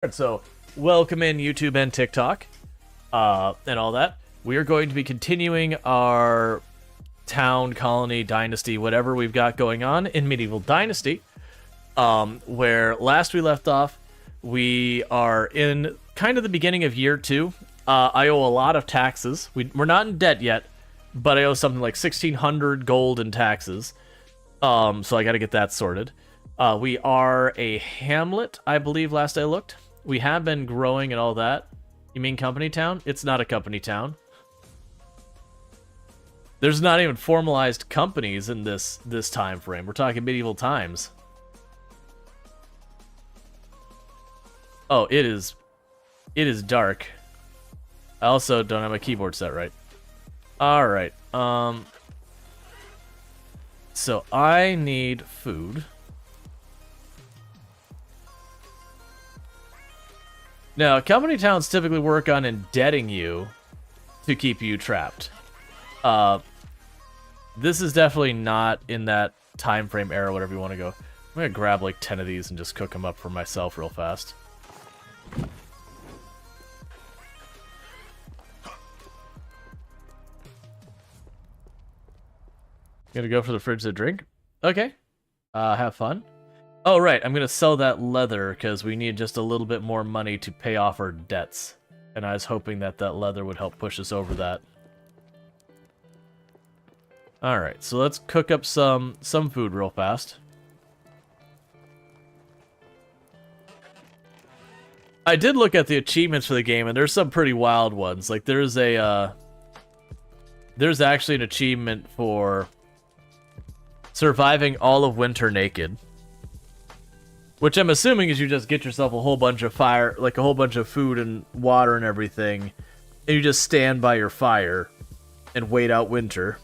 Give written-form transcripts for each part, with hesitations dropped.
So, welcome in YouTube and TikTok, and all that. We are going to be continuing our town, colony, dynasty, whatever we've got going on in Medieval Dynasty. Where last we left off, we are in kind of the beginning of year 2. I owe a lot of taxes. We're not in debt yet, but I owe something like 1,600 gold in taxes. So I got to get that sorted. We are a hamlet, I believe, last I looked. We have been growing and all that. You mean company town? It's not a company town. There's not even formalized companies in this time frame. We're talking medieval times. Oh, it is dark. I also don't have my keyboard set right. All right. So I need food. Now, company towns typically work on indebting you to keep you trapped. This is definitely not in that time frame era, whatever you want to go. I'm gonna grab like 10 of these and just cook them up for myself real fast. Gonna go for the fridge to drink? Okay. Have fun. Oh, right, I'm gonna sell that leather because we need just a little bit more money to pay off our debts. And I was hoping that that leather would help push us over that. Alright, so let's cook up some food real fast. I did look at the achievements for the game, and there's some pretty wild ones. Like, there's actually an achievement for surviving all of winter naked. Which I'm assuming is you just get yourself a whole bunch of fire, like a whole bunch of food and water and everything, and you just stand by your fire and wait out winter.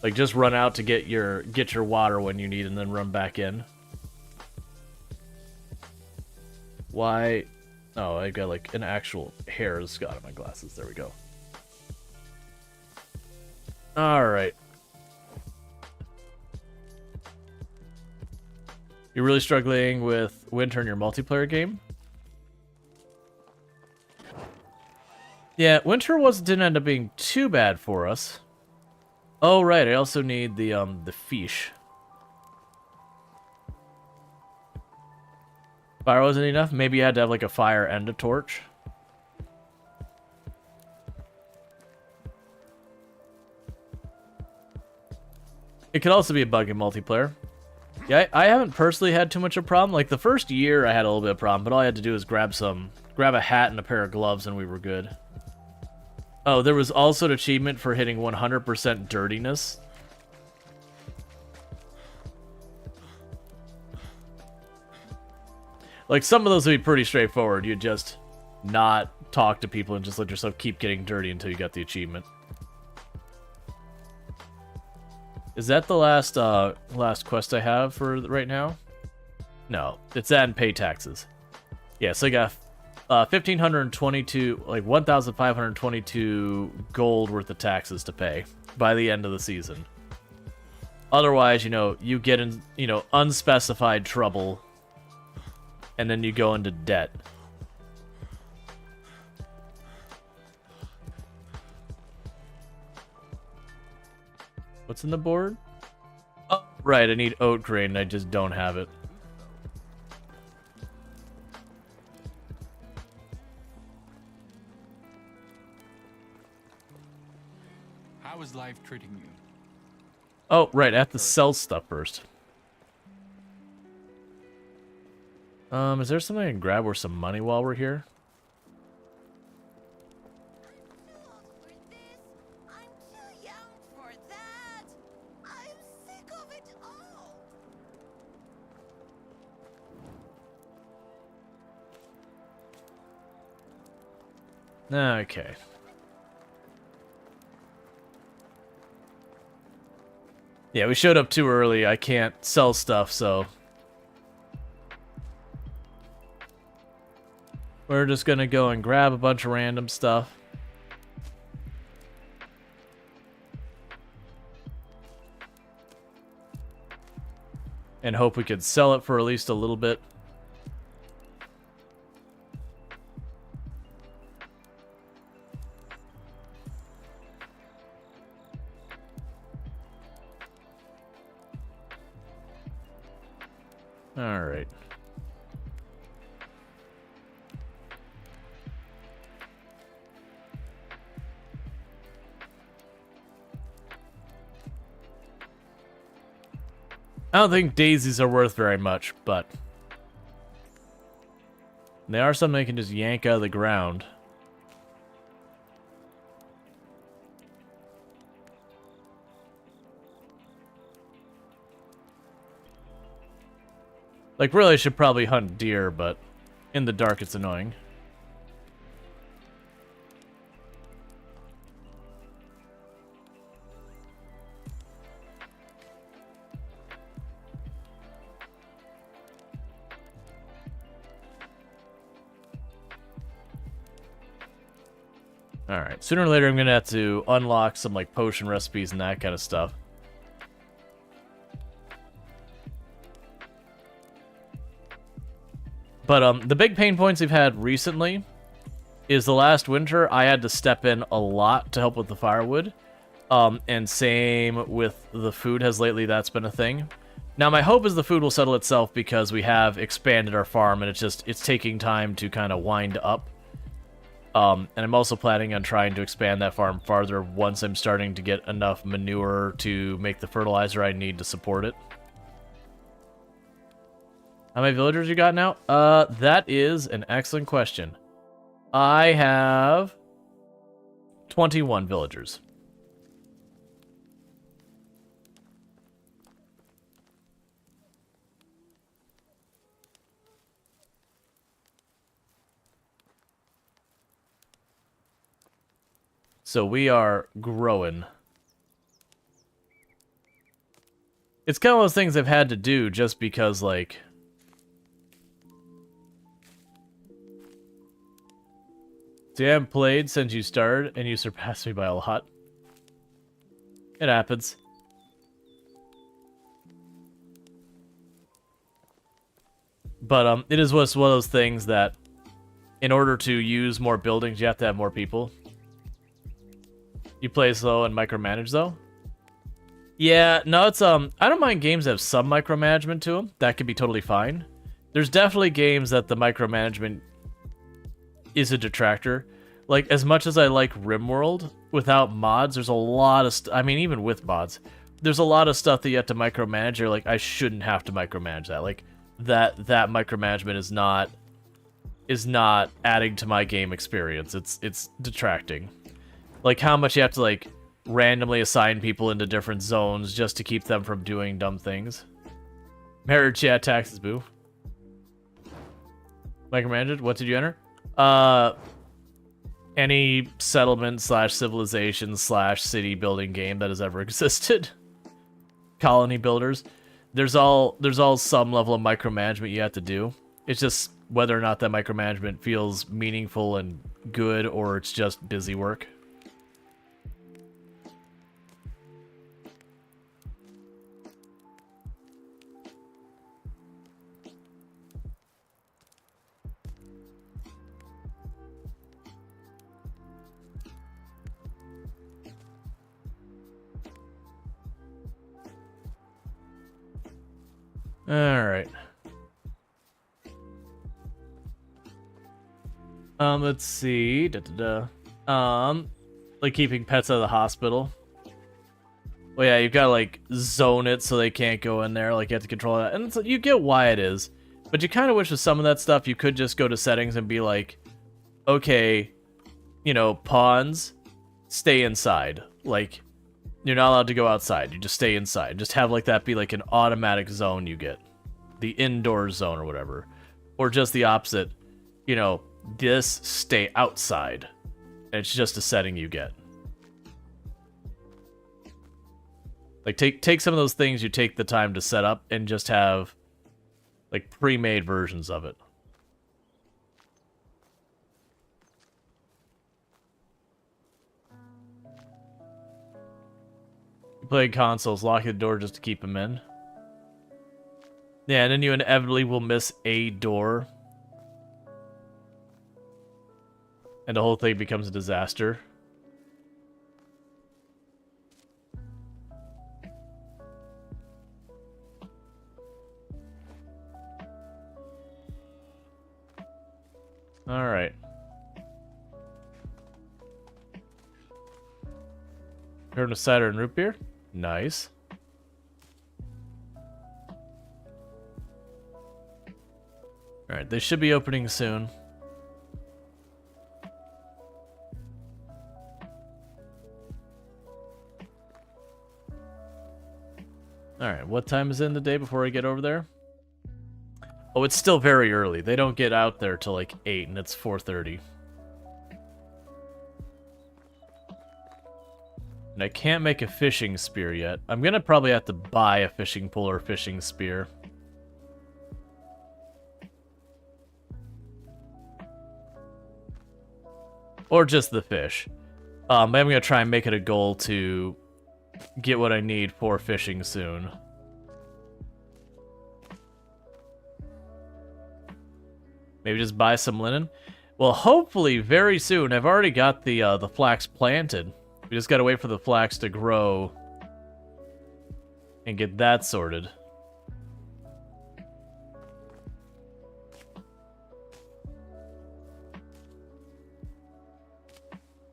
Like, just run out to get your water when you need and then run back in. Why? Oh, I got like an actual hair's got in my glasses. There we go. Alright. You're really struggling with winter in your multiplayer game? Yeah, winter didn't end up being too bad for us. Oh, right, I also need the fish. Fire wasn't enough? Maybe you had to have like a fire and a torch. It could also be a bug in multiplayer. Yeah, I haven't personally had too much of a problem. Like, the first year I had a little bit of a problem, but all I had to do was grab a hat and a pair of gloves and we were good. Oh, there was also an achievement for hitting 100% dirtiness. Like, some of those would be pretty straightforward. You'd just not talk to people and just let yourself keep getting dirty until you got the achievement. Is that the last quest I have for right now? No, it's that and pay taxes. Yeah, so I got 1,522, like 1,522 gold worth of taxes to pay by the end of the season. Otherwise, you get in, unspecified trouble, and then you go into debt. What's in the board? Oh, right, I need oat grain, and I just don't have it. How is life treating you? Oh, right, I have to sell stuff first. Is there something I can grab or some money while we're here? Okay. Yeah, we showed up too early. I can't sell stuff, so we're just gonna go and grab a bunch of random stuff. and hope we could sell it for at least a little bit. All right. I don't think daisies are worth very much, but they are something they can just yank out of the ground. Like, really, I should probably hunt deer, but in the dark it's annoying. Alright, sooner or later I'm gonna have to unlock some, like, potion recipes and that kind of stuff. But, the big pain points we've had recently is the last winter I had to step in a lot to help with the firewood. And same with the food has lately, that's been a thing. Now, my hope is the food will settle itself because we have expanded our farm and it's taking time to kind of wind up. And I'm also planning on trying to expand that farm farther once I'm starting to get enough manure to make the fertilizer I need to support it. How many villagers you got now? That is an excellent question. I have 21 villagers. So we are growing. It's kind of those things I've had to do just because, like... See, I haven't played since you started, and you surpassed me by a lot. It happens. But, it is one of those things that, in order to use more buildings, you have to have more people. You play slow and micromanage, though? Yeah, no, it's, I don't mind games that have some micromanagement to them. That could be totally fine. There's definitely games that the micromanagement is a detractor. Like, as much as I like RimWorld, without mods, there's a lot of I mean, even with mods, there's a lot of stuff that you have to micromanage. You're like, I shouldn't have to micromanage that. Like, that micromanagement is not adding to my game experience. It's detracting. Like, how much you have to, like, randomly assign people into different zones just to keep them from doing dumb things. Marriage, yeah, taxes, boo. Micromanaged? What did you enter? Any settlement slash civilization slash city building game that has ever existed. Colony builders. There's all some level of micromanagement you have to do. It's just whether or not that micromanagement feels meaningful and good, or it's just busy work. Alright. Let's see. Like keeping pets out of the hospital. Well, yeah, you've got to, like, zone it so they can't go in there. Like, you have to control that. And you get why it is. But you kind of wish with some of that stuff you could just go to settings and be like, okay, you know, pawns, stay inside. Like, you're not allowed to go outside. You just stay inside. Just have, like, that be, like, an automatic zone you get. The indoor zone or whatever. Or just the opposite. You know, this, stay outside. And it's just a setting you get. Like, take some of those things you take the time to set up and just have, like, pre-made versions of it. Playing consoles, locking the door just to keep them in. Yeah, and then you inevitably will miss a door. And the whole thing becomes a disaster. Alright. Turn to cider and root beer. Nice. Alright, they should be opening soon. Alright, what time is it in the day before I get over there? Oh, it's still very early. They don't get out there till like 8 and it's 4:30. And I can't make a fishing spear yet. I'm gonna probably have to buy a fishing pole or a fishing spear. Or just the fish. I'm gonna try and make it a goal to get what I need for fishing soon. Maybe just buy some linen. Well, hopefully very soon. I've already got the flax planted. We just gotta wait for the flax to grow and get that sorted.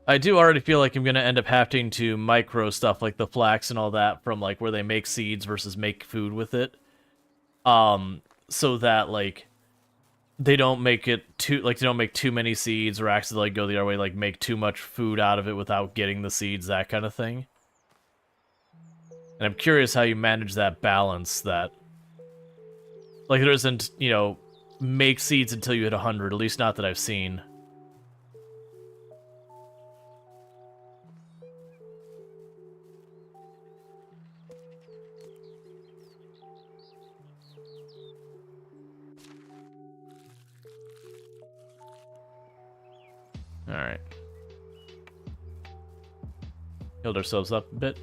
I do already feel like I'm gonna end up having to micro stuff like the flax and all that from like where they make seeds versus make food with it. So that like they don't make it too they don't make too many seeds or accidentally go the other way, like make too much food out of it without getting the seeds, that kind of thing. And I'm curious how you manage that balance, that like there isn't, you know, make seeds until you hit 100, at least not that I've seen. Alright. Healed ourselves up a bit.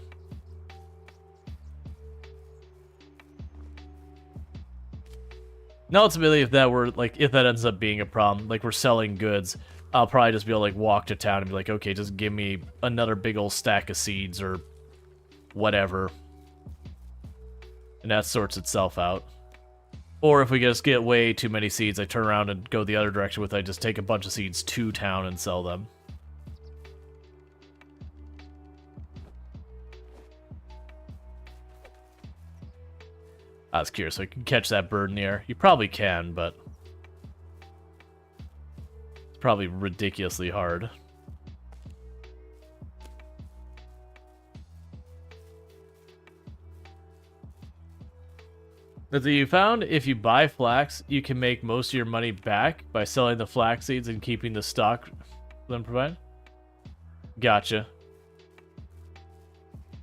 Now, ultimately, if that ends up being a problem, like we're selling goods, I'll probably just be able to like walk to town and be like, okay, just give me another big old stack of seeds or whatever. And that sorts itself out. Or if we just get way too many seeds, I turn around and go the other direction with I just take a bunch of seeds to town and sell them. I was curious, so I can catch that bird in the air. You probably can, but it's probably ridiculously hard. But you found if you buy flax, you can make most of your money back by selling the flax seeds and keeping the stock them provide? Gotcha.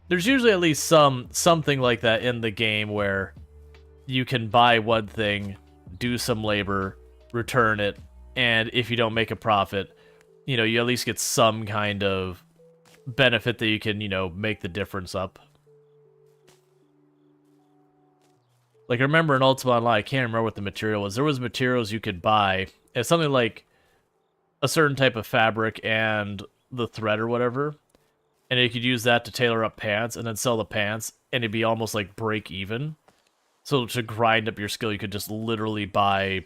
There's usually at least something like that in the game where you can buy one thing, do some labor, return it, and if you don't make a profit, you know, you at least get some kind of benefit that you can, you know, make the difference up. Like, I remember in Ultima Online, I can't remember what the material was. There was materials you could buy. It's something like a certain type of fabric and the thread or whatever. And you could use that to tailor up pants and then sell the pants. And it'd be almost like break even. So to grind up your skill, you could just literally buy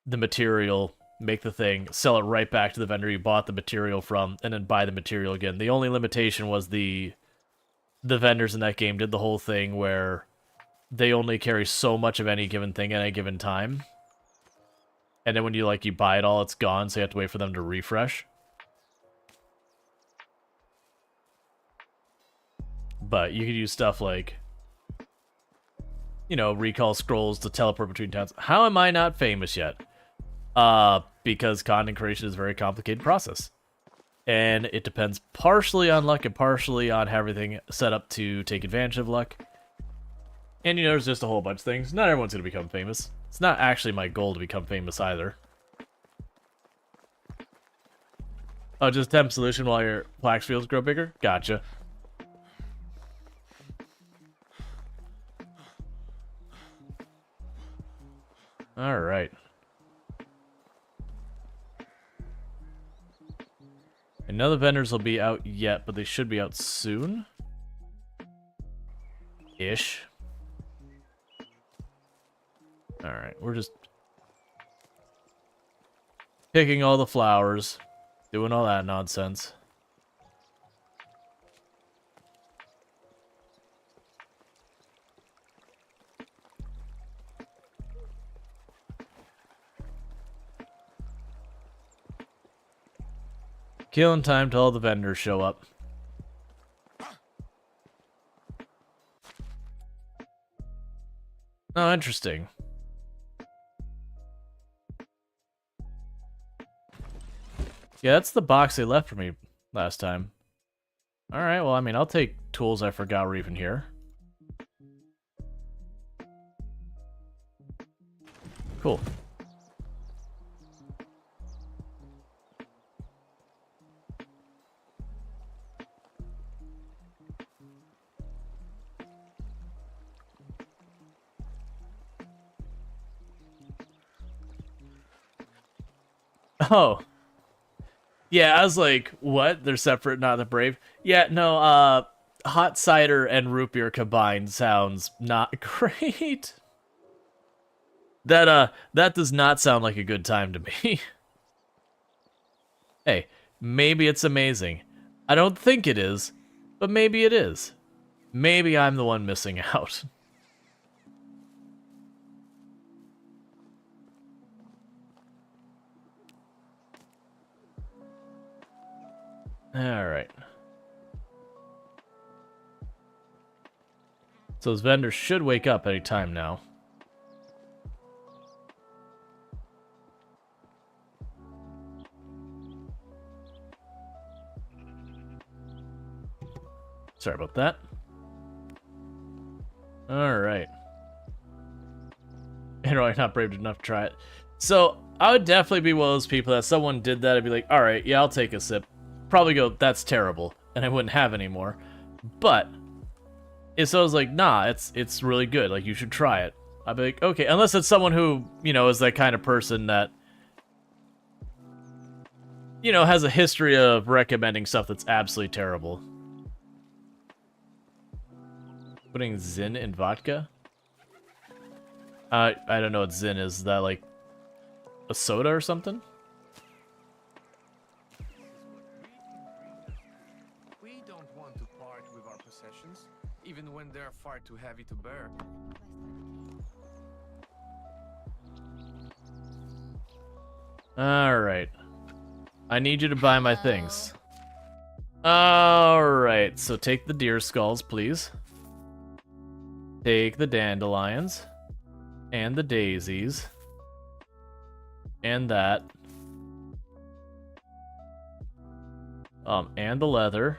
the material, make the thing, sell it right back to the vendor you bought the material from, and then buy the material again. The only limitation was the vendors in that game did the whole thing where they only carry so much of any given thing at any given time. And then when you buy it all, it's gone, so you have to wait for them to refresh. But you could use stuff like, you know, recall scrolls to teleport between towns. How am I not famous yet? Because content creation is a very complicated process. And it depends partially on luck and partially on everything set up to take advantage of luck. And, you know, there's just a whole bunch of things. Not everyone's going to become famous. It's not actually my goal to become famous either. Oh, just temp solution while your flax fields grow bigger? Gotcha. All right. And none of the vendors will be out yet, but they should be out soon. Ish. All right, we're just picking all the flowers, doing all that nonsense. Killing time till all the vendors show up. Oh, interesting. Yeah, that's the box they left for me last time. Alright, well, I mean, I'll take tools I forgot were even here. Cool. Oh. Yeah, I was like, what? They're separate, not the brave? Yeah, no, hot cider and root beer combined sounds not great. That does not sound like a good time to me. Hey, maybe it's amazing. I don't think it is, but maybe it is. Maybe I'm the one missing out. Alright. So those vendors should wake up any time now. Sorry about that. Alright. And I'm not brave enough to try it. So, I would definitely be one of those people that someone did that, I'd be like, alright, yeah, I'll take a sip. Probably go, that's terrible, and I wouldn't have any more. But, if so I was like, nah, it's really good, like, you should try it. I'd be like, okay, unless it's someone who, you know, is that kind of person that, you know, has a history of recommending stuff that's absolutely terrible. Putting Zin in vodka? I don't know what Zin is. Is that like a soda or something? We don't want to part with our possessions, even when they're far too heavy to bear. Alright. I need you to buy my things. Alright, so take the deer skulls, please. Take the dandelions. And the daisies. And that. And the leather.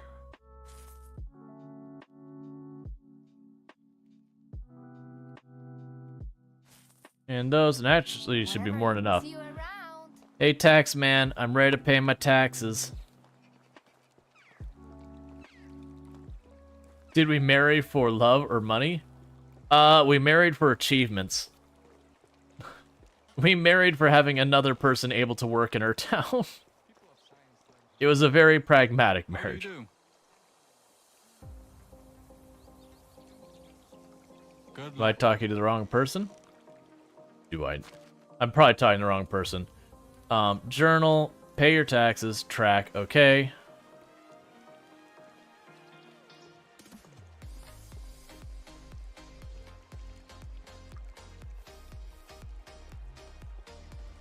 And those, and actually should be more than enough. Hey, tax man, I'm ready to pay my taxes. Did we marry for love or money? We married for achievements. We married for having another person able to work in our town. It was a very pragmatic marriage. Am I talking to the wrong person? Do I? I'm probably talking to the wrong person. Journal, pay your taxes, track, okay.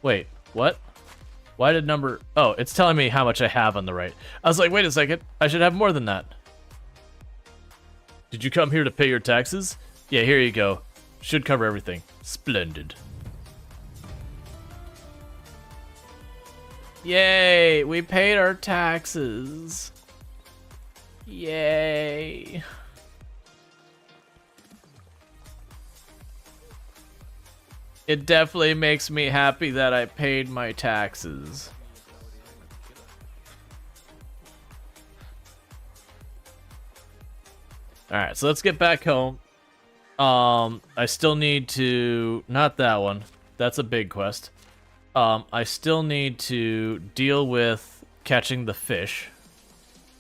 Wait, what? Why did number... Oh, it's telling me how much I have on the right. I was like, wait a second. I should have more than that. Did you come here to pay your taxes? Yeah, here you go. Should cover everything. Splendid. Yay! We paid our taxes. Yay. It definitely makes me happy that I paid my taxes. Alright, so let's get back home. I still need to... Not that one. That's a big quest. I still need to deal with catching the fish.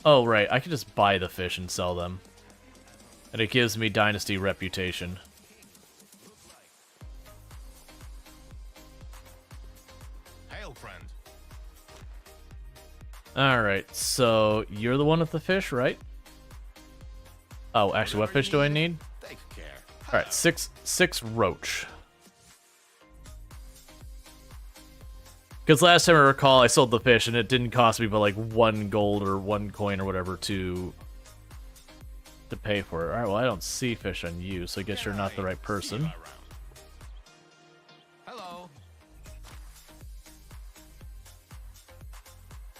Oh, right. I can just buy the fish and sell them. And it gives me Dynasty reputation. Hail, friend. Alright, so you're the one with the fish, right? Oh, actually, what fish do I need? Take care. Alright, six roach. Because last time I recall, I sold the fish, and it didn't cost me but like 1 gold or 1 coin or whatever to pay for it. Alright, well, I don't see fish on you, so I guess you're not the right person. Hello.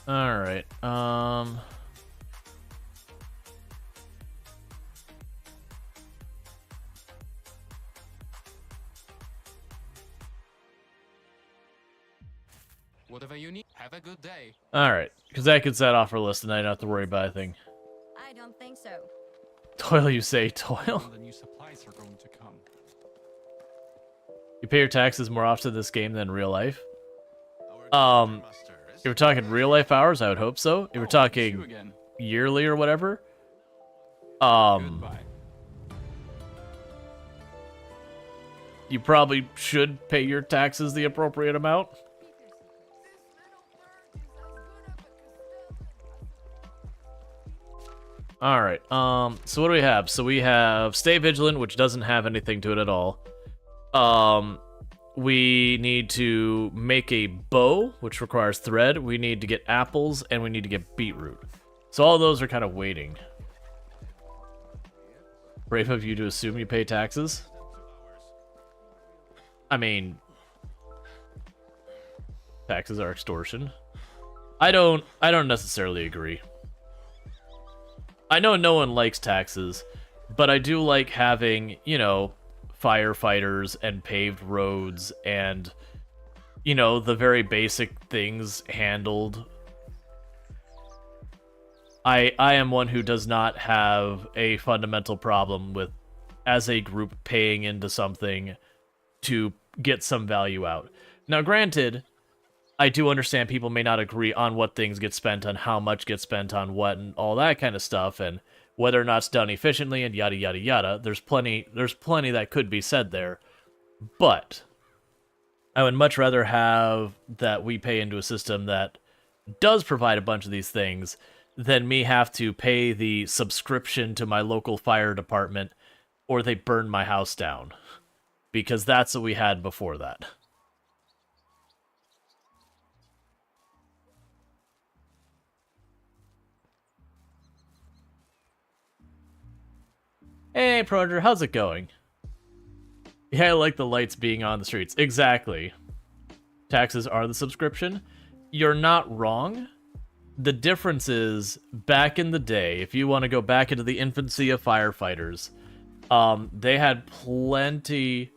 Alright, Whatever you need. Have a good day. Alright, because that gets that off our list, and I don't have to worry about a thing. I don't think so. Toil, you say, toil? The new supplies are going to come. You pay your taxes more often in this game than in real life? If we're talking real life hours, I would hope so. If we're You talking again. yearly or whatever, Goodbye. you probably should pay your taxes the appropriate amount. Alright, so what do we have? So we have Stay Vigilant, which doesn't have anything to it at all. We need to make a bow, which requires thread. We need to get apples, and we need to get beetroot. So all those are kind of waiting. Brave of you to assume you pay taxes. I mean, taxes are extortion. I don't necessarily agree. I know no one likes taxes, but I do like having, you know, firefighters and paved roads and, you know, the very basic things handled. I am one who does not have a fundamental problem with, as a group, paying into something to get some value out. Now, granted, I do understand people may not agree on what things get spent on, how much gets spent on what, and all that kind of stuff, and whether or not it's done efficiently, and yada yada yada. There's plenty that could be said there, but I would much rather have that we pay into a system that does provide a bunch of these things than me have to pay the subscription to my local fire department, or they burn my house down, because that's what we had before that. Hey, Proger, how's it going? Yeah, I like the lights being on the streets. Exactly. Taxes are the subscription. You're not wrong. The difference is, back in the day, if you want to go back into the infancy of firefighters, they had plenty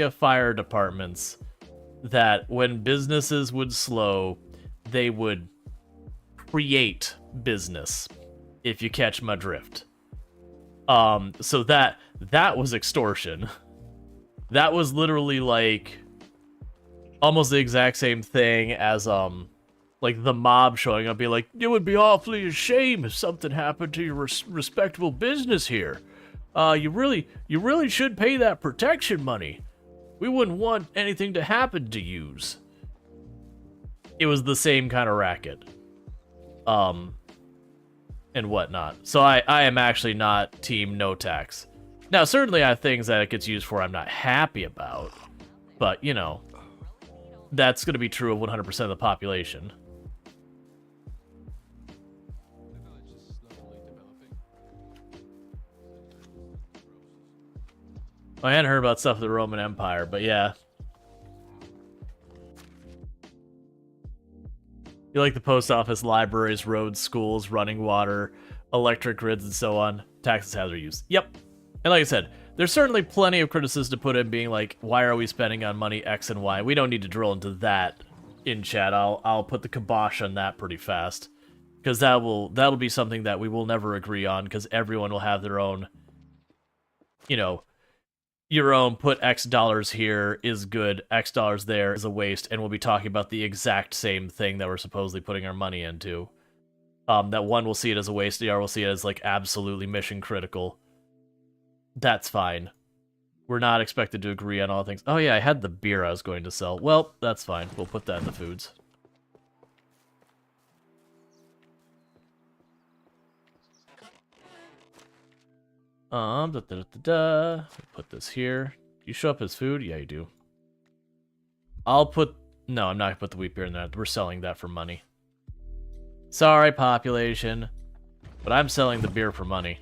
of fire departments that when businesses would slow, they would create business, if you catch my drift. So that was extortion. That was literally like almost the exact same thing as like the mob showing up, being like, "It would be awfully a shame if something happened to your respectable business here. You really should pay that protection money. We wouldn't want anything to happen to yous." It was the same kind of racket. And whatnot. So I am actually not team no tax. Now, certainly I have things that it gets used for I'm not happy about, but, you know, that's going to be true of 100% of the population. The village is slowly developing. I hadn't heard about stuff of the Roman Empire, but yeah. You like the post office, libraries, roads, schools, running water, electric grids, and so on. Taxes, how they're used. Yep. And like I said, there's certainly plenty of criticism to put in, being like, why are we spending on money X and Y? We don't need to drill into that in chat. I'll put the kibosh on that pretty fast, because that'll be something that we will never agree on, because everyone will have their own, you know, your own put X dollars here is good, X dollars there is a waste, and we'll be talking about the exact same thing that we're supposedly putting our money into. That one will see it as a waste, the other will see it as like absolutely mission critical. That's fine. We're not expected to agree on all things. Oh yeah, I had the beer I was going to sell. Well, that's fine. We'll put that in the foods. Put this here. You show up as food? Yeah, you do. I'll put... No, I'm not gonna put the wheat beer in there. We're selling that for money. Sorry, population. But I'm selling the beer for money.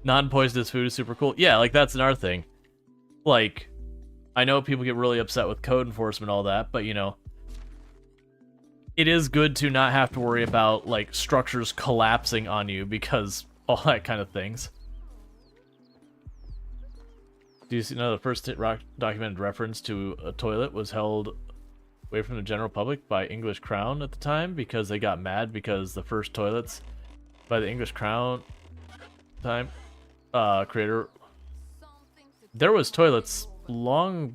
Non-poisonous food is super cool. Yeah, like, that's another thing. Like, I know people get really upset with code enforcement and all that, but, you know, it is good to not have to worry about, like, structures collapsing on you because all that kind of things. Do you know the first documented reference to a toilet was held away from the general public by English Crown at the time because they got mad because the first toilets by the English Crown time creator, there was toilets long.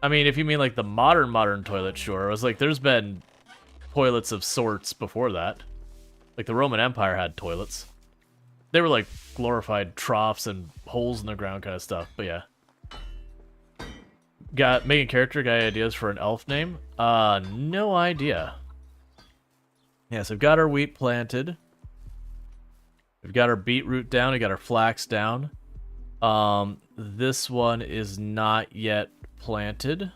I mean, if you mean like the modern toilet, sure. It was like there's been toilets of sorts before that. Like the Roman Empire had toilets. They were like glorified troughs and holes in the ground kind of stuff. But yeah. Got making character guy ideas for an elf name? No idea. Yeah, so we've got our wheat planted. We've got our beetroot down, we got our flax down. This one is not yet planted.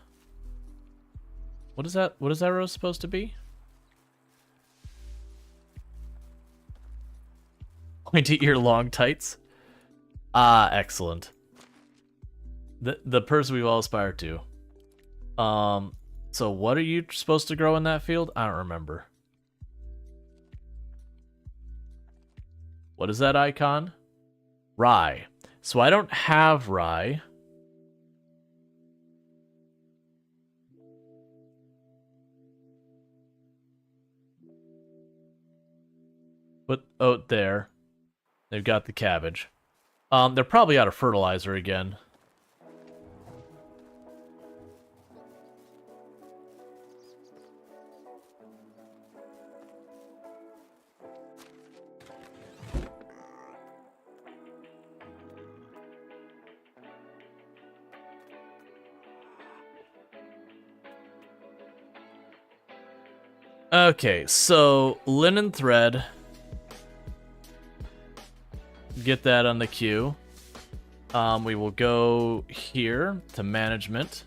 What is that? What is that row supposed to be? Pointy ear long tights. Ah, excellent. The person we've all aspired to. So what are you supposed to grow in that field? I don't remember. What is that icon? Rye. So I don't have rye. Put oat there. They've got the cabbage. They're probably out of fertilizer again. Okay, so linen thread. Get that on the queue. We will go here to management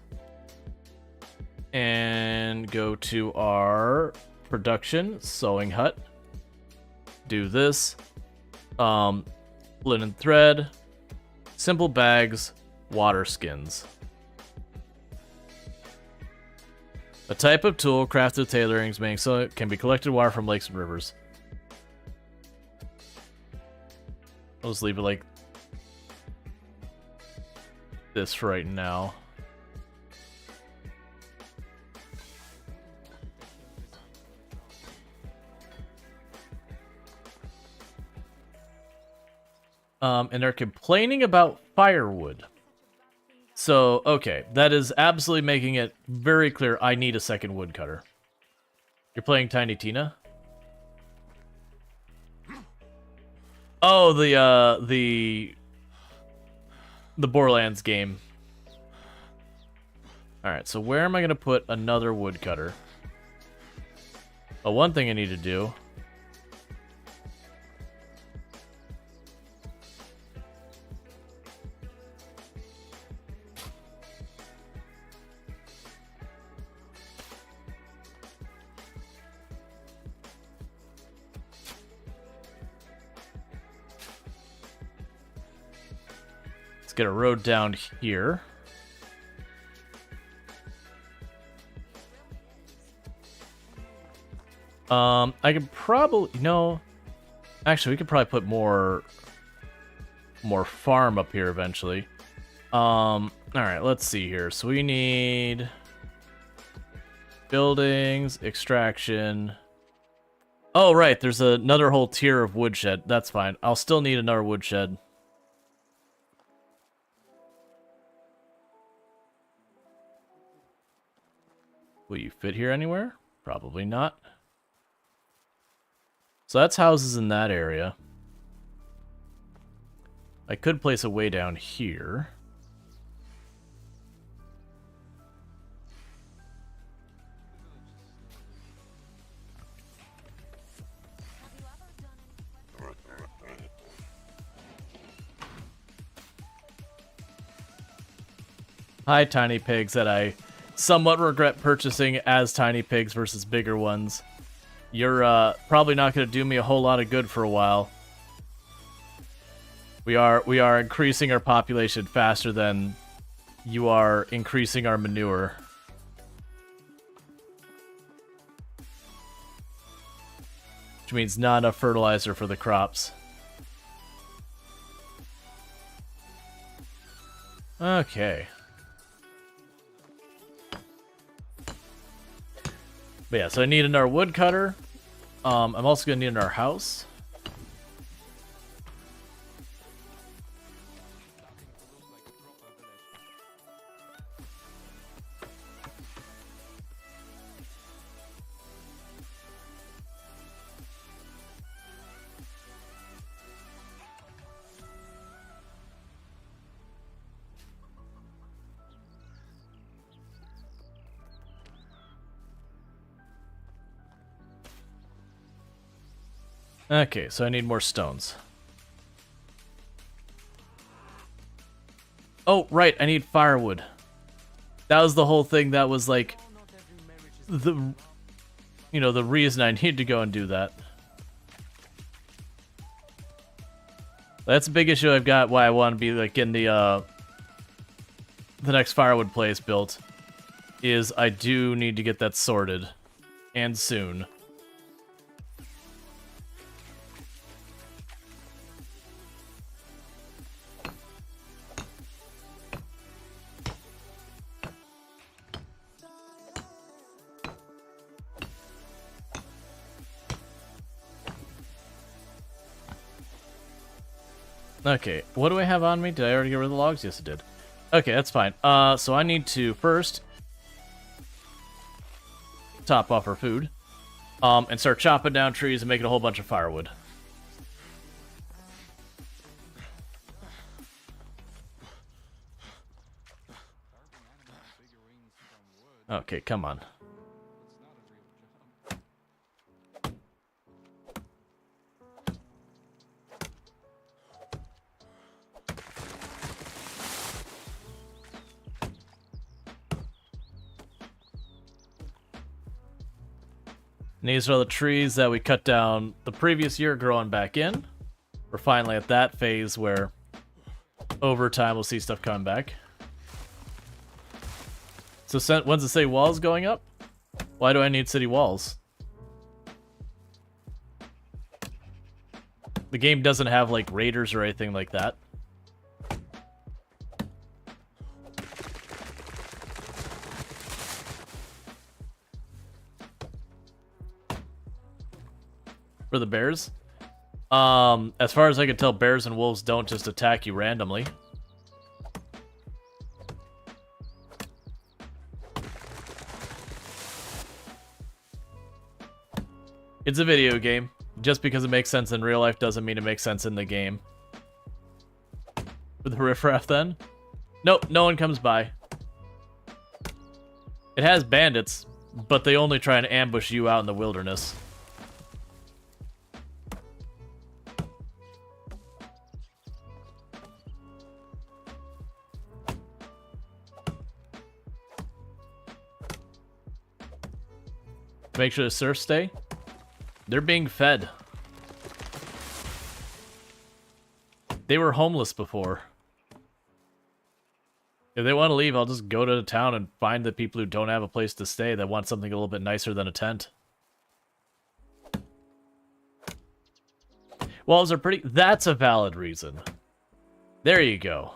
and go to our production sewing hut. Do this. Linen thread, simple bags, water skins. A type of tool crafted with tailorings being so it can be collected water from lakes and rivers. I'll just leave it like this for right now. And they're complaining about firewood. So, okay, that is absolutely making it very clear I need a second woodcutter. You're playing Tiny Tina? Oh, the Borderlands game. Alright, so where am I going to put another woodcutter? Well, one thing I need to do... Get a road down here. I could probably, actually we could probably put more farm up here eventually. All right, let's see here. So we need buildings, extraction, Oh, right, there's another whole tier of woodshed. That's fine. I'll still need another woodshed. Will you fit here anywhere? Probably not. So that's houses in that area. I could place a way down here. Hi, tiny pigs that I somewhat regret purchasing as tiny pigs versus bigger ones. You're probably not going to do me a whole lot of good for a while. We are increasing our population faster than you are increasing our manure. Which means not enough fertilizer for the crops. Okay. But yeah, so I need another woodcutter. I'm also going to need another house. Okay, so I need more stones. Oh, right, I need firewood. That was the whole thing that was like the reason I need to go and do that. That's a big issue I've got why I want to be like getting the next firewood place built is I do need to get that sorted and soon. Okay, what do I have on me? Did I already get rid of the logs? Yes, I did. Okay, that's fine. So I need to first top off our food, and start chopping down trees and making a whole bunch of firewood. Okay, come on. And these are the trees that we cut down the previous year growing back in. We're finally at that phase where over time we'll see stuff coming back. So when's the city walls going up? Why do I need city walls? The game doesn't have like raiders or anything like that. For the bears? As far as I can tell, bears and wolves don't just attack you randomly. It's a video game. Just because it makes sense in real life doesn't mean it makes sense in the game. For the riffraff then? Nope, no one comes by. It has bandits, but they only try and ambush you out in the wilderness. Make sure the serfs stay. They're being fed. They were homeless before. If they want to leave, I'll just go to the town and find the people who don't have a place to stay that want something a little bit nicer than a tent. Walls are pretty... That's a valid reason. There you go.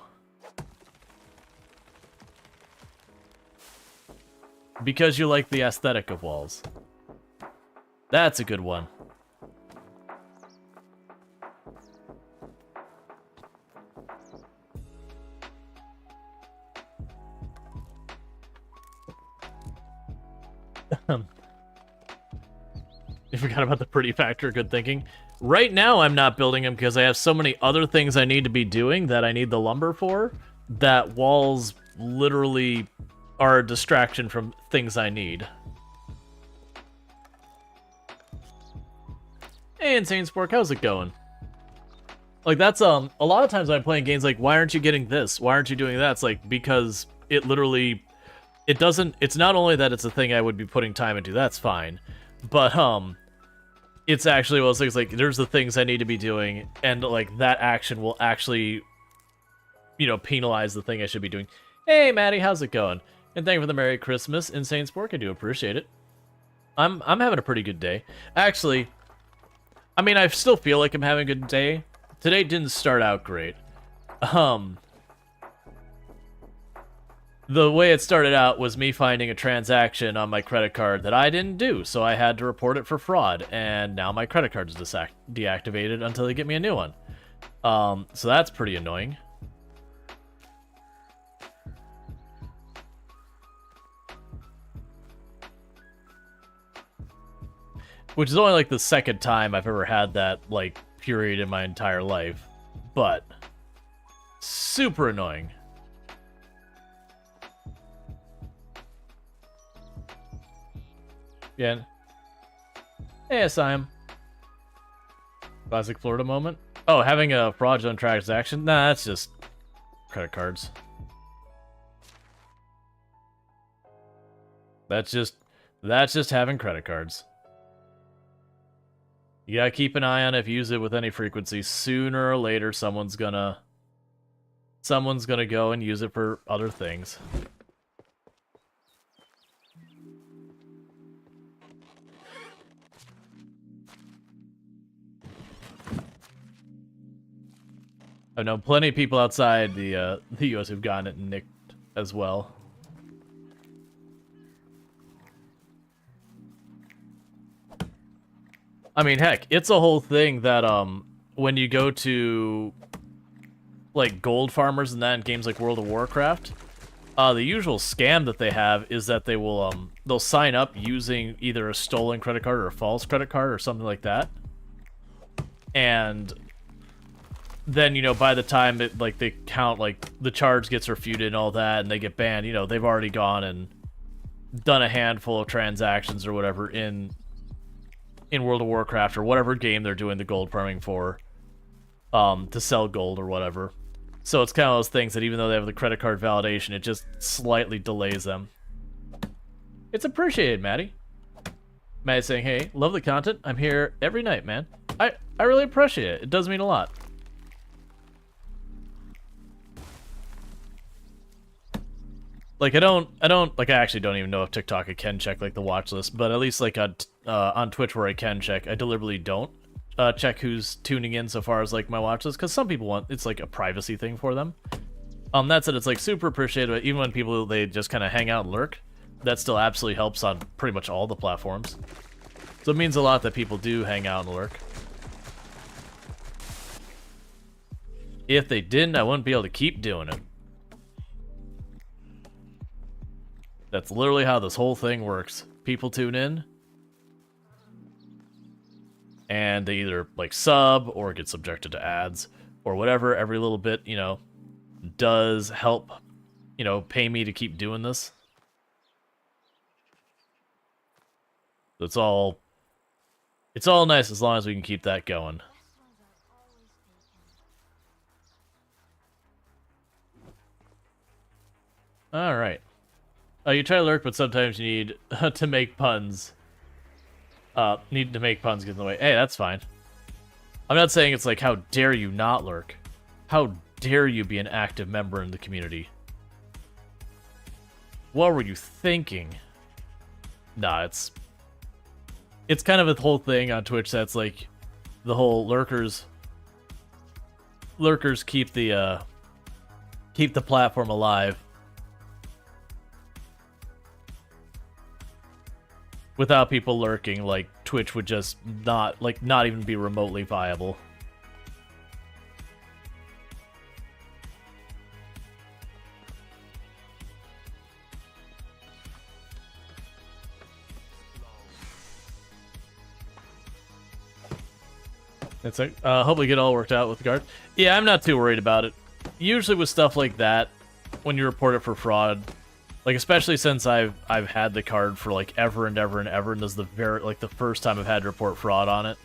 Because you like the aesthetic of walls. That's a good one. You forgot about the pretty factor, good thinking. Right now, I'm not building them because I have so many other things I need to be doing that I need the lumber for, that walls literally are a distraction from things I need. Hey, Insane Spork, how's it going? Like, that's, a lot of times when I'm playing games, like, why aren't you getting this? Why aren't you doing that? It's like, because it literally, it doesn't, it's not only that it's a thing I would be putting time into, that's fine, but, it's actually one of those things, like, there's the things I need to be doing, and, like, that action will actually, you know, penalize the thing I should be doing. Hey, Maddie, how's it going? And thank you for the Merry Christmas, Insane Spork, I do appreciate it. I'm having a pretty good day. Actually, I mean, I still feel like I'm having a good day. Today didn't start out great. The way it started out was me finding a transaction on my credit card that I didn't do, so I had to report it for fraud, and now my credit card is deactivated until they get me a new one. So that's pretty annoying. Which is only like the second time I've ever had that, like, period in my entire life. But super annoying. Yeah. Hey, Asylum. Classic Florida moment. Oh, having a fraudulent transaction? Nah, that's just credit cards. That's just having credit cards. You gotta keep an eye on it if you use it with any frequency. Sooner or later, someone's gonna go and use it for other things. I've known plenty of people outside the US who've gotten it nicked as well. I mean, heck, it's a whole thing that, when you go to, like, gold farmers and that in games like World of Warcraft, the usual scam that they have is that they will, they'll sign up using either a stolen credit card or a false credit card or something like that. And then, you know, by the time it, like, they count, like, the charge gets refuted and all that, and they get banned, you know, they've already gone and done a handful of transactions or whatever in World of Warcraft or whatever game they're doing the gold farming for, to sell gold or whatever. So it's kind of those things that even though they have the credit card validation, it just slightly delays them. It's appreciated, Maddie. Maddie saying, hey, love the content. I'm here every night, man. I really appreciate it. It does mean a lot. Like, I actually don't even know if TikTok I can check, like, the watch list, but at least, like, on Twitch where I can check, I deliberately don't check who's tuning in so far as, like, my watch list, because some people want, it's, like, a privacy thing for them. That said, it's, like, super appreciated, but even when people, they just kind of hang out and lurk, that still absolutely helps on pretty much all the platforms. So it means a lot that people do hang out and lurk. If they didn't, I wouldn't be able to keep doing it. That's literally how this whole thing works. People tune in, and they either, like, sub, or get subjected to ads, or whatever. Every little bit, you know, does help, you know, pay me to keep doing this. It's all nice as long as we can keep that going. Alright. You try to lurk, but sometimes you need to make puns. Need to make puns get in the way. Hey, that's fine. I'm not saying it's like, how dare you not lurk? How dare you be an active member in the community? What were you thinking? Nah, it's kind of a whole thing on Twitch that's like the whole lurkers keep the platform alive. Without people lurking, like, Twitch would just not even be remotely viable. It's like, hopefully get all worked out with the guard. Yeah, I'm not too worried about it. Usually with stuff like that, when you report it for fraud, like especially since I've had the card for like ever and ever and ever, and this is the first time I've had to report fraud on it.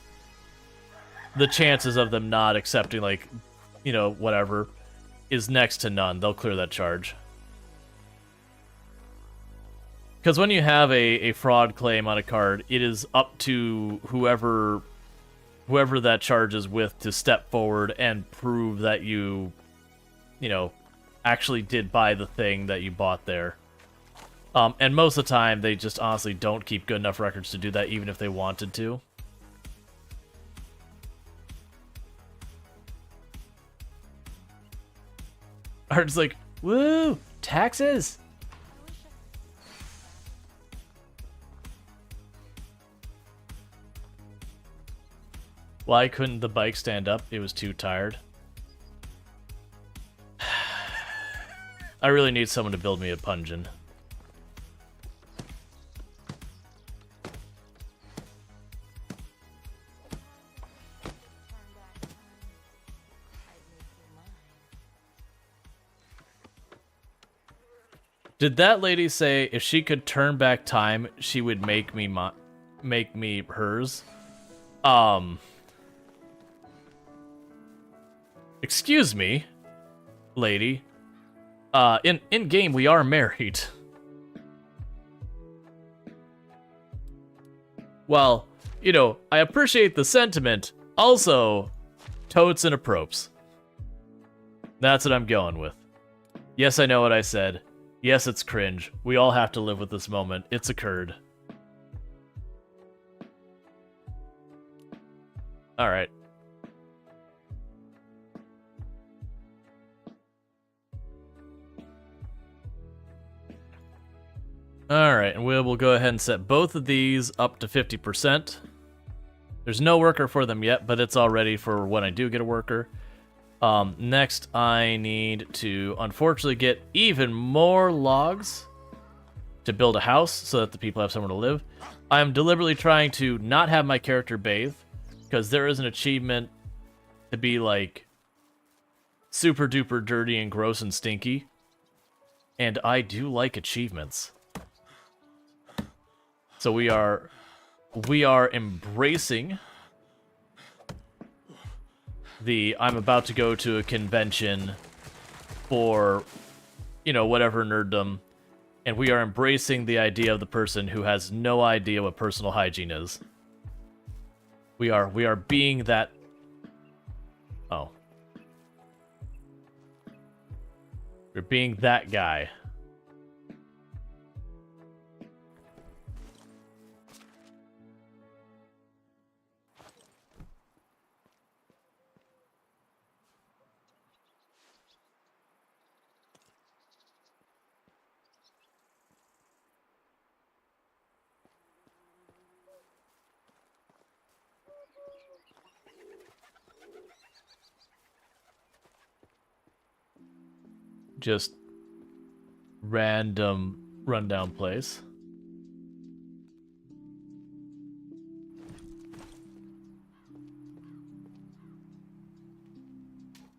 The chances of them not accepting, like, you know, whatever, is next to none. They'll clear that charge. Because when you have a fraud claim on a card, it is up to whoever that charge is with to step forward and prove that you know, actually did buy the thing that you bought there. And most of the time, they just honestly don't keep good enough records to do that, even if they wanted to. Art's like, woo, taxes! Why couldn't the bike stand up? It was too tired. I really need someone to build me a pungeon. Did that lady say if she could turn back time, she would make me hers? Excuse me, lady. In game we are married. Well, you know, I appreciate the sentiment. Also, totes and apropes. That's what I'm going with. Yes, I know what I said. Yes, it's cringe. We all have to live with this moment. It's occurred. Alright. Alright, and we'll go ahead and set both of these up to 50%. There's no worker for them yet, but it's all ready for when I do get a worker. Next, I need to, unfortunately, get even more logs to build a house so that the people have somewhere to live. I'm deliberately trying to not have my character bathe, because there is an achievement to be, like, super duper dirty and gross and stinky. And I do like achievements. So we are embracing I'm about to go to a convention for, you know, whatever nerddom, and we are embracing the idea of the person who has no idea what personal hygiene is. We are being that. Oh. We're being that guy. Just random rundown place.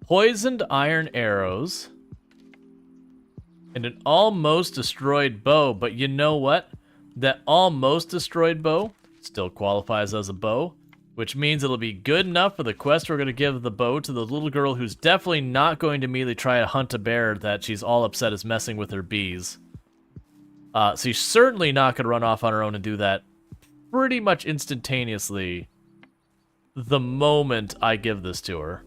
Poisoned iron arrows and an almost destroyed bow, but you know what? That almost destroyed bow still qualifies as a bow, which means it'll be good enough for the quest we're going to give the bow to the little girl who's definitely not going to immediately try to hunt a bear that she's all upset is messing with her bees. So she's certainly not going to run off on her own and do that pretty much instantaneously the moment I give this to her.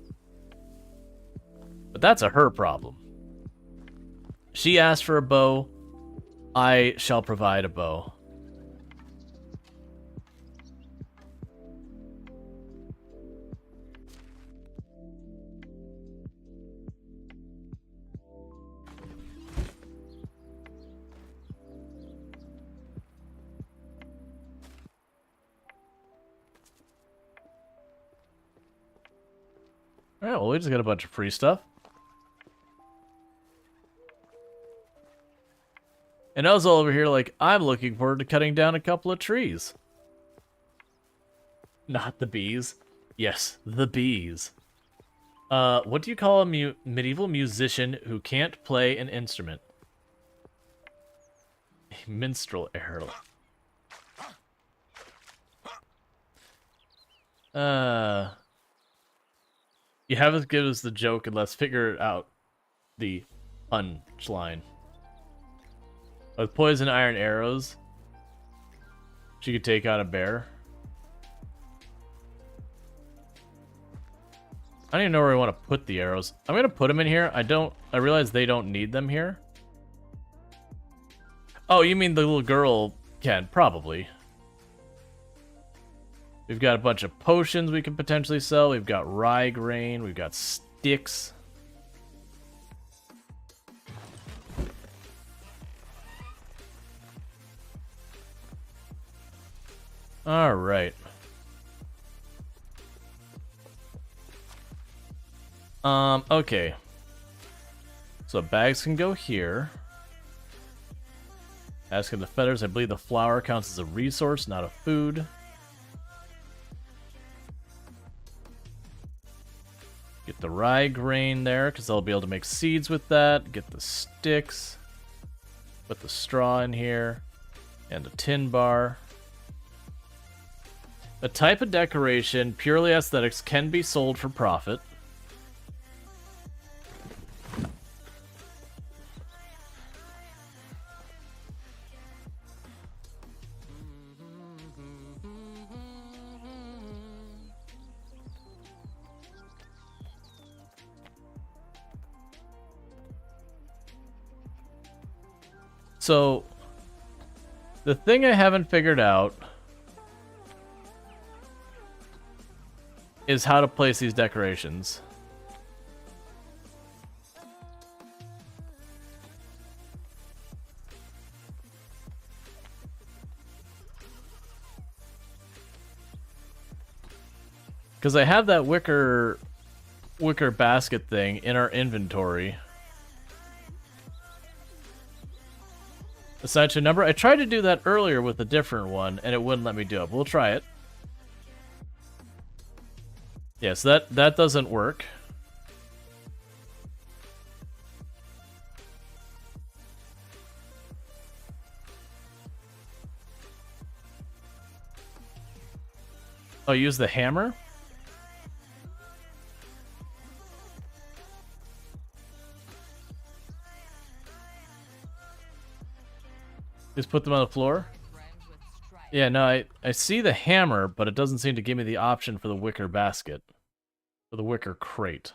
But that's a her problem. She asked for a bow. I shall provide a bow. Alright, well, we just got a bunch of free stuff. And I was all over here like, I'm looking forward to cutting down a couple of trees. Not the bees. Yes, the bees. What do you call a medieval musician who can't play an instrument? A minstrel arrow. You haven't given us the joke and let's figure out the punchline. With poison iron arrows, she could take out a bear. I don't even know where I want to put the arrows. I'm gonna put them in here. I realize they don't need them here. Oh, you mean the little girl can? Probably. We've got a bunch of potions we can potentially sell. We've got rye grain. We've got sticks. All right. Okay. So bags can go here. Asking the feathers, I believe the flour counts as a resource, not a food. Get the rye grain there, because they'll be able to make seeds with that. Get the sticks. Put the straw in here. And a tin bar. A type of decoration, purely aesthetics, can be sold for profit. So, the thing I haven't figured out is how to place these decorations. Because I have that wicker basket thing in our inventory. Assign to a number. I tried to do that earlier with a different one, and it wouldn't let me do it. We'll try it. Yes, that doesn't work. Oh, use the hammer? Just put them on the floor? Yeah, no, I see the hammer, but it doesn't seem to give me the option for the wicker basket. For the wicker crate.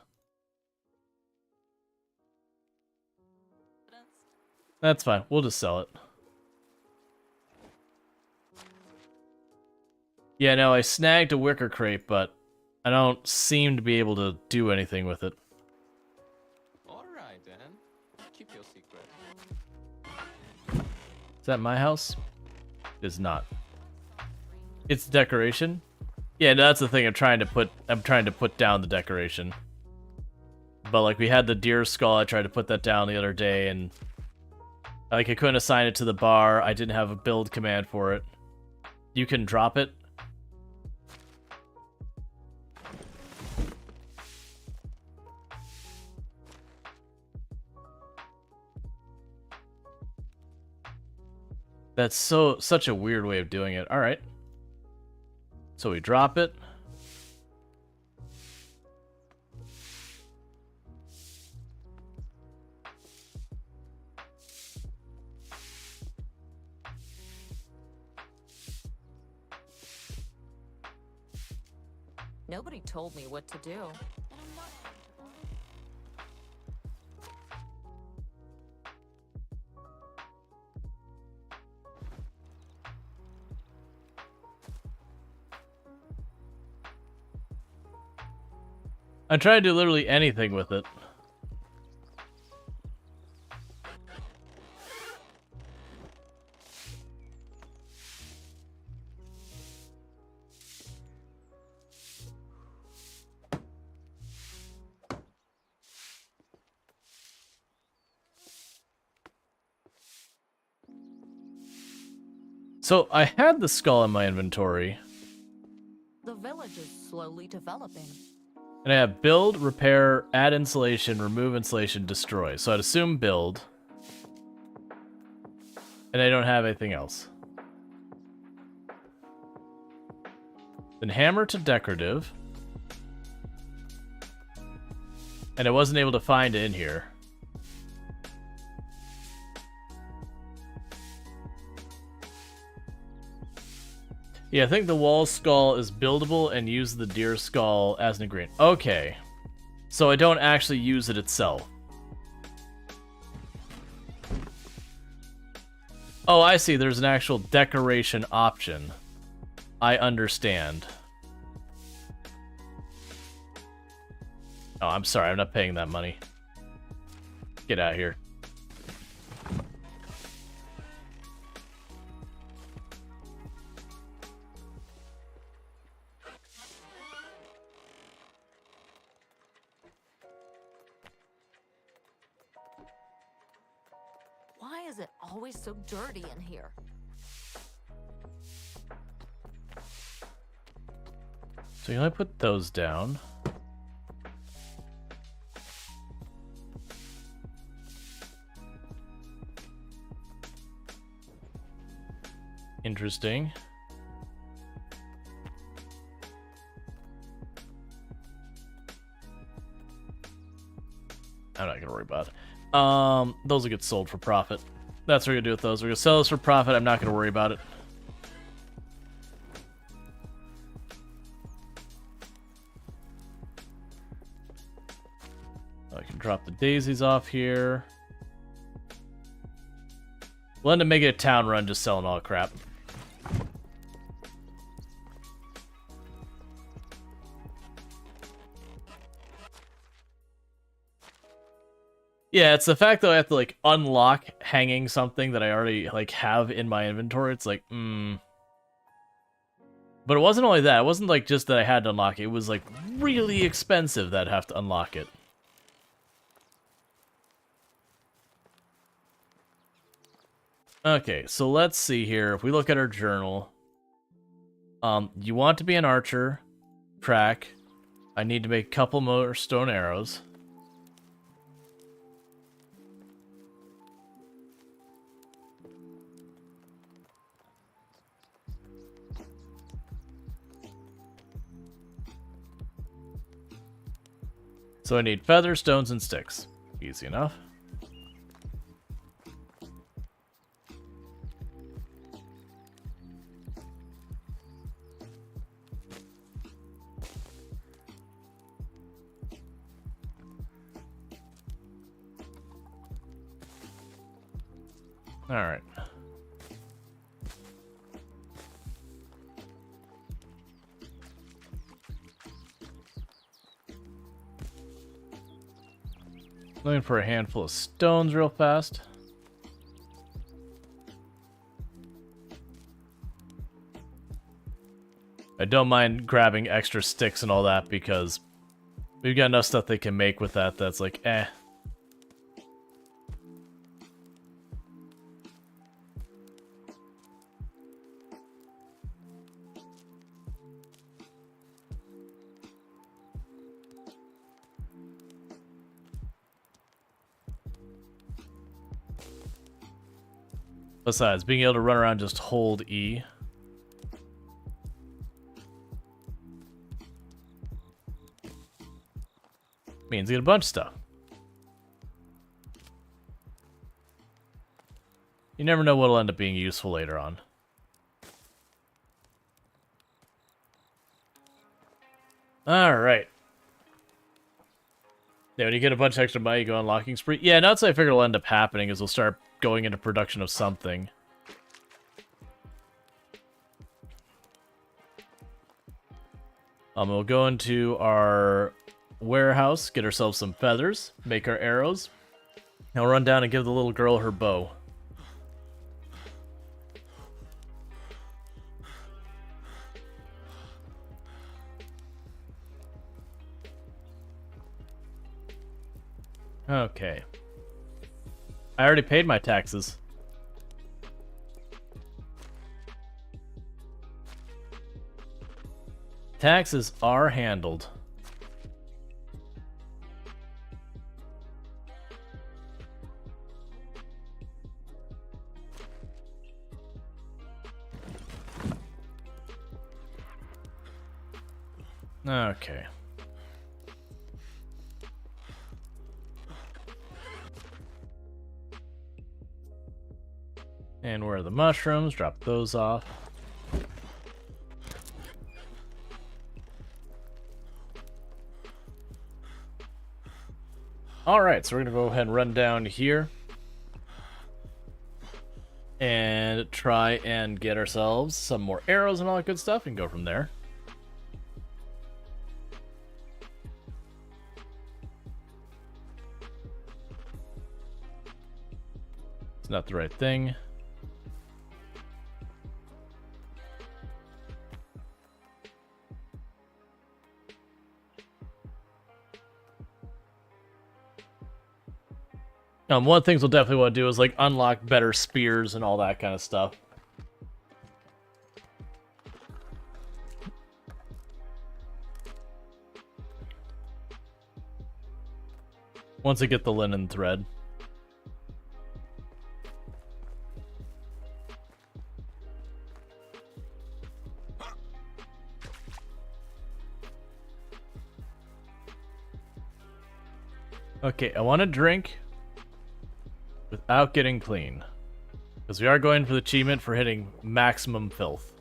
That's fine. We'll just sell it. Yeah, no, I snagged a wicker crate, but I don't seem to be able to do anything with it. Alright then. Keep your secret. Is that my house? It is not. It's decoration? Yeah, that's the thing I'm trying to put down the decoration. But like we had the deer skull, I tried to put that down the other day and like I couldn't assign it to the bar. I didn't have a build command for it. You can drop it. That's such a weird way of doing it. All right. So we drop it. Nobody told me what to do. I try to do literally anything with it. So I had the skull in my inventory. The village village is slowly developing. And I have build, repair, add insulation, remove insulation, destroy. So I'd assume build. And I don't have anything else. Then hammer to decorative. And I wasn't able to find it in here. Yeah, I think the wall skull is buildable and use the deer skull as an ingredient. Okay. So I don't actually use it itself. Oh, I see. There's an actual decoration option. I understand. Oh, I'm sorry. I'm not paying that money. Get out of here. Why is it always so dirty in here? So you only put those down. Interesting. I'm not gonna worry about it. Those will get sold for profit. That's what we're gonna do with those. We're gonna sell those for profit. I'm not gonna worry about it. I can drop the daisies off here. We'll end up making a town run just selling all the crap. Yeah, it's the fact that I have to, like, unlock hanging something that I already, like, have in my inventory. It's like, But it wasn't only that. It wasn't, like, just that I had to unlock it. It was, like, really expensive that I'd have to unlock it. Okay, so let's see here. If we look at our journal, you want to be an archer, track. I need to make a couple more stone arrows. So I need feathers, stones, and sticks. Easy enough. All right. Looking for a handful of stones real fast. I don't mind grabbing extra sticks and all that because we've got enough stuff they can make with that that's like, eh. Besides, being able to run around just hold E. Means get a bunch of stuff. You never know what'll end up being useful later on. Alright. Yeah, when you get a bunch of extra money, you go on unlocking spree. Yeah, that's what I figure will end up happening is we'll start going into production of something. We'll go into our warehouse, get ourselves some feathers, make our arrows. Now run down and give the little girl her bow. Okay. I already paid my taxes. Taxes are handled. Okay. And where are the mushrooms? Drop those off. Alright, so we're going to go ahead and run down here. And try and get ourselves some more arrows and all that good stuff and go from there. It's not the right thing. One of the things we'll definitely want to do is like unlock better spears and all that kind of stuff. Once I get the linen thread. Okay, I want to drink without getting clean, because we are going for the achievement for hitting maximum filth.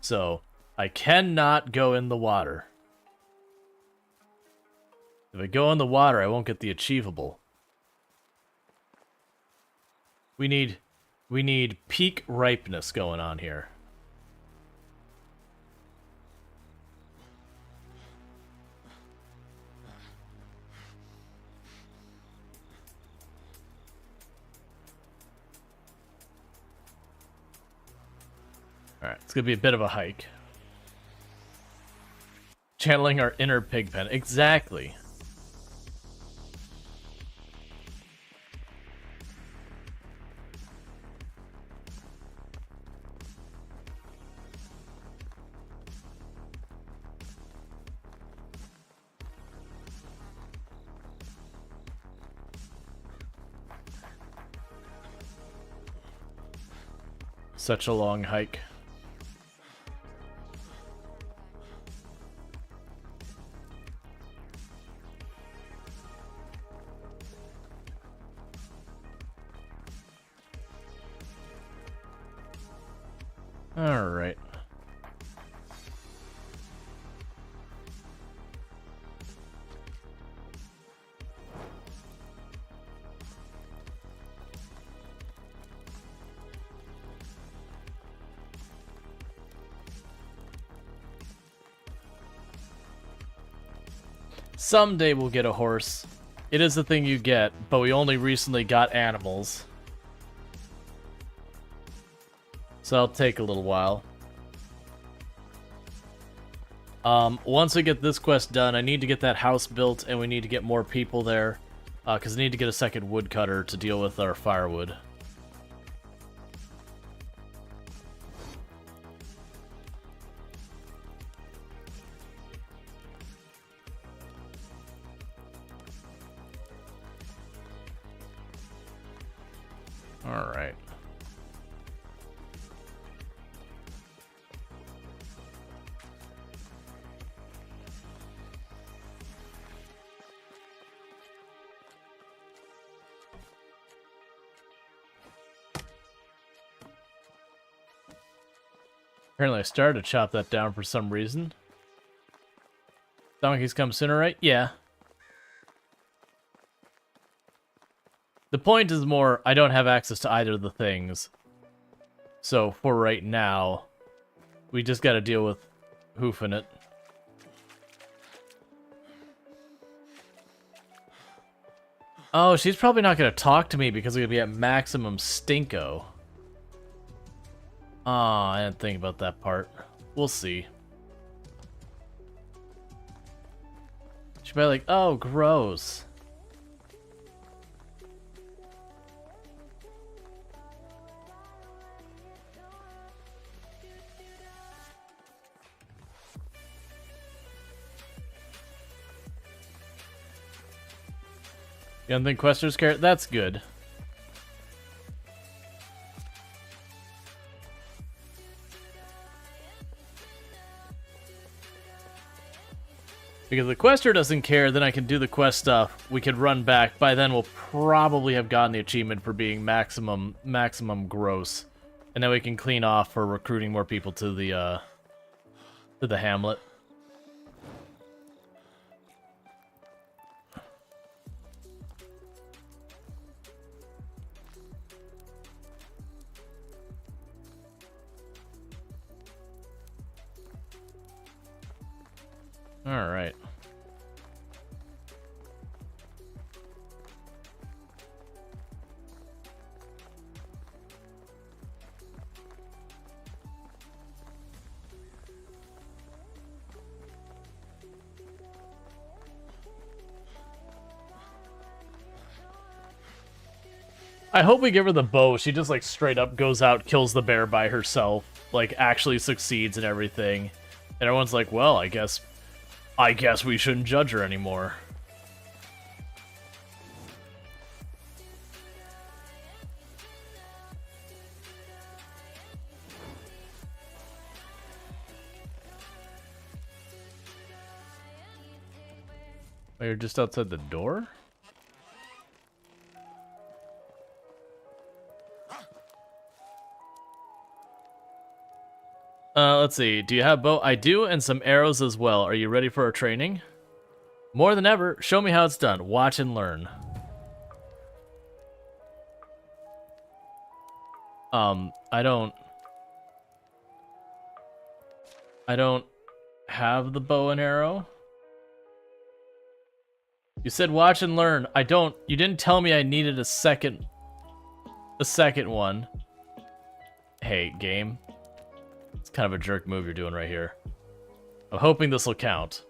So I cannot go in the water. If I go in the water, I won't get the achievable. We need peak ripeness going on here. Alright, it's gonna be a bit of a hike. Channeling our inner pigpen. Exactly. Such a long hike. All right. Someday we'll get a horse. It is the thing you get, but we only recently got animals. So it'll take a little while. Once I get this quest done, I need to get that house built, and we need to get more people there, because I need to get a second woodcutter to deal with our firewood. All right. Apparently I started to chop that down for some reason. Donkeys come sooner, right? Yeah. The point is more, I don't have access to either of the things. So, for right now, we just gotta deal with hoofing it. Oh, she's probably not gonna talk to me because we're gonna be at maximum stinko. Oh, I didn't think about that part. We'll see. She'll be like, oh, gross. You don't think questers care? That's good. Because the quester doesn't care, then I can do the quest stuff. We could run back. By then, we'll probably have gotten the achievement for being maximum gross, and then we can clean off for recruiting more people to the hamlet. All right. I hope we give her the bow. She just like straight up goes out, kills the bear by herself, like actually succeeds and everything. And everyone's like, well, I guess we shouldn't judge her anymore. Oh, you're just outside the door? Let's see. Do you have a bow? I do, and some arrows as well. Are you ready for our training? More than ever. Show me how it's done. Watch and learn. I don't have the bow and arrow. You said watch and learn. You didn't tell me I needed a second one. Hey, game. It's kind of a jerk move you're doing right here. I'm hoping this will count.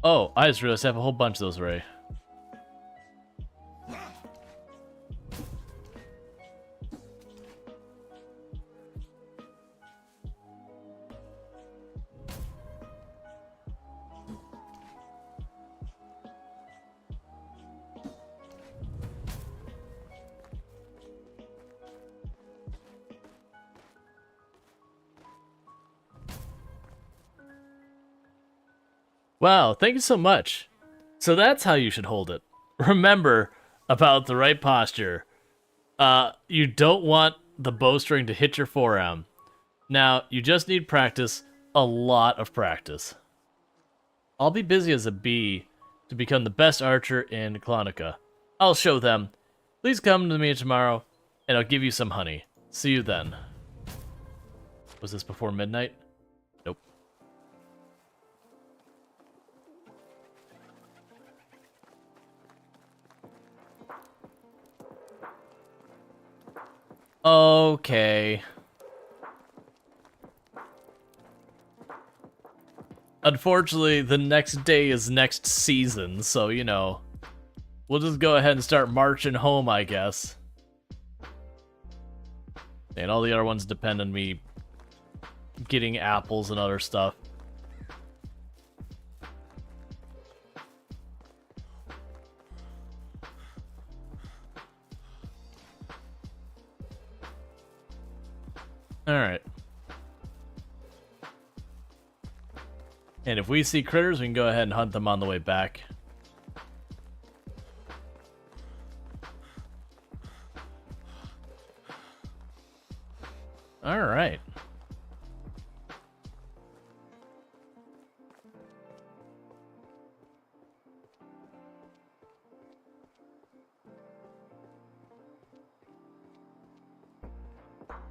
Oh, I just realized I have a whole bunch of those, Ray. Wow, thank you so much. So that's how you should hold it. Remember about the right posture. You don't want the bowstring to hit your forearm. Now, you just need practice, a lot of practice. I'll be busy as a bee to become the best archer in Clonica. I'll show them. Please come to me tomorrow, and I'll give you some honey. See you then. Was this before midnight? Nope. Okay. Unfortunately, the next day is next season, so, you know, we'll just go ahead and start marching home, I guess. And all the other ones depend on me getting apples and other stuff. Alright. And if we see critters, we can go ahead and hunt them on the way back. Alright.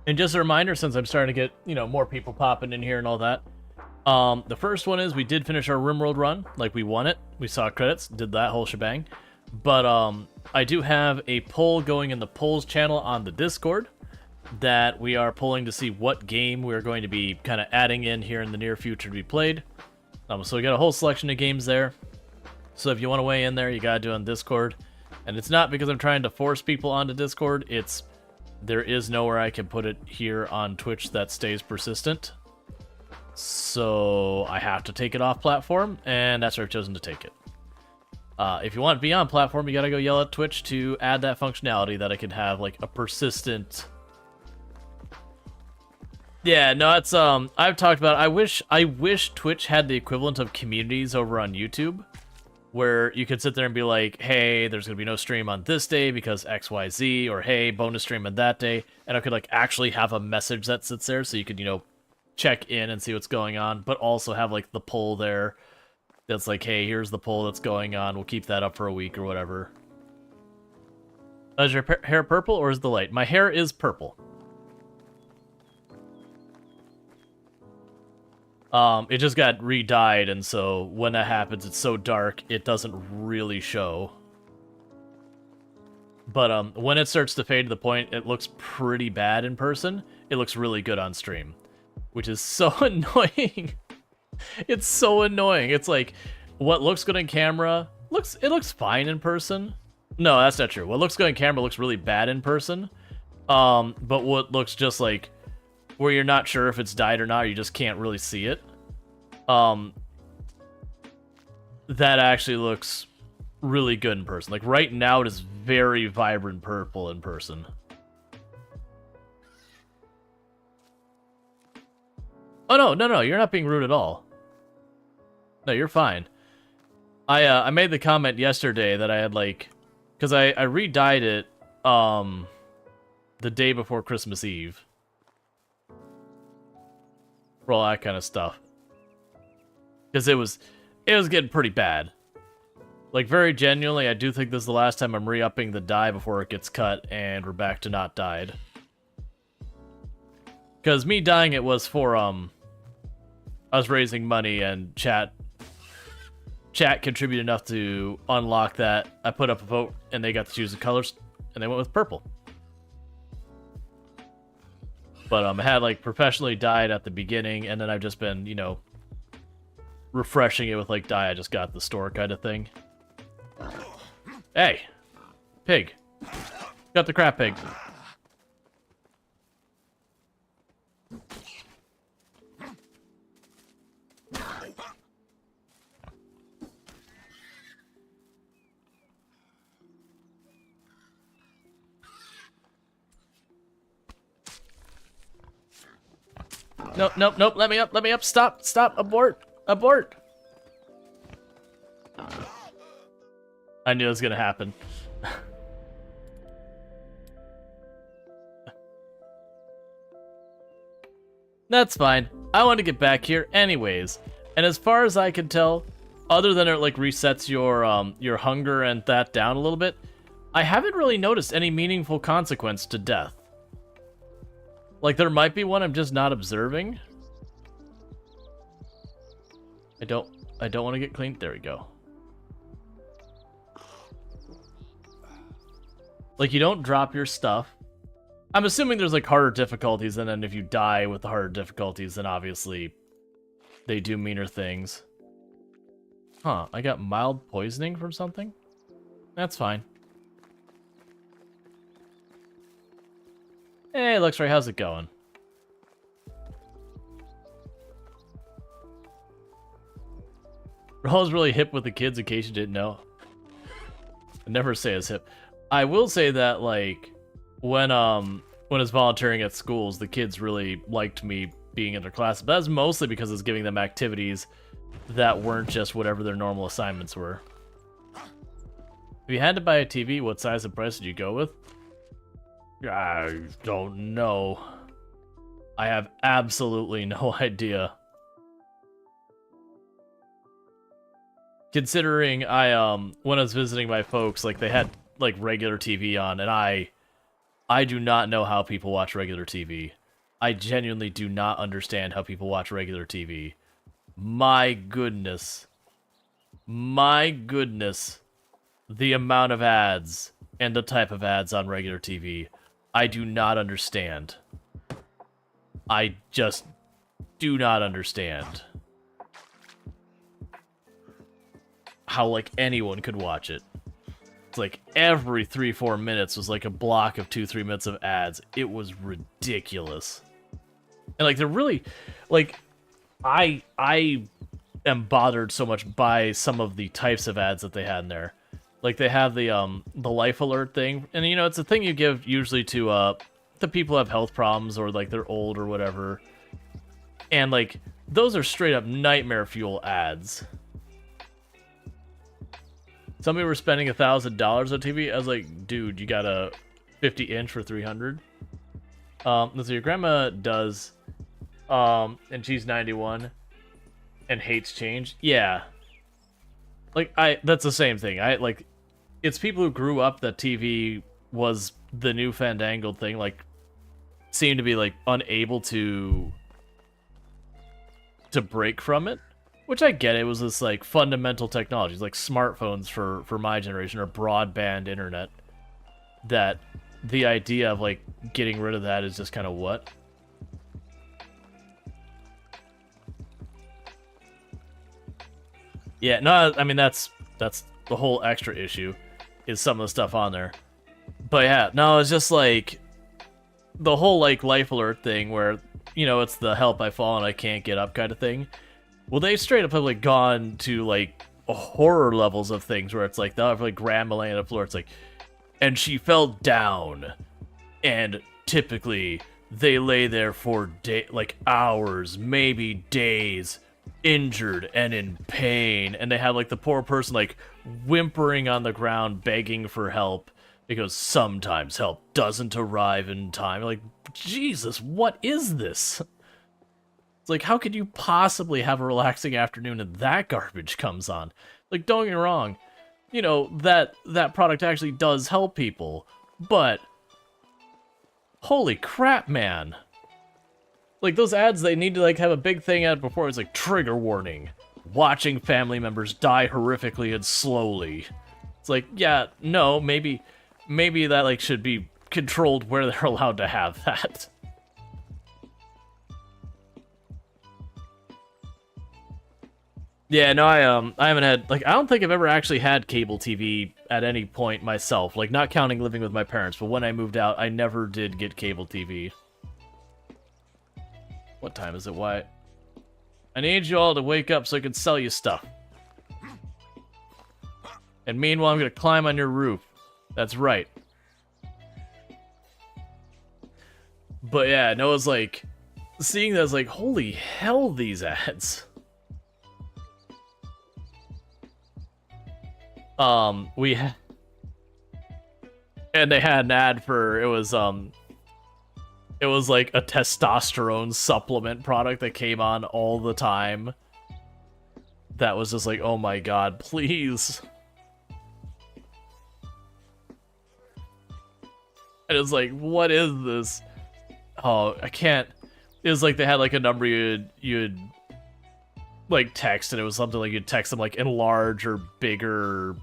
And just a reminder, since I'm starting to get, you know, more people popping in here and all that. The first one is we did finish our RimWorld run. Like, we won it. We saw credits, did that whole shebang. But I do have a poll going in the polls channel on the Discord that we are polling to see what game we're going to be kind of adding in here in the near future to be played. So we got a whole selection of games there. So if you want to weigh in there, you gotta do it on Discord. And it's not because I'm trying to force people onto Discord, it's there is nowhere I can put it here on Twitch that stays persistent. So I have to take it off platform, and that's where I've chosen to take it. If you want to be on platform, you gotta go yell at Twitch to add that functionality that I can have like a persistent. Yeah, no, it's I've talked about it. I wish Twitch had the equivalent of communities over on YouTube, where you could sit there and be like, hey, there's gonna be no stream on this day because XYZ, or hey, bonus stream on that day, and I could like actually have a message that sits there so you could, you know, check in and see what's going on, but also have like the poll there that's like, hey, here's the poll that's going on, we'll keep that up for a week or whatever. Is your hair purple or is the light? My hair is purple. It just got re-dyed, and so when that happens, it's so dark, it doesn't really show. But when it starts to fade to the point it looks pretty bad in person, it looks really good on stream. Which is so annoying. It's so annoying. It's like, what looks good on camera, it looks fine in person. No, that's not true. What looks good on camera looks really bad in person. But what looks just like, where you're not sure if it's dyed or not, or you just can't really see it. That actually looks really good in person. Like right now it is very vibrant purple in person. Oh, no, you're not being rude at all. No, you're fine. I made the comment yesterday that I had, like... Because I re-dyed it, the day before Christmas Eve. For all that kind of stuff. Because it was getting pretty bad. Like, very genuinely, I do think this is the last time I'm re-upping the dye before it gets cut, and we're back to not dyed. Because me dyeing it was for, I was raising money, and chat contributed enough to unlock that. I put up a vote, and they got to choose the colors, and they went with purple. But I had like professionally dyed at the beginning, and then I've just been, you know, refreshing it with like dye I just got at the store kind of thing. Hey, pig, got the crap pig. Nope, let me up, stop, abort. I knew it was gonna happen. That's fine. I want to get back here anyways. And as far as I can tell, other than it like resets your hunger and that down a little bit, I haven't really noticed any meaningful consequence to death. Like, there might be one I'm just not observing. I don't want to get clean. There we go. Like, you don't drop your stuff. I'm assuming there's, like, harder difficulties, and then if you die with the harder difficulties, then obviously they do meaner things. Huh, I got mild poisoning from something? That's fine. Hey, Luxray, how's it going? Rual's really hip with the kids, in case you didn't know. I never say it's hip. I will say that, like, when I was volunteering at schools, the kids really liked me being in their class. But that's mostly because I was giving them activities that weren't just whatever their normal assignments were. If you had to buy a TV, what size and price did you go with? I don't know. I have absolutely no idea. Considering when I was visiting my folks, like, they had like regular TV on, and I do not know how people watch regular TV. I genuinely do not understand how people watch regular TV. My goodness. My goodness. The amount of ads and the type of ads on regular TV. I do not understand. I just do not understand. how like anyone could watch it. It's like every 3-4 minutes was like a block of 2-3 minutes of ads. It was ridiculous. And like they're really like I am bothered so much by some of the types of ads that they had in there. Like they have the life alert thing, and you know it's a thing you give usually to the people who have health problems or like they're old or whatever. And like those are straight up nightmare fuel ads. Somebody were spending $1,000 on TV. I was like, dude, you got a 50-inch for $300. So your grandma does, and she's 91 and hates change. Yeah, like that's the same thing. It's people who grew up that TV was the new fandangled thing. Like, seem to be like unable to break from it. Which I get, it was this like fundamental technologies, like smartphones for my generation or broadband internet. That the idea of like getting rid of that is just kind of what. Yeah, no, I mean that's the whole extra issue, is some of the stuff on there. But yeah, no, it's just like the whole like life alert thing where, you know, it's the help I fall and I can't get up kind of thing. Well, they straight up have like gone to like horror levels of things where it's like they'll have like grandma laying on the floor. It's like, and she fell down, and typically they lay there for like hours, maybe days, injured and in pain, and they have like the poor person like whimpering on the ground, begging for help because sometimes help doesn't arrive in time. Like, Jesus, what is this? Like, how could you possibly have a relaxing afternoon and that garbage comes on? Like, don't get me wrong, you know, that product actually does help people, but holy crap, man. Like, those ads, they need to, like, have a big thing out before. It's like, trigger warning. Watching family members die horrifically and slowly. It's like, yeah, no, maybe that, like, should be controlled where they're allowed to have that. Yeah, no, I haven't had, like, I don't think I've ever actually had cable TV at any point myself. Like, not counting living with my parents, but when I moved out, I never did get cable TV. What time is it, Wyatt? I need you all to wake up so I can sell you stuff. And meanwhile, I'm gonna climb on your roof. That's right. But yeah, no, it's like, seeing that, I was like, holy hell, these ads. And they had an ad for, it was like a testosterone supplement product that came on all the time. That was just like, oh my god, please. And it was like, what is this? Oh, I can't. It was like they had like a number you'd like text, and it was something like you'd text them like enlarge or bigger,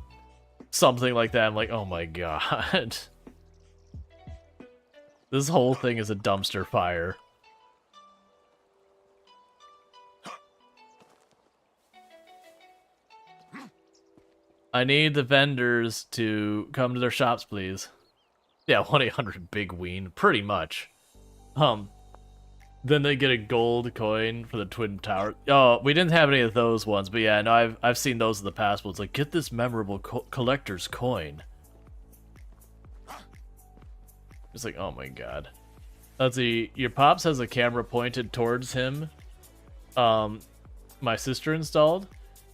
something like that. I'm like, oh my god. This whole thing is a dumpster fire. I need the vendors to come to their shops, please. Yeah, 1-800-BIG-WEEN, pretty much. Then they get a gold coin for the Twin Tower. Oh, we didn't have any of those ones, but yeah, no, I've seen those in the past. But it's like, get this memorable collector's coin. It's like, oh my god. Let's see, your pops has a camera pointed towards him. My sister installed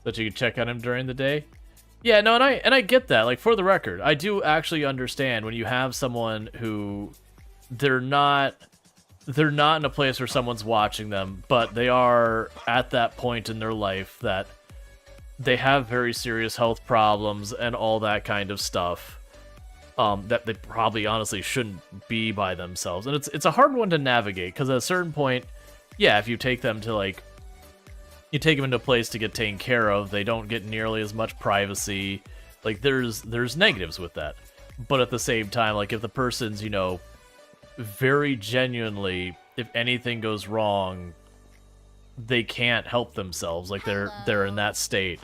that you can check on him during the day. Yeah, no, and I get that. Like, for the record, I do actually understand when you have someone who they're not in a place where someone's watching them, but they are at that point in their life that they have very serious health problems and all that kind of stuff. That they probably honestly shouldn't be by themselves. And it's a hard one to navigate, because at a certain point, yeah, if you take them to like, you take them into a place to get taken care of, they don't get nearly as much privacy. Like, there's negatives with that. But at the same time, like, if the person's, you know, very genuinely, if anything goes wrong, they can't help themselves. Like, they're in that state.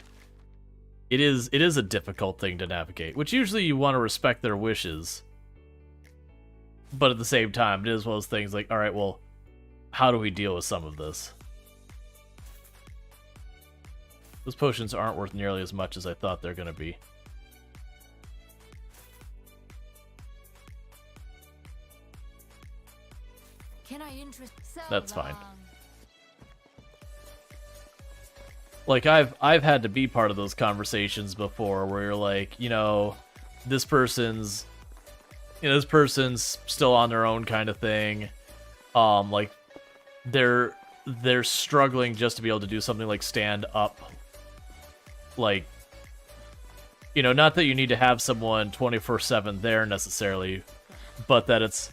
it is a difficult thing to navigate, which usually you want to respect their wishes. But at the same time, it is one of those things like, all right, well, how do we deal with some of this? Those potions aren't worth nearly as much as I thought they're going to be. Can I interest? So That's fine. long. Like, I've had to be part of those conversations before where you're like, you know, this person's still on their own kind of thing. Like, they're struggling just to be able to do something like stand up. Like, you know, not that you need to have someone 24/7 there necessarily, but that it's,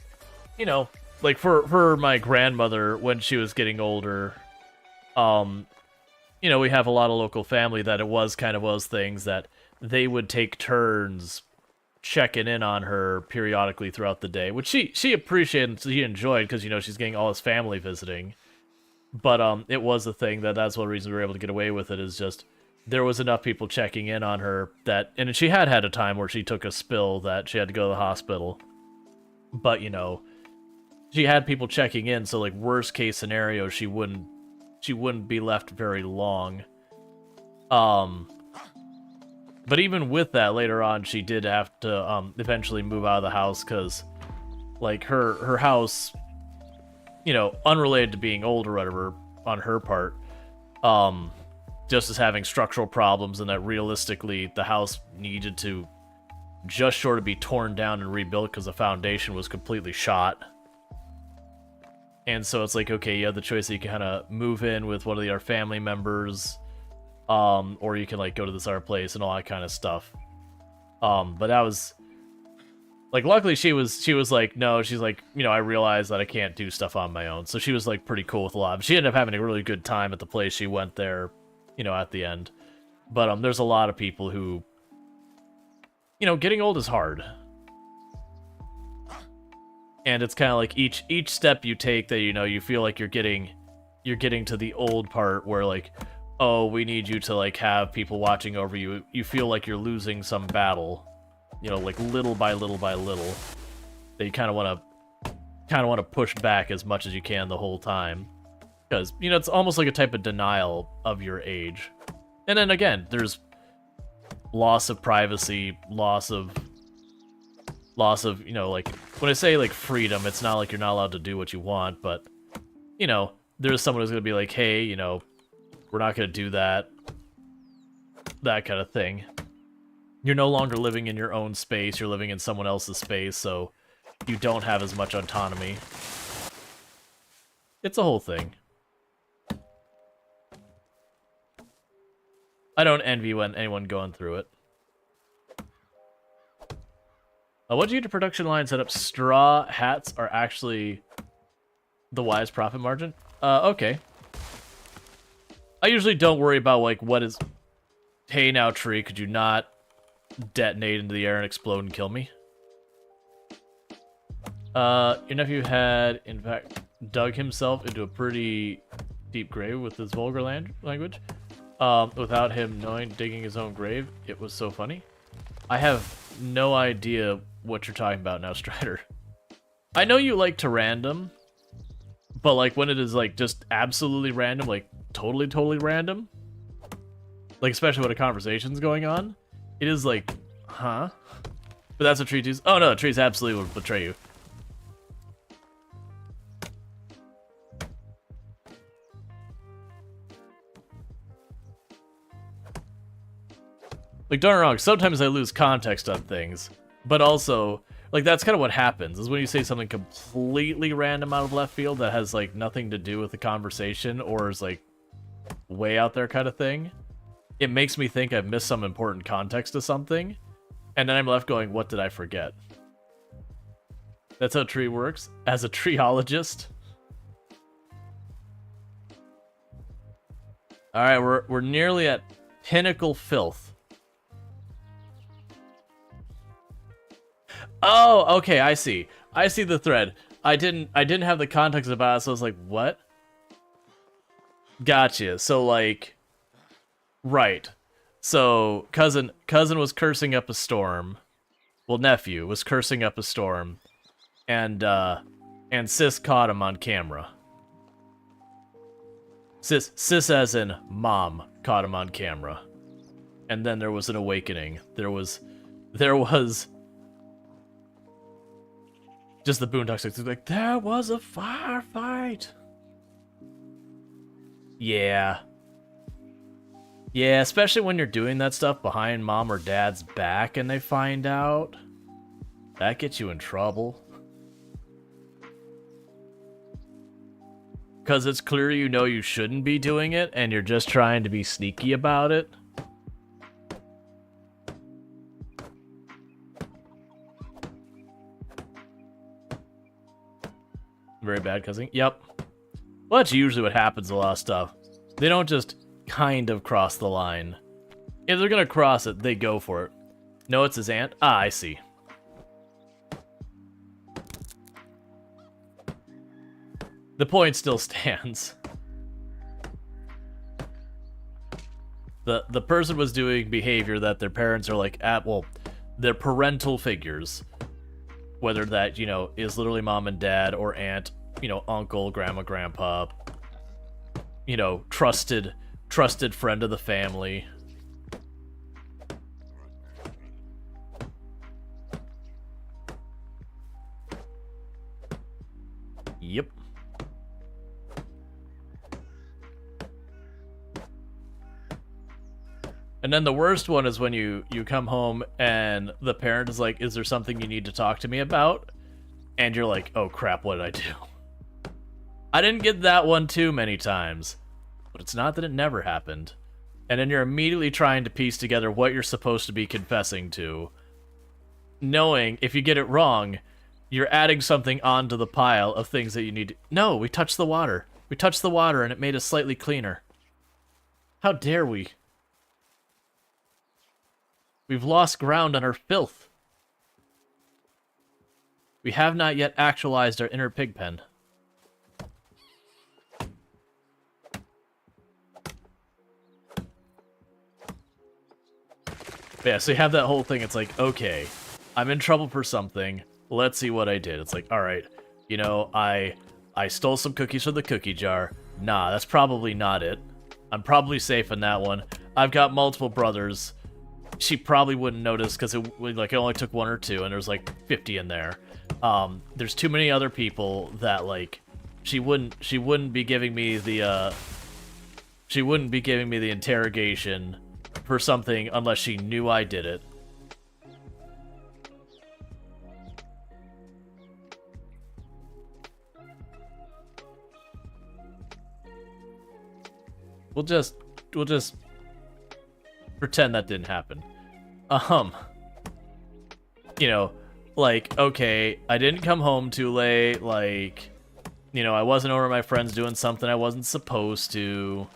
you know, like for my grandmother when she was getting older, you know, we have a lot of local family that it was kind of those things that they would take turns checking in on her periodically throughout the day, which she appreciated and she enjoyed because, you know, she's getting all his family visiting. But it was a thing that's one reason we were able to get away with it, is just there was enough people checking in on her that, and she had a time where she took a spill that she had to go to the hospital. But, you know, she had people checking in, so like worst case scenario, she wouldn't be left very long. But even with that, later on, she did have to eventually move out of the house because, like, her house, you know, unrelated to being old or whatever on her part, just as having structural problems, and that realistically the house needed to just short of be torn down and rebuilt because the foundation was completely shot. And so it's like, okay, you have the choice that you can kind of move in with one of our family members, or you can like go to this other place and all that kind of stuff. But that was like, luckily she was like, no, she's like, you know, I realize that I can't do stuff on my own. So she was like pretty cool with a lot. She ended up having a really good time at the place she went there, you know, at the end. But there's a lot of people who, you know, getting old is hard. And it's kind of like each step you take that, you know, you feel like you're getting to the old part where like, oh, we need you to like have people watching over you. You feel like you're losing some battle, you know, like little by little by little. That you kind of want to push back as much as you can the whole time, because, you know, it's almost like a type of denial of your age. And then again, there's loss of privacy, loss of, you know, like, when I say, like, freedom, it's not like you're not allowed to do what you want, but, you know, there's someone who's going to be like, hey, you know, we're not going to do that kind of thing. You're no longer living in your own space, you're living in someone else's space, so you don't have as much autonomy. It's a whole thing. I don't envy anyone going through it. What do you do to production line setup? Straw hats are actually the wise profit margin. Okay. I usually don't worry about, like, what is... Hey now, tree, could you not detonate into the air and explode and kill me? Your nephew had, in fact, dug himself into a pretty deep grave with his vulgar language. Without him knowing, digging his own grave. It was so funny. I have no idea what you're talking about now, Strider. I know you like to random, but like when it is like just absolutely random, like totally random, like especially when a conversation's going on, it is like, huh? But that's what Tree does. Oh no, Tree's absolutely would betray you. Like, don't get me wrong, sometimes I lose context on things, but also, like, that's kind of what happens, is when you say something completely random out of left field that has, like, nothing to do with the conversation, or is, like, way out there kind of thing, it makes me think I've missed some important context to something, and then I'm left going, what did I forget? That's how Tree works, as a treeologist. Alright, we're nearly at Pinnacle Filth. Oh, okay, I see. I see the thread. I didn't have the context about it, so I was like, what? Gotcha. So, like, right. So cousin was cursing up a storm. Well, nephew was cursing up a storm, and sis caught him on camera. Sis as in mom caught him on camera. And then there was an awakening. There was just the Boondocks like, there was a firefight. Yeah. Yeah, especially when you're doing that stuff behind mom or dad's back and they find out. That gets you in trouble. Because it's clear you know you shouldn't be doing it and you're just trying to be sneaky about it. Very bad cousin. Yep. Well, that's usually what happens with a lot of stuff. They don't just kind of cross the line. If they're gonna cross it, they go for it. No, it's his aunt? Ah, I see. The point still stands. The person was doing behavior that their parents are like, well, their parental figures. Whether that, you know, is literally mom and dad or aunt, you know, uncle, grandma, grandpa, you know, trusted friend of the family. Yep. And then the worst one is when you come home and the parent is like, is there something you need to talk to me about? And you're like, oh crap, what did I do? I didn't get that one too many times. But it's not that it never happened. And then you're immediately trying to piece together what you're supposed to be confessing to. Knowing if you get it wrong, you're adding something onto the pile of things that you need to... No, we touched the water. We touched the water and it made us slightly cleaner. How dare we? We've lost ground on our filth. We have not yet actualized our inner pig pen. But yeah, so you have that whole thing, it's like, okay, I'm in trouble for something, let's see what I did. It's like, alright, you know, I stole some cookies from the cookie jar. Nah, that's probably not it. I'm probably safe in that one. I've got multiple brothers. She probably wouldn't notice because it only took one or two, and there's like 50 in there. There's too many other people that like she wouldn't be giving me the interrogation for something unless she knew I did it. We'll just pretend that didn't happen. You know, like, okay, I didn't come home too late, like, you know, I wasn't over at my friends doing something I wasn't supposed to.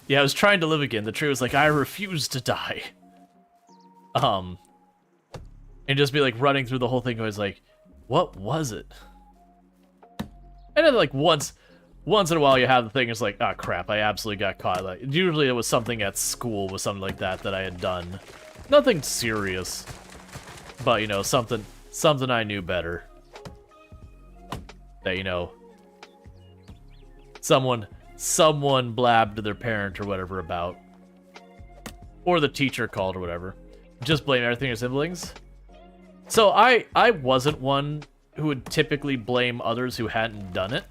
Yeah, I was trying to live again. The tree was like, I refuse to die. And just be like running through the whole thing, I was like, what was it? And then like once in a while you have the thing, it's like, oh crap, I absolutely got caught. Like, usually it was something at school, was something like that I had done. Nothing serious. But, you know, something I knew better. That, you know, someone blabbed to their parent or whatever about. Or the teacher called or whatever. Just blame everything on siblings. So I wasn't one who would typically blame others who hadn't done it.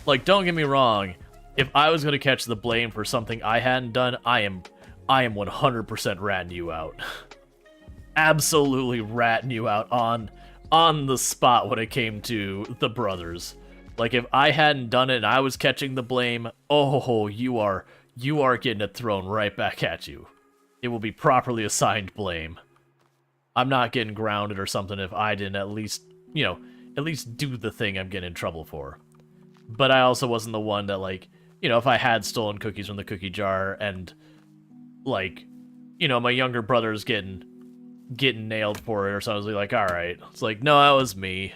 Like, don't get me wrong, if I was going to catch the blame for something I hadn't done, I am 100% ratting you out. Absolutely ratting you out on the spot when it came to the brothers. Like, if I hadn't done it and I was catching the blame, oh, you are getting it thrown right back at you. It will be properly assigned blame. I'm not getting grounded or something if I didn't at least do the thing I'm getting in trouble for. But I also wasn't the one that, like, you know, if I had stolen cookies from the cookie jar and, like, you know, my younger brother's getting nailed for it or something, I was like, alright. It's like, no, that was me.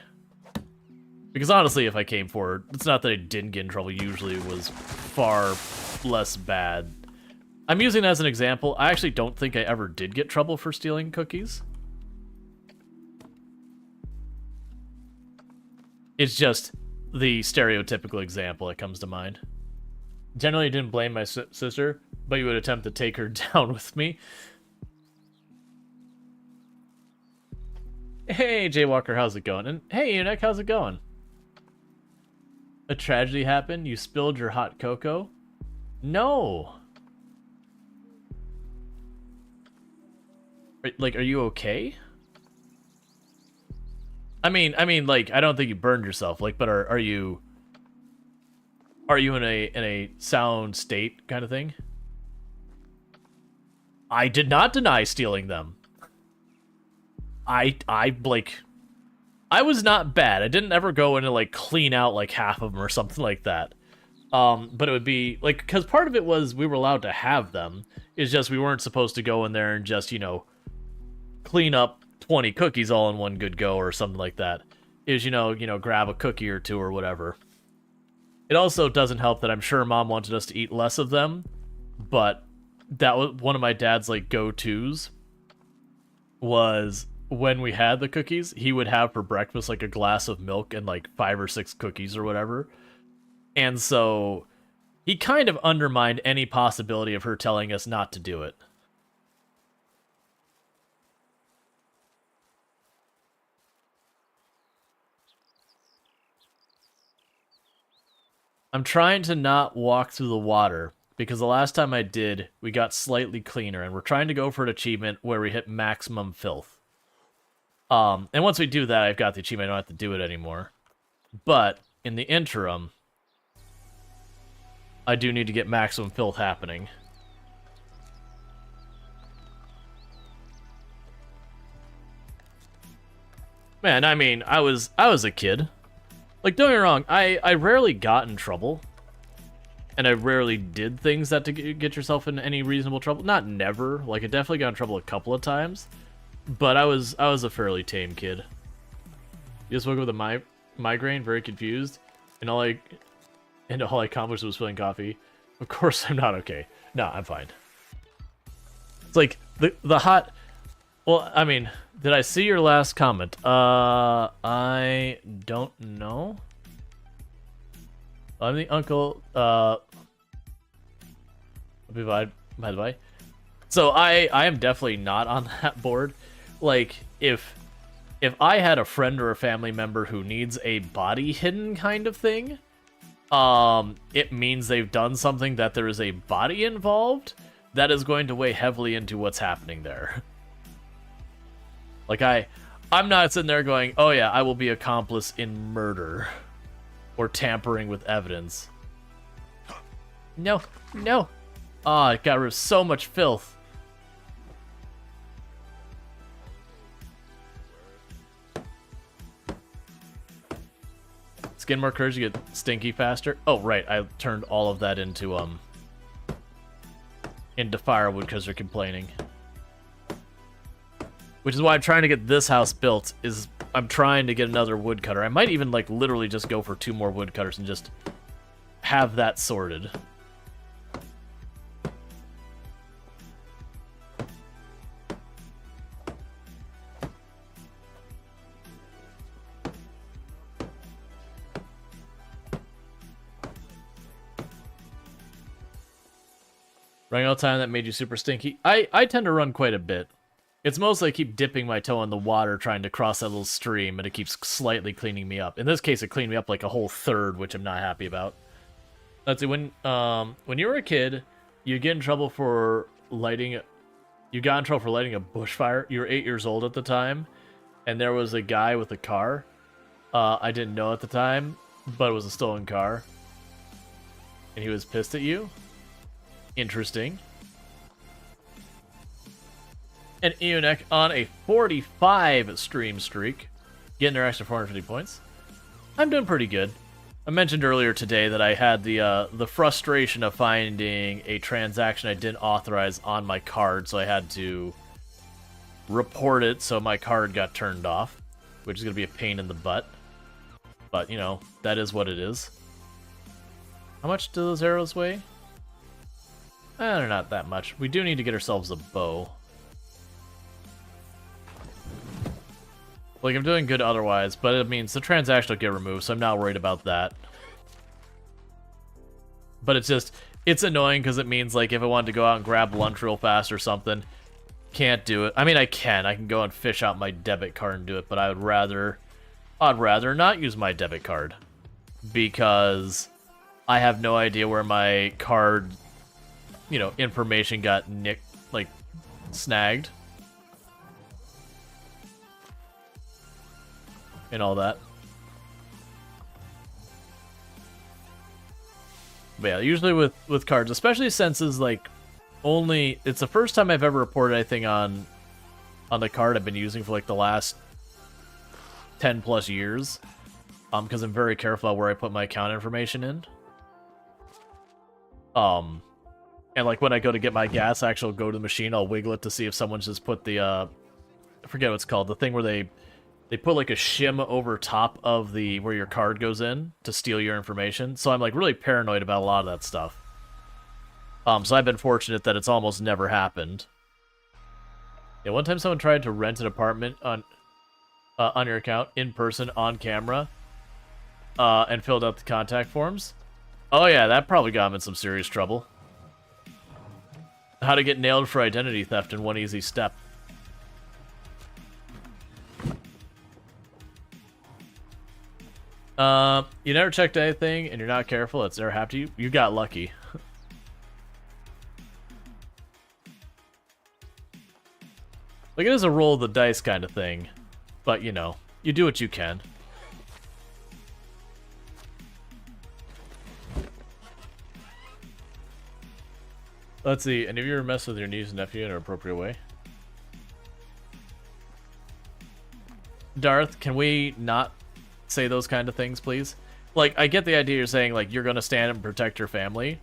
Because honestly, if I came forward, it's not that I didn't get in trouble, usually it was far less bad. I'm using it as an example. I actually don't think I ever did get trouble for stealing cookies. It's just the stereotypical example that comes to mind. Generally, I didn't blame my sister, but you would attempt to take her down with me. Hey, Jaywalker, how's it going? And hey, Eunuch, how's it going? A tragedy happened? You spilled your hot cocoa? No. Like, are you okay? I mean, like, I don't think you burned yourself. Like, but are you in a sound state kind of thing? I did not deny stealing them. I was not bad. I didn't ever go in and like clean out like half of them or something like that. But it would be like, because part of it was we were allowed to have them. It's just we weren't supposed to go in there and just, you know, clean up 20 cookies all in one good go or something like that. Is, you know, grab a cookie or two or whatever. It also doesn't help that I'm sure Mom wanted us to eat less of them, but that was one of my dad's like go-tos. Was when we had the cookies, he would have for breakfast like a glass of milk and like 5 or 6 cookies or whatever. And so he kind of undermined any possibility of her telling us not to do it. I'm trying to not walk through the water, because the last time I did, we got slightly cleaner, and we're trying to go for an achievement where we hit maximum filth. And once we do that, I've got the achievement, I don't have to do it anymore. But, in the interim, I do need to get maximum filth happening. Man, I mean, I was a kid. Like, don't get me wrong, I rarely got in trouble. And I rarely did things that to get yourself in any reasonable trouble. Not never. Like, I definitely got in trouble a couple of times. But I was a fairly tame kid. You just woke up with a migraine, very confused. And all I accomplished was spilling coffee. Of course I'm not okay. No, I'm fine. It's like, the hot... Well, I mean... Did I see your last comment? I don't know. I'm the uncle, by the way. So I am definitely not on that board. Like, if I had a friend or a family member who needs a body hidden kind of thing, it means they've done something that there is a body involved, that is going to weigh heavily into what's happening there. Like, I'm not sitting there going, oh yeah, I will be accomplice in murder. Or tampering with evidence. No, no. Oh, it got rid of so much filth. Let's get more courage to get stinky faster. Oh, right, I turned all of that into firewood because they're complaining. Which is why I'm trying to get this house built, is I'm trying to get another woodcutter. I might even, like, literally just go for 2 more woodcutters and just have that sorted. Running all the time, that made you super stinky. I tend to run quite a bit. It's mostly I keep dipping my toe in the water trying to cross that little stream, and it keeps slightly cleaning me up. In this case, it cleaned me up like a whole third, which I'm not happy about. Let's see, when you were a kid, you get in trouble for lighting... You got in trouble for lighting a bushfire. You were 8 years old at the time, and there was a guy with a car. I didn't know at the time, but it was a stolen car. And he was pissed at you. Interesting. And Eunuch on a 45 stream streak, getting their extra 450 points. I'm doing pretty good. I mentioned earlier today that I had the frustration of finding a transaction I didn't authorize on my card, so I had to report it, so my card got turned off, which is going to be a pain in the butt. But, you know, that is what it is. How much do those arrows weigh? They're not that much. We do need to get ourselves a bow. Like, I'm doing good otherwise, but it means the transaction will get removed, so I'm not worried about that. But it's just, it's annoying because it means, like, if I wanted to go out and grab lunch real fast or something, can't do it. I mean, I can go and fish out my debit card and do it, but I'd rather not use my debit card. Because I have no idea where my card, you know, information got snagged. And all that. But yeah, usually with cards, especially since it's like it's the first time I've ever reported anything on the card I've been using for like the last 10 plus years. Because I'm very careful about where I put my account information in. And like when I go to get my gas, I actually go to the machine, I'll wiggle it to see if someone's just put the I forget what it's called, the thing where they put like a shim over top of where your card goes in to steal your information. So I'm like really paranoid about a lot of that stuff. So I've been fortunate that it's almost never happened. Yeah, one time someone tried to rent an apartment on your account in person on camera, and filled out the contact forms. Oh yeah, that probably got him in some serious trouble. How to get nailed for identity theft in one easy step. You never checked anything and you're not careful, it's there after you. You got lucky. Like, it is a roll of the dice kind of thing. But, you know, you do what you can. Let's see, and have you ever messed with your niece and nephew in an appropriate way? Darth, can we not say those kind of things, please? Like, I get the idea you're saying, like, you're gonna stand and protect your family,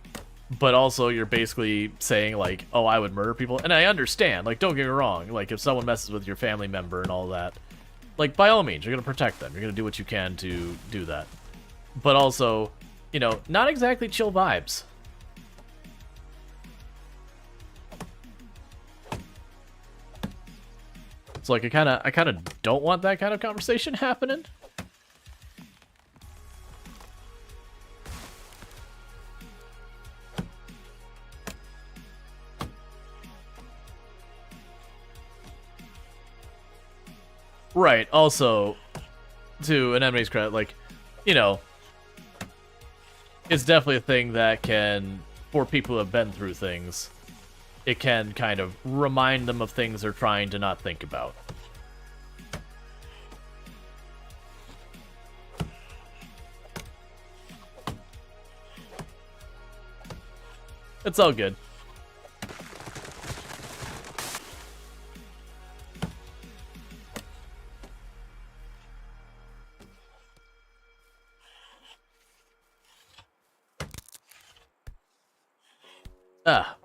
but also you're basically saying, like, oh, I would murder people. And I understand, like, don't get me wrong, like, if someone messes with your family member and all that, like, by all means, you're gonna protect them. You're gonna do what you can to do that. But also, you know, not exactly chill vibes. So, like, I kind of don't want that kind of conversation happening. Right, also, to an enemy's credit, like, you know, it's definitely a thing that can, for people who have been through things, it can kind of remind them of things they're trying to not think about. It's all good.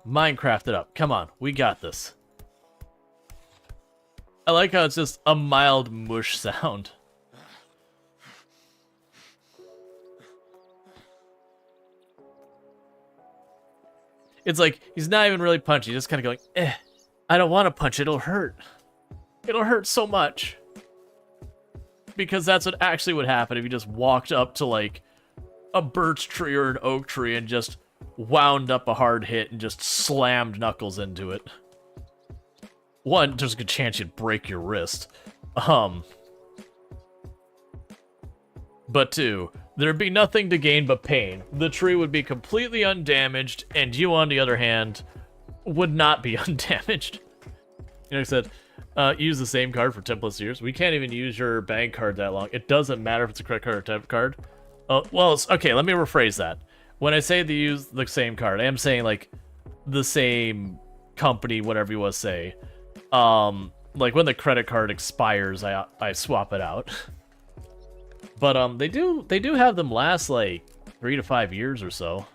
Minecraft it up. Come on, we got this. I like how it's just a mild mush sound. It's like, he's not even really punching, he's just kind of going, I don't want to punch, it'll hurt. It'll hurt so much. Because that's what actually would happen if you just walked up to, like, a birch tree or an oak tree and just wound up a hard hit and just slammed knuckles into it. One, there's a good chance you'd break your wrist. But two, there'd be nothing to gain but pain. The tree would be completely undamaged, and you, on the other hand, would not be undamaged. You know, I said, use the same card for 10 plus years. We can't even use your bank card that long. It doesn't matter if it's a credit card or debit card. Well, okay, let me rephrase that. When I say to use the same card, I am saying, like, the same company, whatever you want to say. Like, when the credit card expires, I swap it out. But, they do have them last, like, 3 to 5 years or so.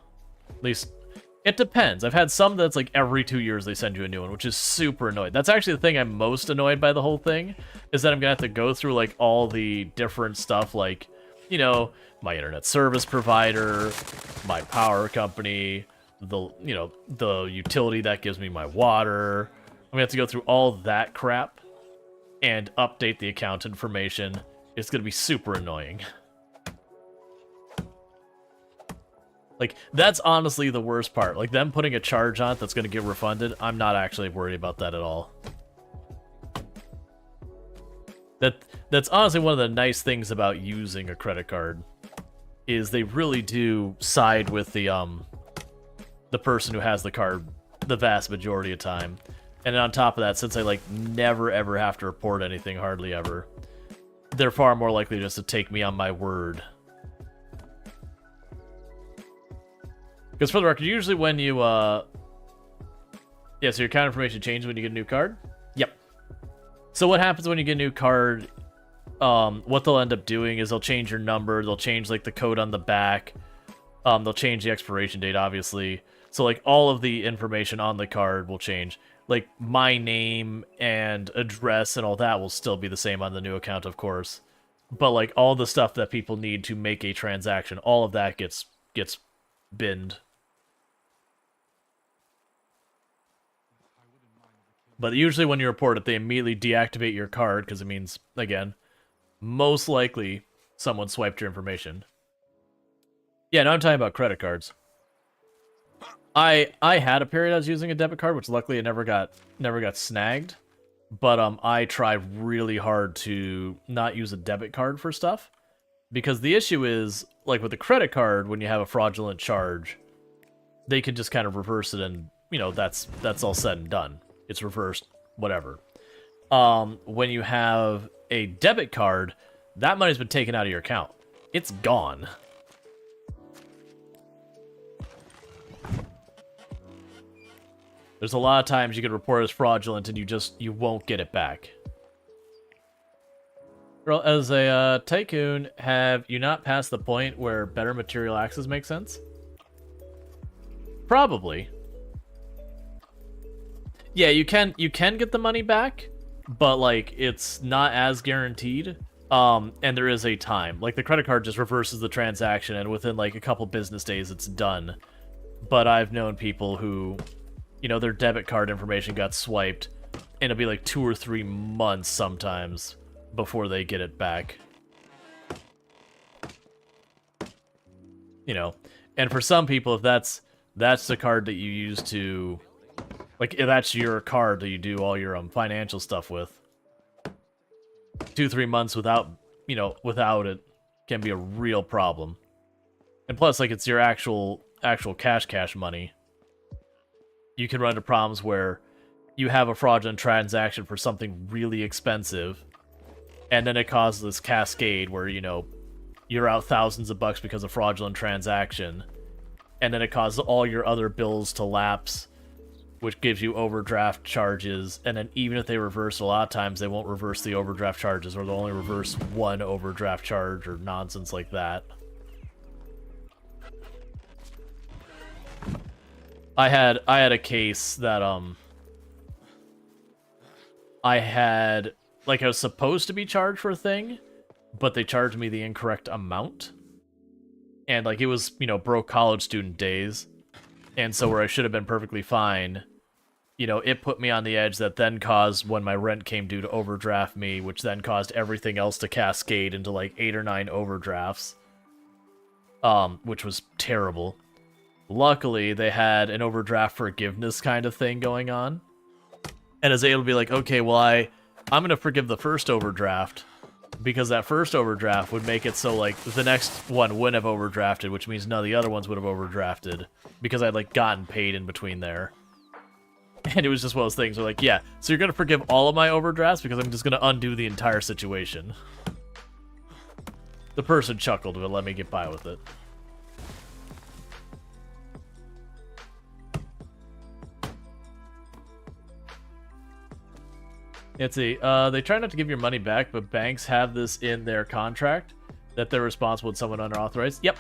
At least, it depends. I've had some that's, like, every 2 years they send you a new one, which is super annoying. That's actually the thing I'm most annoyed by the whole thing, is that I'm gonna have to go through, like, all the different stuff, like, you know, my internet service provider, my power company, the utility that gives me my water. I'm gonna have to go through all that crap and update the account information. It's gonna be super annoying. Like, that's honestly the worst part. Like, them putting a charge on it that's gonna get refunded, I'm not actually worried about that at all. That's honestly one of the nice things about using a credit card, is they really do side with the person who has the card the vast majority of time. And on top of that, since I like never ever have to report anything, hardly ever, they're far more likely just to take me on my word. Because for the record, usually when you yeah, so your account information changes when you get a new card. Yep. So what happens when you get a new card? What they'll end up doing is they'll change your number, they'll change like the code on the back, they'll change the expiration date, obviously. So like all of the information on the card will change. Like my name and address and all that will still be the same on the new account, of course. But like all the stuff that people need to make a transaction, all of that gets binned. But usually when you report it, they immediately deactivate your card, because it means, again, most likely someone swiped your information. Yeah, now I'm talking about credit cards. I had a period I was using a debit card, which luckily it never got snagged. But I try really hard to not use a debit card for stuff, because the issue is, like with a credit card, when you have a fraudulent charge, they can just kind of reverse it, and that's all said and done. It's reversed, whatever. When you have a debit card, that money's been taken out of your account. It's gone. There's a lot of times you could report it as fraudulent and you won't get it back. Girl, as a tycoon, have you not passed the point where better material access makes sense? Probably. Yeah, you can get the money back, but like it's not as guaranteed. And there is a time. Like the credit card just reverses the transaction, and within like a couple business days it's done. But I've known people who, their debit card information got swiped, and it'll be like 2 or 3 months sometimes before they get it back. And for some people, if that's the card that you use to, like, if that's your card that you do all your financial stuff with, 2-3 months without it can be a real problem. And plus, like, it's your actual cash money. You can run into problems where you have a fraudulent transaction for something really expensive, and then it causes this cascade where, you're out thousands of bucks because of fraudulent transaction, and then it causes all your other bills to lapse, which gives you overdraft charges, and then even if they reverse, a lot of times they won't reverse the overdraft charges, or they'll only reverse one overdraft charge, or nonsense like that. I had a case that, I was supposed to be charged for a thing, but they charged me the incorrect amount. And, like, it was, broke college student days. And so where I should have been perfectly fine, it put me on the edge that then caused, when my rent came due, to overdraft me, which then caused everything else to cascade into, like, 8 or 9 overdrafts. Which was terrible. Luckily, they had an overdraft forgiveness kind of thing going on. And I was able to be like, okay, well, I'm going to forgive the first overdraft, because that first overdraft would make it so, like, the next one wouldn't have overdrafted, which means none of the other ones would have overdrafted, because I'd, like, gotten paid in between there. And it was just one of those things where, like, yeah, so you're going to forgive all of my overdrafts because I'm just going to undo the entire situation. The person chuckled, but let me get by with it. Let's see. They try not to give your money back, but banks have this in their contract that they're responsible when someone unauthorized. Yep.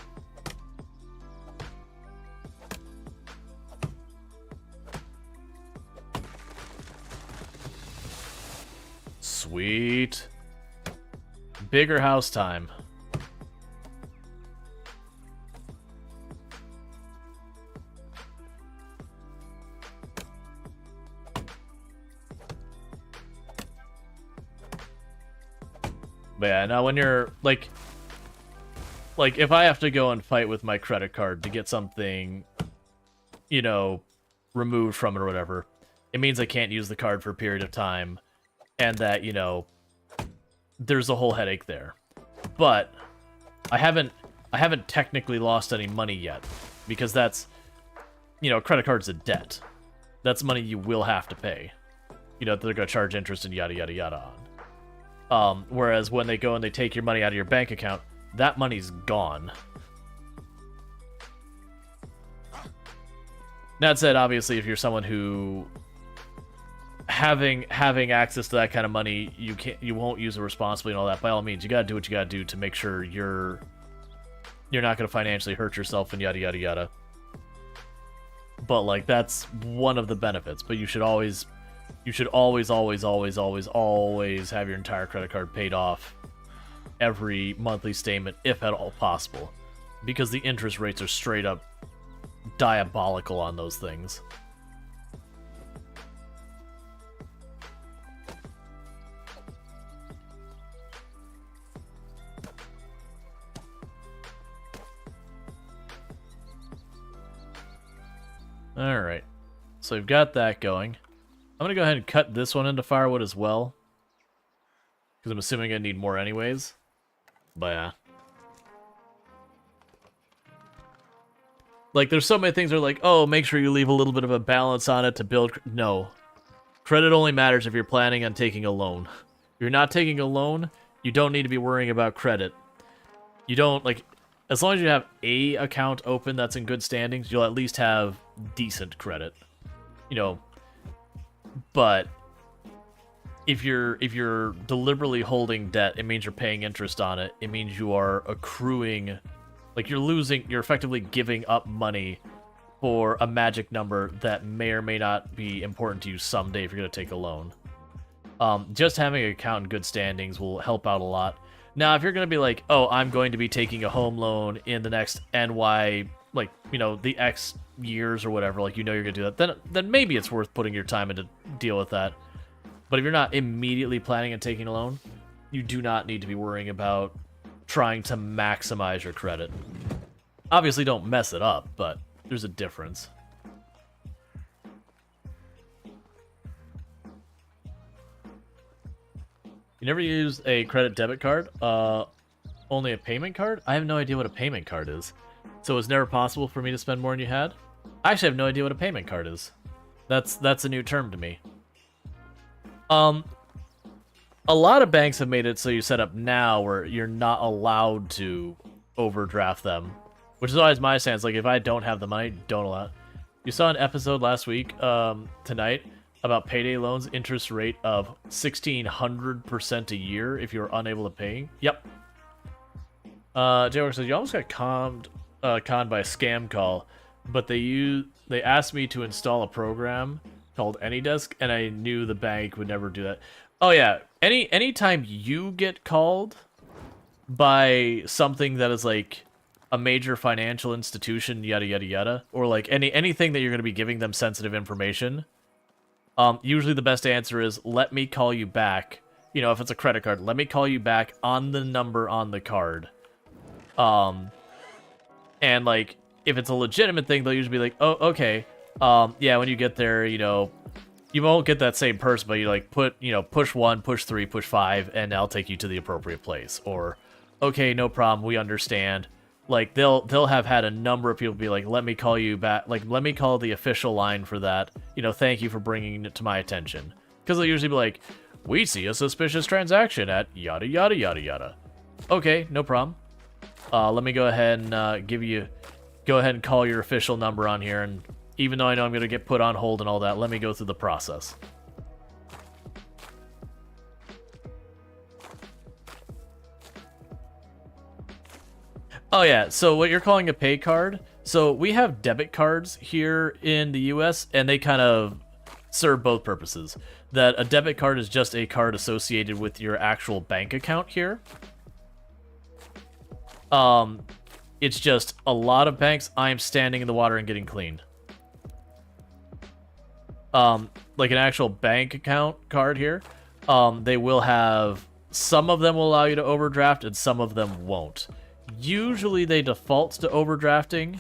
Sweet. Bigger house time. But yeah, now when you're like if I have to go and fight with my credit card to get something, you know, removed from it or whatever, it means I can't use the card for a period of time, and that, you know, there's a whole headache there. But I haven't technically lost any money yet, because that's, you know, credit card's a debt. That's money you will have to pay. You know, they're gonna charge interest and yada yada yada on. Whereas when they go and they take your money out of your bank account, that money's gone. That said, obviously, if you're someone who having access to that kind of money, you won't use it responsibly and all that. By all means, you gotta do what you gotta do to make sure you're not gonna financially hurt yourself and yada yada yada. But like, that's one of the benefits. But you should always have your entire credit card paid off every monthly statement, if at all possible, because the interest rates are straight up diabolical on those things. Alright, so we've got that going. I'm gonna go ahead and cut this one into firewood as well, because I'm assuming I need more anyways. But yeah. Like, there's so many things that are like, oh, make sure you leave a little bit of a balance on it to build... No. Credit only matters if you're planning on taking a loan. If you're not taking a loan, you don't need to be worrying about credit. You don't, like... As long as you have a account open that's in good standings, you'll at least have decent credit. You know, but if you're deliberately holding debt, it means you're paying interest on it. It means you are accruing, like you're effectively giving up money for a magic number that may or may not be important to you someday if you're going to take a loan. Just having an account in good standings will help out a lot. Now, if you're going to be like, oh, I'm going to be taking a home loan in the next NY, like, you know, the X years or whatever, like, you know you're going to do that, then maybe it's worth putting your time into deal with that. But if you're not immediately planning on taking a loan, you do not need to be worrying about trying to maximize your credit. Obviously, don't mess it up, but there's a difference. You never use a credit debit card? Only a payment card? I have no idea what a payment card is. So it's never possible for me to spend more than you had? I actually have no idea what a payment card is. That's a new term to me. A lot of banks have made it so you set up now where you're not allowed to overdraft them. Which is always my stance. Like, if I don't have the money, don't allow it. You saw an episode last week, tonight, about payday loans, interest rate of 1,600% a year if you're unable to pay. Yep. J-Work says, you almost got conned by a scam call, but they asked me to install a program called AnyDesk, and I knew the bank would never do that. Oh yeah, anytime you get called by something that is like a major financial institution, yada yada yada, or like anything that you're going to be giving them sensitive information, usually the best answer is, let me call you back. You know, if it's a credit card, let me call you back on the number on the card. And like, if it's a legitimate thing, they'll usually be like, oh, okay. Yeah, when you get there, you know, you won't get that same person, but you like push 1, push 3, push 5, and I'll take you to the appropriate place. Or, okay, no problem, we understand. Like, they'll have had a number of people be like, let me call you back, like, let me call the official line for that. You know, thank you for bringing it to my attention. Because they'll usually be like, we see a suspicious transaction at yada yada yada yada. Okay, no problem. Let me go ahead and go ahead and call your official number on here, and even though I know I'm going to get put on hold and all that, let me go through the process. Oh yeah, so what you're calling a pay card, so we have debit cards here in the US, and they kind of serve both purposes. That a debit card is just a card associated with your actual bank account here. It's just a lot of banks, I am standing in the water and getting clean. Like an actual bank account card here, they will have some of them will allow you to overdraft and some of them won't. Usually they default to overdrafting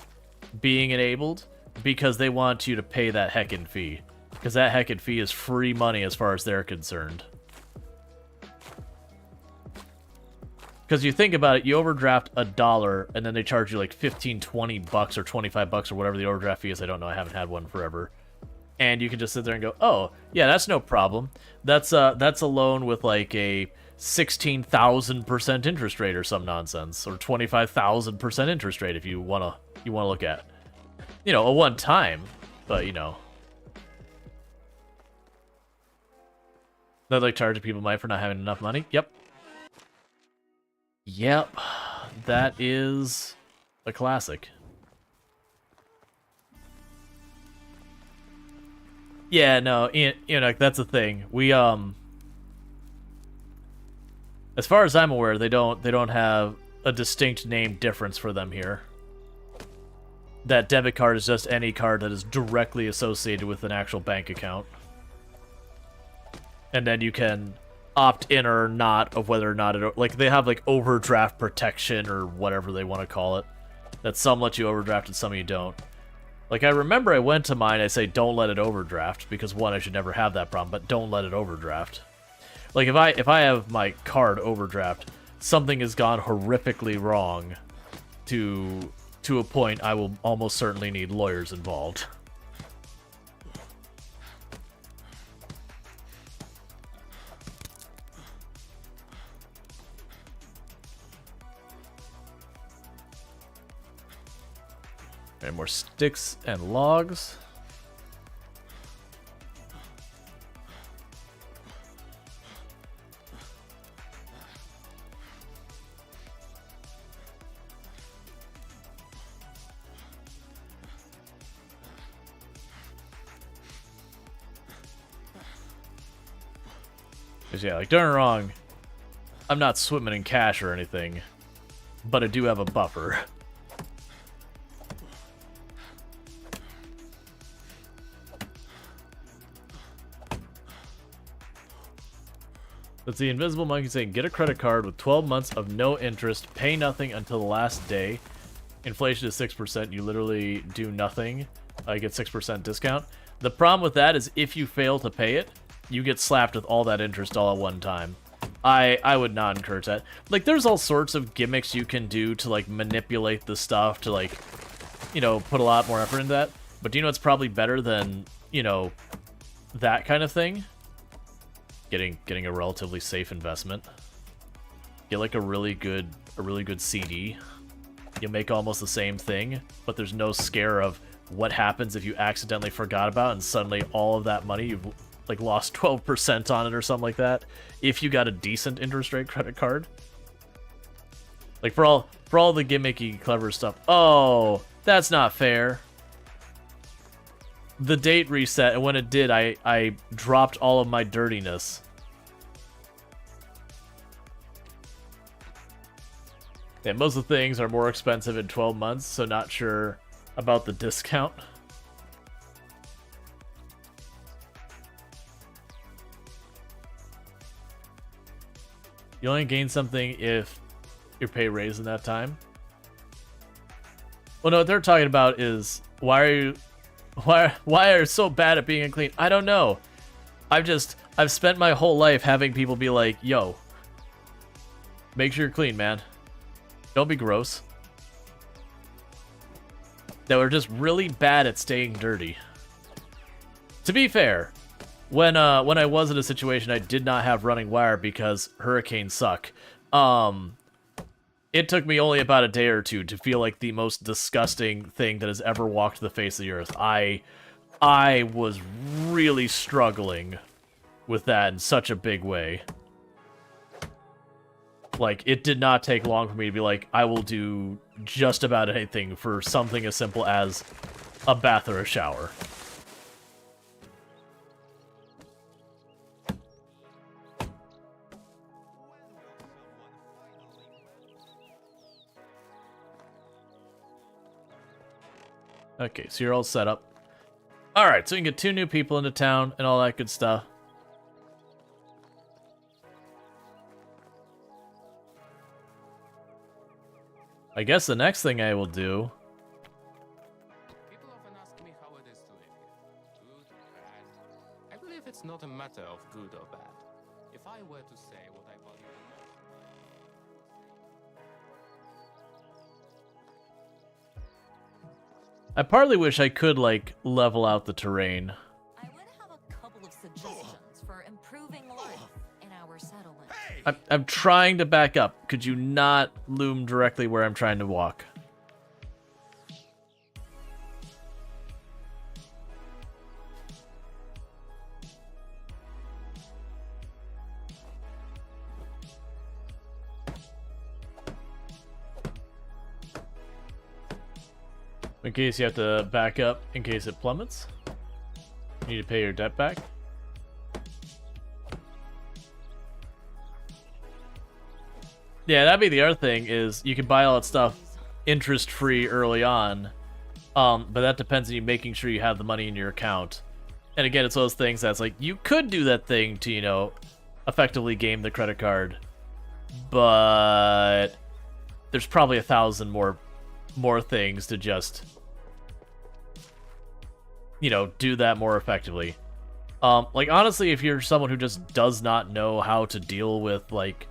being enabled because they want you to pay that heckin' fee. Because that heckin' fee is free money as far as they're concerned. Because you think about it, you overdraft $1 and then they charge you like 15, 20 bucks or 25 bucks or whatever the overdraft fee is. I don't know. I haven't had one forever. And you can just sit there and go, oh, yeah, that's no problem. That's a loan with like a 16,000% interest rate or some nonsense, or 25,000% interest rate if you wanna look at, you know, a one time, but you know, they're like charging people money for not having enough money. Yep, that is a classic. Yeah, no, you know, that's the thing. We as far as I'm aware, they don't have a distinct name difference for them here. That debit card is just any card that is directly associated with an actual bank account. And then you can opt in or not of whether or not it, like, they have like overdraft protection or whatever they want to call it. That some let you overdraft and some you don't. Like, I remember I went to mine, I say don't let it overdraft because one, I should never have that problem, but don't let it overdraft. Like, if I have my card overdraft, something has gone horrifically wrong to a point I will almost certainly need lawyers involved. And more sticks and logs. Because, yeah, like, don't get me wrong, I'm not swimming in cash or anything, but I do have a buffer. That's the Invisible Monkey saying, get a credit card with 12 months of no interest, pay nothing until the last day. Inflation is 6%, you literally do nothing, you get 6% discount. The problem with that is if you fail to pay it, you get slapped with all that interest all at one time. I would not encourage that. Like, there's all sorts of gimmicks you can do to, like, manipulate the stuff to, like, you know, put a lot more effort into that. But do you know what's probably better than, you know, that kind of thing? Getting a relatively safe investment. Get, like, a really good CD. You'll make almost the same thing, but there's no scare of what happens if you accidentally forgot about and suddenly all of that money you've like lost 12% on it or something like that if you got a decent interest rate credit card. Like, for all the gimmicky clever stuff. Oh, that's not fair. The date reset, and when it did, I dropped all of my dirtiness. Yeah, most of the things are more expensive in 12 months, so not sure about the discount. You only gain something if your pay raised in that time. Well, no, what they're talking about is why are you so bad at being clean? I don't know. I've spent my whole life having people be like, yo, make sure you're clean, man. Don't be gross. That we're just really bad at staying dirty. To be fair, when I was in a situation I did not have running wire because hurricanes suck, it took me only about a day or two to feel like the most disgusting thing that has ever walked the face of the earth. I was really struggling with that in such a big way. Like, it did not take long for me to be like, I will do just about anything for something as simple as a bath or a shower. Okay, so you're all set up. Alright, so we can get 2 new people into town and all that good stuff. I guess the next thing I will do... People often ask me how it is to live here. Good or bad? I believe it's not a matter of good or bad. If I were to say what I value the most in life, I partly wish I could, like, level out the terrain. I would have a couple of suggestions for improving life in our settlement. I'm trying to back up. Could you not loom directly where I'm trying to walk? In case you have to back up, in case it plummets. You need to pay your debt back. Yeah, that'd be the other thing, is you can buy all that stuff interest-free early on, but that depends on you making sure you have the money in your account. And again, it's those things that's like, you could do that thing to, you know, effectively game the credit card, but there's probably 1,000 more things to just, you know, do that more effectively. Like, honestly, if you're someone who just does not know how to deal with, like,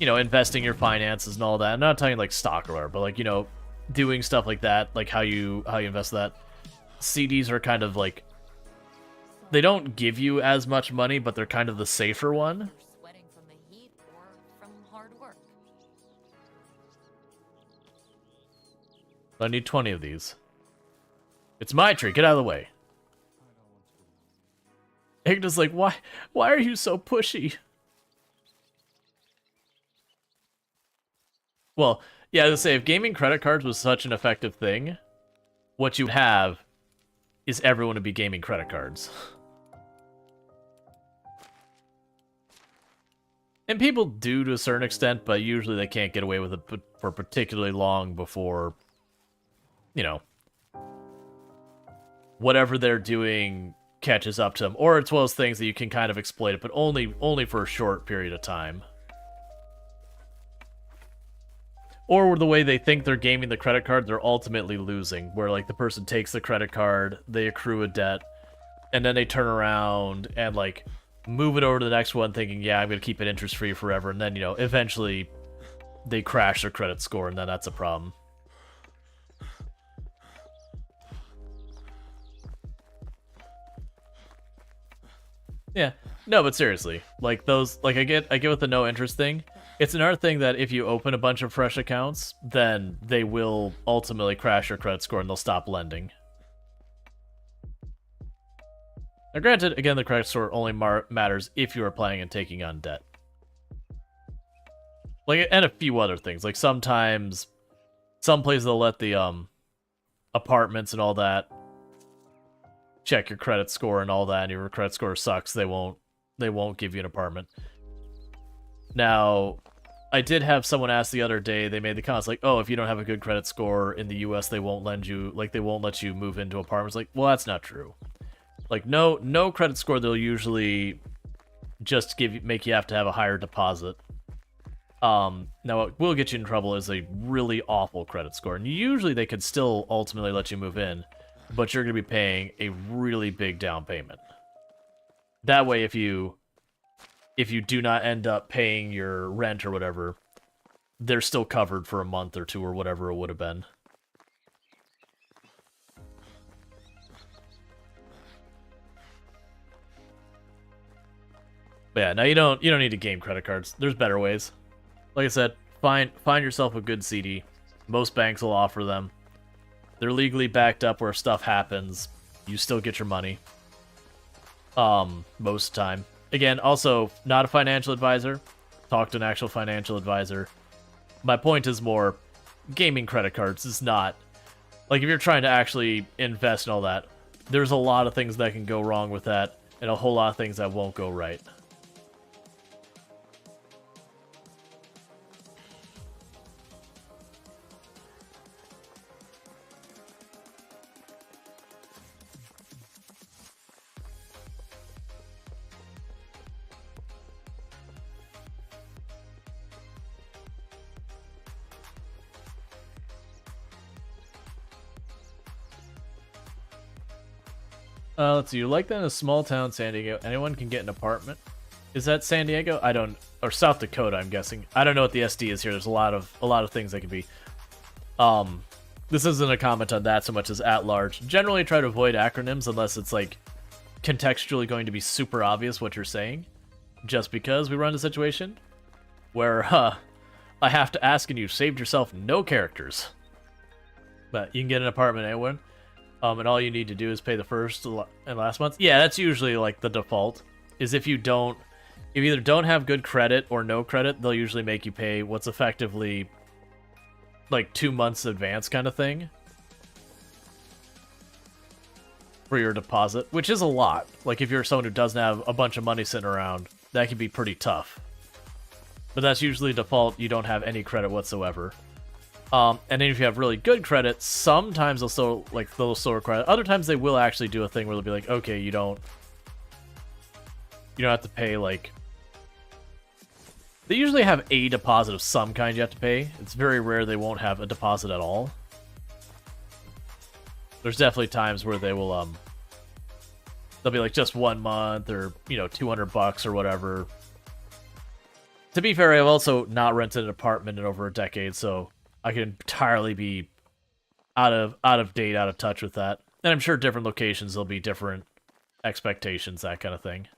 you know, investing your finances and all that, I'm not talking like stock or whatever, but like, you know, doing stuff like that, like how you invest that, CDs are kind of like, they don't give you as much money, but they're kind of the safer one. You're sweating from the heat or from hard work. I need 20 of these. It's my tree. Get out of the way. Igna's like, why are you so pushy? Well, yeah, I was gonna say, if gaming credit cards was such an effective thing, what you have is everyone to be gaming credit cards. And people do to a certain extent, but usually they can't get away with it for particularly long before, you know, whatever they're doing catches up to them. Or it's one of those things that you can kind of exploit it, but only for a short period of time. Or the way they think they're gaming the credit card, they're ultimately losing. Where, like, the person takes the credit card, they accrue a debt, and then they turn around and, like, move it over to the next one thinking, yeah, I'm going to keep it interest-free forever. And then, you know, eventually they crash their credit score, and then that's a problem. Yeah. No, but seriously. Like, those... Like, I get with the no interest thing. It's another thing that if you open a bunch of fresh accounts, then they will ultimately crash your credit score and they'll stop lending. Now granted, again, the credit score only matters if you are planning on taking on debt. Like, and a few other things. Like, sometimes, some places they'll let the, apartments and all that check your credit score and all that, and your credit score sucks, they won't give you an apartment. Now, I did have someone ask the other day, they made the comments like, oh, if you don't have a good credit score in the US, they won't lend you, like, they won't let you move into apartments. Like, well, that's not true. Like, no credit score, they'll usually just make you have to have a higher deposit. Now, what will get you in trouble is a really awful credit score. And usually they could still ultimately let you move in, but you're going to be paying a really big down payment. That way, if you do not end up paying your rent or whatever, they're still covered for a month or two or whatever it would have been. But yeah, now you don't need to game credit cards. There's better ways. Like I said, find yourself a good CD. Most banks will offer them. They're legally backed up where stuff happens. You still get your money. Most of the time. Again, also, not a financial advisor. Talk to an actual financial advisor. My point is more, gaming credit cards is not... Like, if you're trying to actually invest in all that, there's a lot of things that can go wrong with that, and a whole lot of things that won't go right. Let's see. You like that in a small town, San Diego? Anyone can get an apartment. Is that San Diego? I don't, or South Dakota, I'm guessing. I don't know what the SD is here. There's a lot of things that could be. This isn't a comment on that so much as at large. Generally, try to avoid acronyms unless it's like contextually going to be super obvious what you're saying. Just because we run a situation where I have to ask and you've saved yourself no characters. But you can get an apartment anywhere. And all you need to do is pay the first and last month. Yeah, that's usually like the default. Is if you either don't have good credit or no credit, they'll usually make you pay what's effectively like 2 months advance kind of thing for your deposit, which is a lot. Like if you're someone who doesn't have a bunch of money sitting around, that can be pretty tough. But that's usually default. You don't have any credit whatsoever. And then if you have really good credit, sometimes they'll still require it. Other times they will actually do a thing where they'll be like, okay, you don't have to pay, like... They usually have a deposit of some kind you have to pay. It's very rare they won't have a deposit at all. There's definitely times where they will, they'll be like just 1 month or, $200 or whatever. To be fair, I've also not rented an apartment in over a decade, so I can entirely be out of date, out of touch with that. And I'm sure different locations there'll be different expectations, that kind of thing.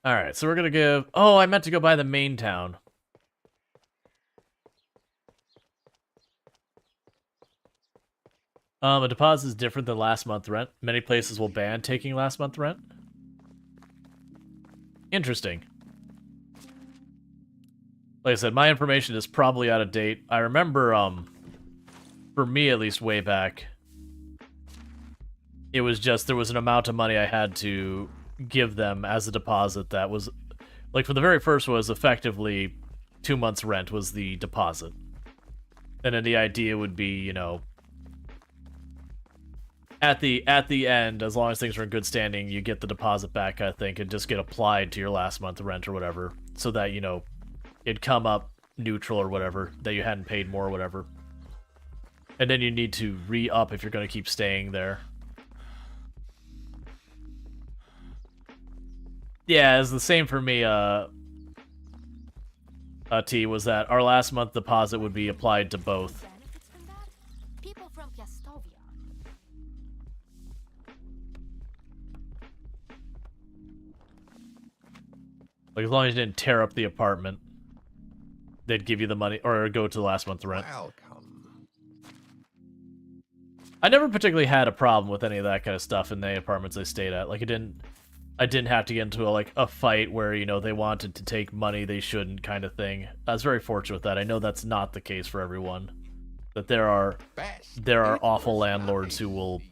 Alright, so we're gonna give... Oh, I meant to go by the main town. A deposit is different than last month rent. Many places will ban taking last month rent. Interesting. Like I said, my information is probably out of date. I remember, for me at least way back, it was just there was an amount of money I had to give them as a deposit that was, like, for the very first was effectively 2 months rent was the deposit. And then the idea would be, at the end, as long as things are in good standing, you get the deposit back, I think, and just get applied to your last month rent or whatever, so that, it'd come up neutral or whatever, that you hadn't paid more or whatever. And then you need to re-up if you're going to keep staying there. Yeah, it's the same for me, T, was that our last month deposit would be applied to both. Benefits from that? People from Piastovia. Like, as long as you didn't tear up the apartment, they'd give you the money, or go to the last month's rent. Welcome. I never particularly had a problem with any of that kind of stuff in the apartments I stayed at. Like, I didn't have to get into a fight where, they wanted to take money they shouldn't kind of thing. I was very fortunate with that. I know that's not the case for everyone. That there are awful landlords who will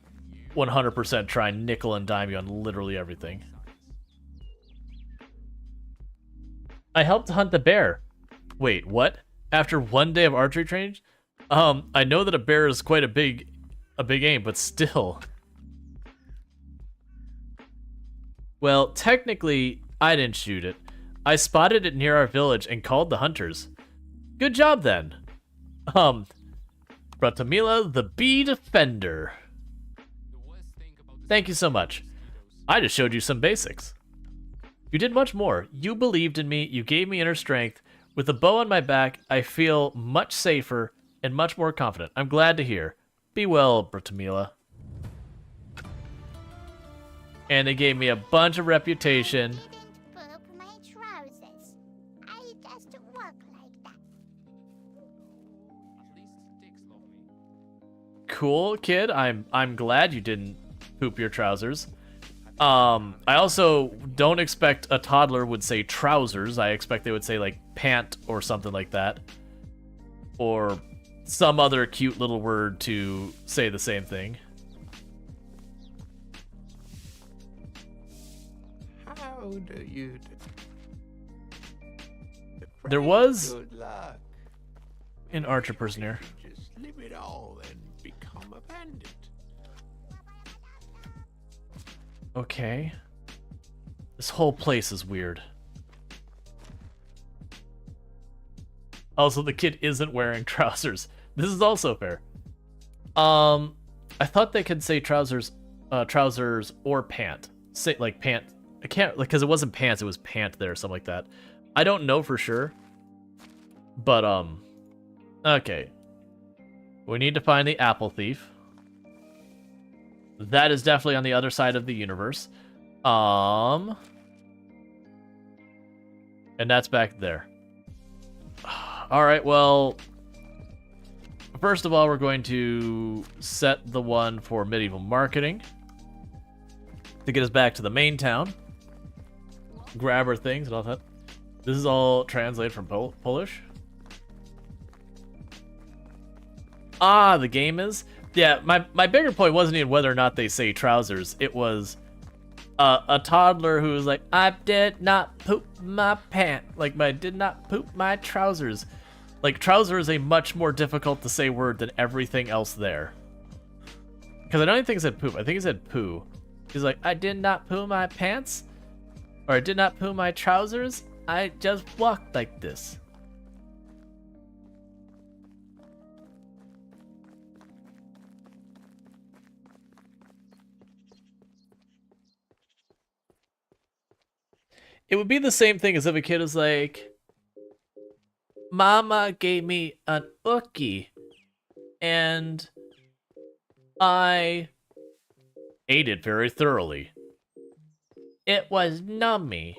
100% try and nickel and dime you on literally everything. I helped hunt the bear. Wait, what? After 1 day of archery training? I know that a bear is quite a big aim, but still. Well, technically, I didn't shoot it. I spotted it near our village and called the hunters. Good job, then. Bratamila, the bee defender. Thank you so much. I just showed you some basics. You did much more. You believed in me, you gave me inner strength. With a bow on my back, I feel much safer and much more confident. I'm glad to hear. Be well, Bratamila. And they gave me a bunch of reputation. Poop my trousers. I just walk like that. At least dicks love me. Cool, kid. I'm glad you didn't poop your trousers. I also don't expect a toddler would say trousers. I expect they would say, like, pant or something like that. Or some other cute little word to say the same thing. How do you do? There was Good luck. an archer person here. Just leave it all and become a bandit. Okay. This whole place is weird. Also, the kid isn't wearing trousers. This is also fair. I thought they could say trousers or pant. Say like pant. I can't, like, because it wasn't pants, it was pant there or something like that. I don't know for sure. But okay. We need to find the apple thief. That is definitely on the other side of the universe. And that's back there. Alright, well, first of all, we're going to set the one for medieval marketing to get us back to the main town. Grab our things and all that. This is all translated from Polish. Ah, the game is? Yeah, my bigger point wasn't even whether or not they say trousers. It was a toddler who was like, I did not poop my pant. Like, I did not poop my trousers. Like, trouser is a much more difficult to say word than everything else there. Because I don't even think it said poop. I think it said poo. He's like, I did not poo my pants? Or I did not poo my trousers? I just walked like this. It would be the same thing as if a kid was like, Mama gave me an ookie, and I ate it very thoroughly. It was nummy.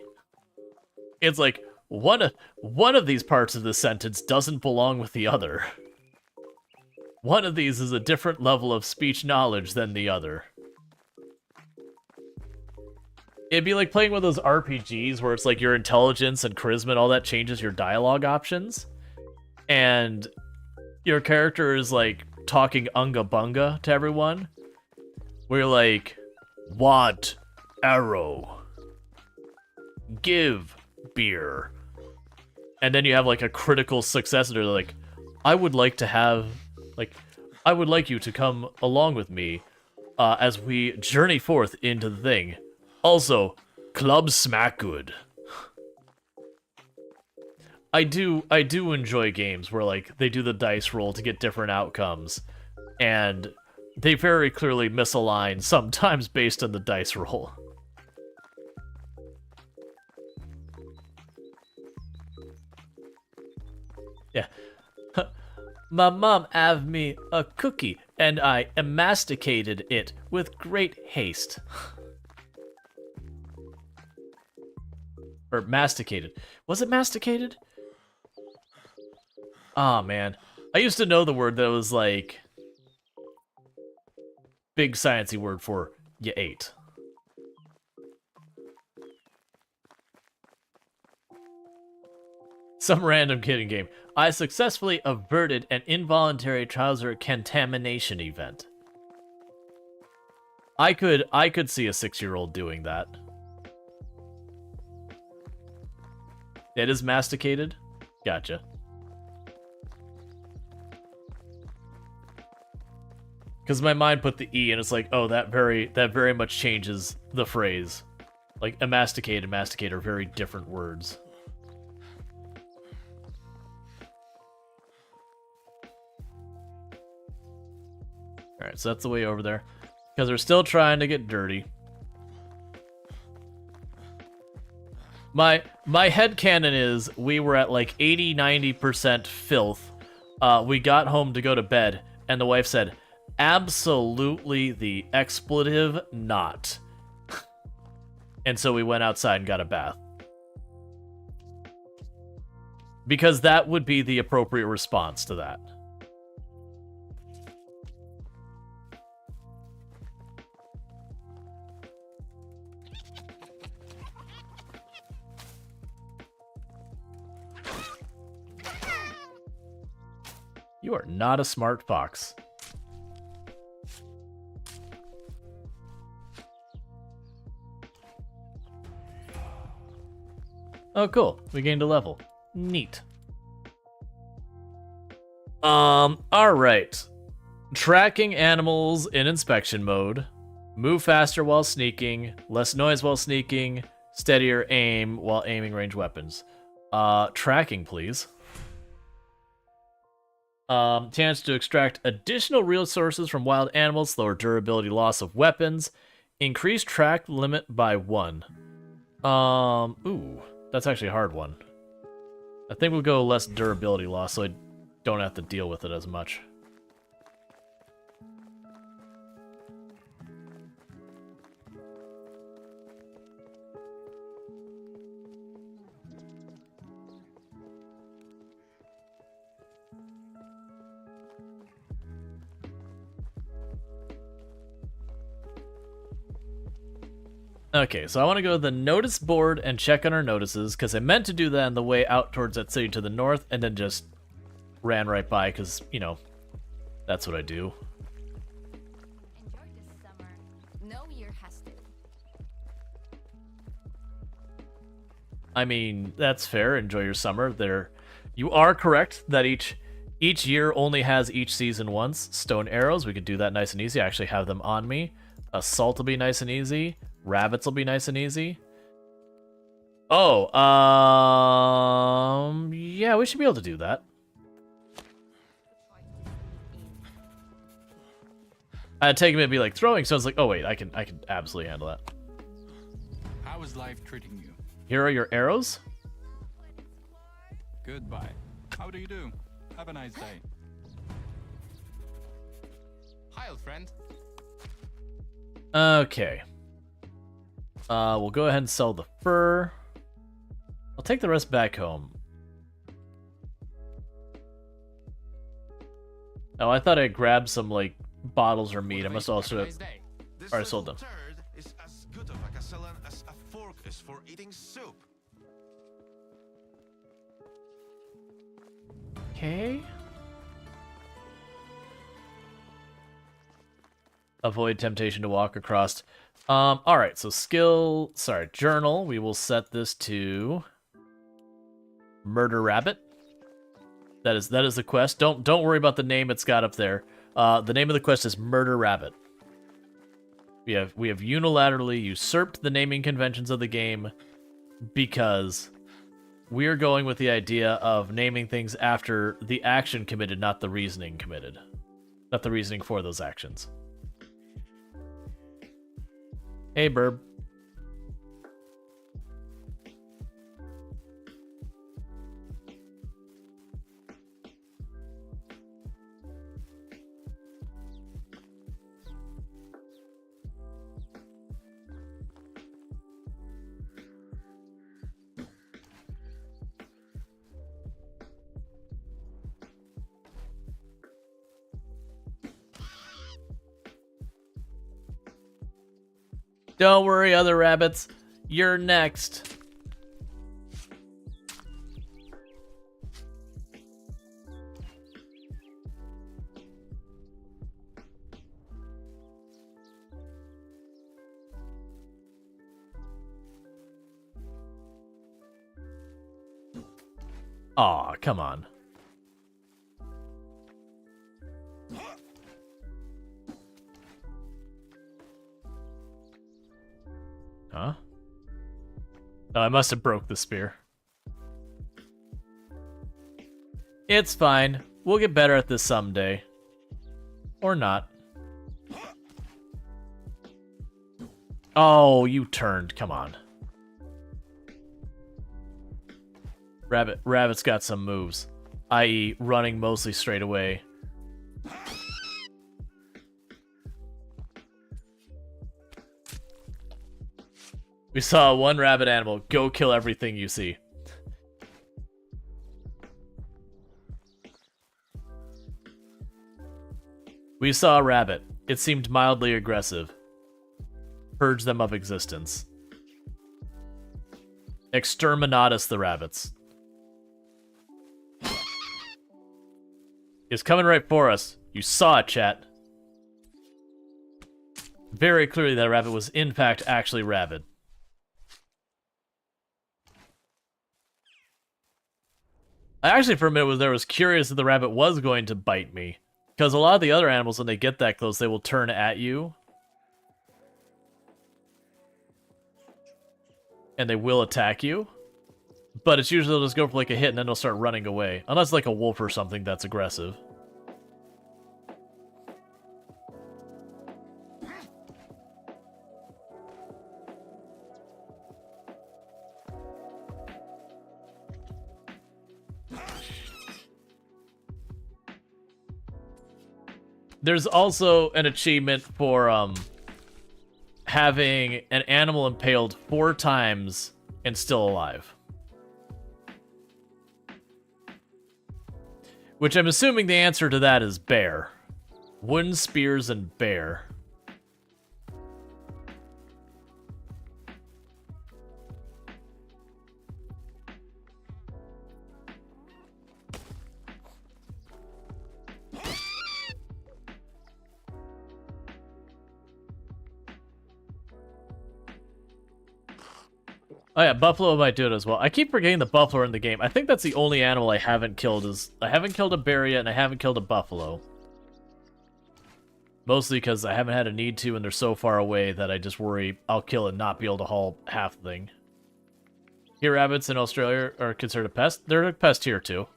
It's like, one of these parts of the sentence doesn't belong with the other. One of these is a different level of speech knowledge than the other. It'd be like playing one of those RPGs where it's like your intelligence and charisma and all that changes your dialogue options. And your character is like talking unga bunga to everyone. Where you're like, want arrow. Give beer. And then you have like a critical success and they're like, I would like you to come along with me as we journey forth into the thing. Also, club smack good. I do enjoy games where like they do the dice roll to get different outcomes, and they very clearly misalign sometimes based on the dice roll. Yeah. My mom gave me a cookie, and I masticated it with great haste. Or masticated. Was it masticated? Oh, man. I used to know the word that was like... big sciencey word for you ate. Some random kidding game. I successfully averted an involuntary trouser contamination event. I could see a 6-year-old doing that. It is masticated? Gotcha. Because my mind put the E and it's like, oh, that very much changes the phrase. Like, emasticate and masticate are very different words. Alright, so that's the way over there. Because they're still trying to get dirty. My headcanon is we were at like 80-90% filth. We got home to go to bed, and the wife said, absolutely the expletive not. And so we went outside and got a bath. Because that would be the appropriate response to that. You are not a smart fox. Oh, cool. We gained a level. Neat. Alright. Tracking animals in inspection mode. Move faster while sneaking. Less noise while sneaking. Steadier aim while aiming ranged weapons. Tracking, please. Chance to extract additional resources from wild animals, lower durability loss of weapons, increase track limit by 1. Ooh, that's actually a hard one. I think we'll go less durability loss so I don't have to deal with it as much. Okay, so I want to go to the notice board and check on our notices, because I meant to do that on the way out towards that city to the north, and then just ran right by, because, you know, that's what I do. Enjoy this summer. No year has to. I mean, that's fair. Enjoy your summer. You are correct that each year only has each season once. Stone arrows, we could do that nice and easy. I actually have them on me. Assault will be nice and easy. Rabbits will be nice and easy. Oh, yeah, we should be able to do that. I'd take him to be like throwing, so I was like, oh wait, I can absolutely handle that. How is life treating you? Here are your arrows. Goodbye. How do you do? Have a nice day. Hi, old friend. Okay. We'll go ahead and sell the fur. I'll take the rest back home. Oh, I thought I grabbed some, like, bottles or meat. I must also have... This Alright, sold little them. turd is as good of a castellan as a fork is for eating soup. Okay. Avoid temptation to walk across. Alright, so journal. We will set this to Murder Rabbit. That is the quest. Don't worry about the name it's got up there. The name of the quest is Murder Rabbit. We have unilaterally usurped the naming conventions of the game because we are going with the idea of naming things after the action committed, not the reasoning committed. Not the reasoning for those actions. Hey, Burb. Don't worry, other rabbits. You're next. Aw, come on. Huh? Oh, I must have broke the spear. It's fine. We'll get better at this someday. Or not. Oh, you turned. Come on. Rabbit's got some moves. I.e., running mostly straight away. We saw one rabbit animal. Go kill everything you see. We saw a rabbit. It seemed mildly aggressive. Purge them of existence. Exterminatus the rabbits. It's coming right for us. You saw it, chat. Very clearly that rabbit was in fact actually rabid. I actually for a minute was curious if the rabbit was going to bite me. Because a lot of the other animals, when they get that close, they will turn at you. And they will attack you. But it's usually they'll just go for like a hit and then they'll start running away. Unless like a wolf or something that's aggressive. There's also an achievement for having an animal impaled 4 times and still alive. Which I'm assuming the answer to that is bear. Wooden spears and bear. Oh yeah, buffalo might do it as well. I keep forgetting the buffalo in the game. I think that's the only animal I haven't killed. I haven't killed a bear yet, and I haven't killed a buffalo. Mostly because I haven't had a need to, and they're so far away that I just worry I'll kill and not be able to haul half the thing. Here, rabbits in Australia are considered a pest. They're a pest here too.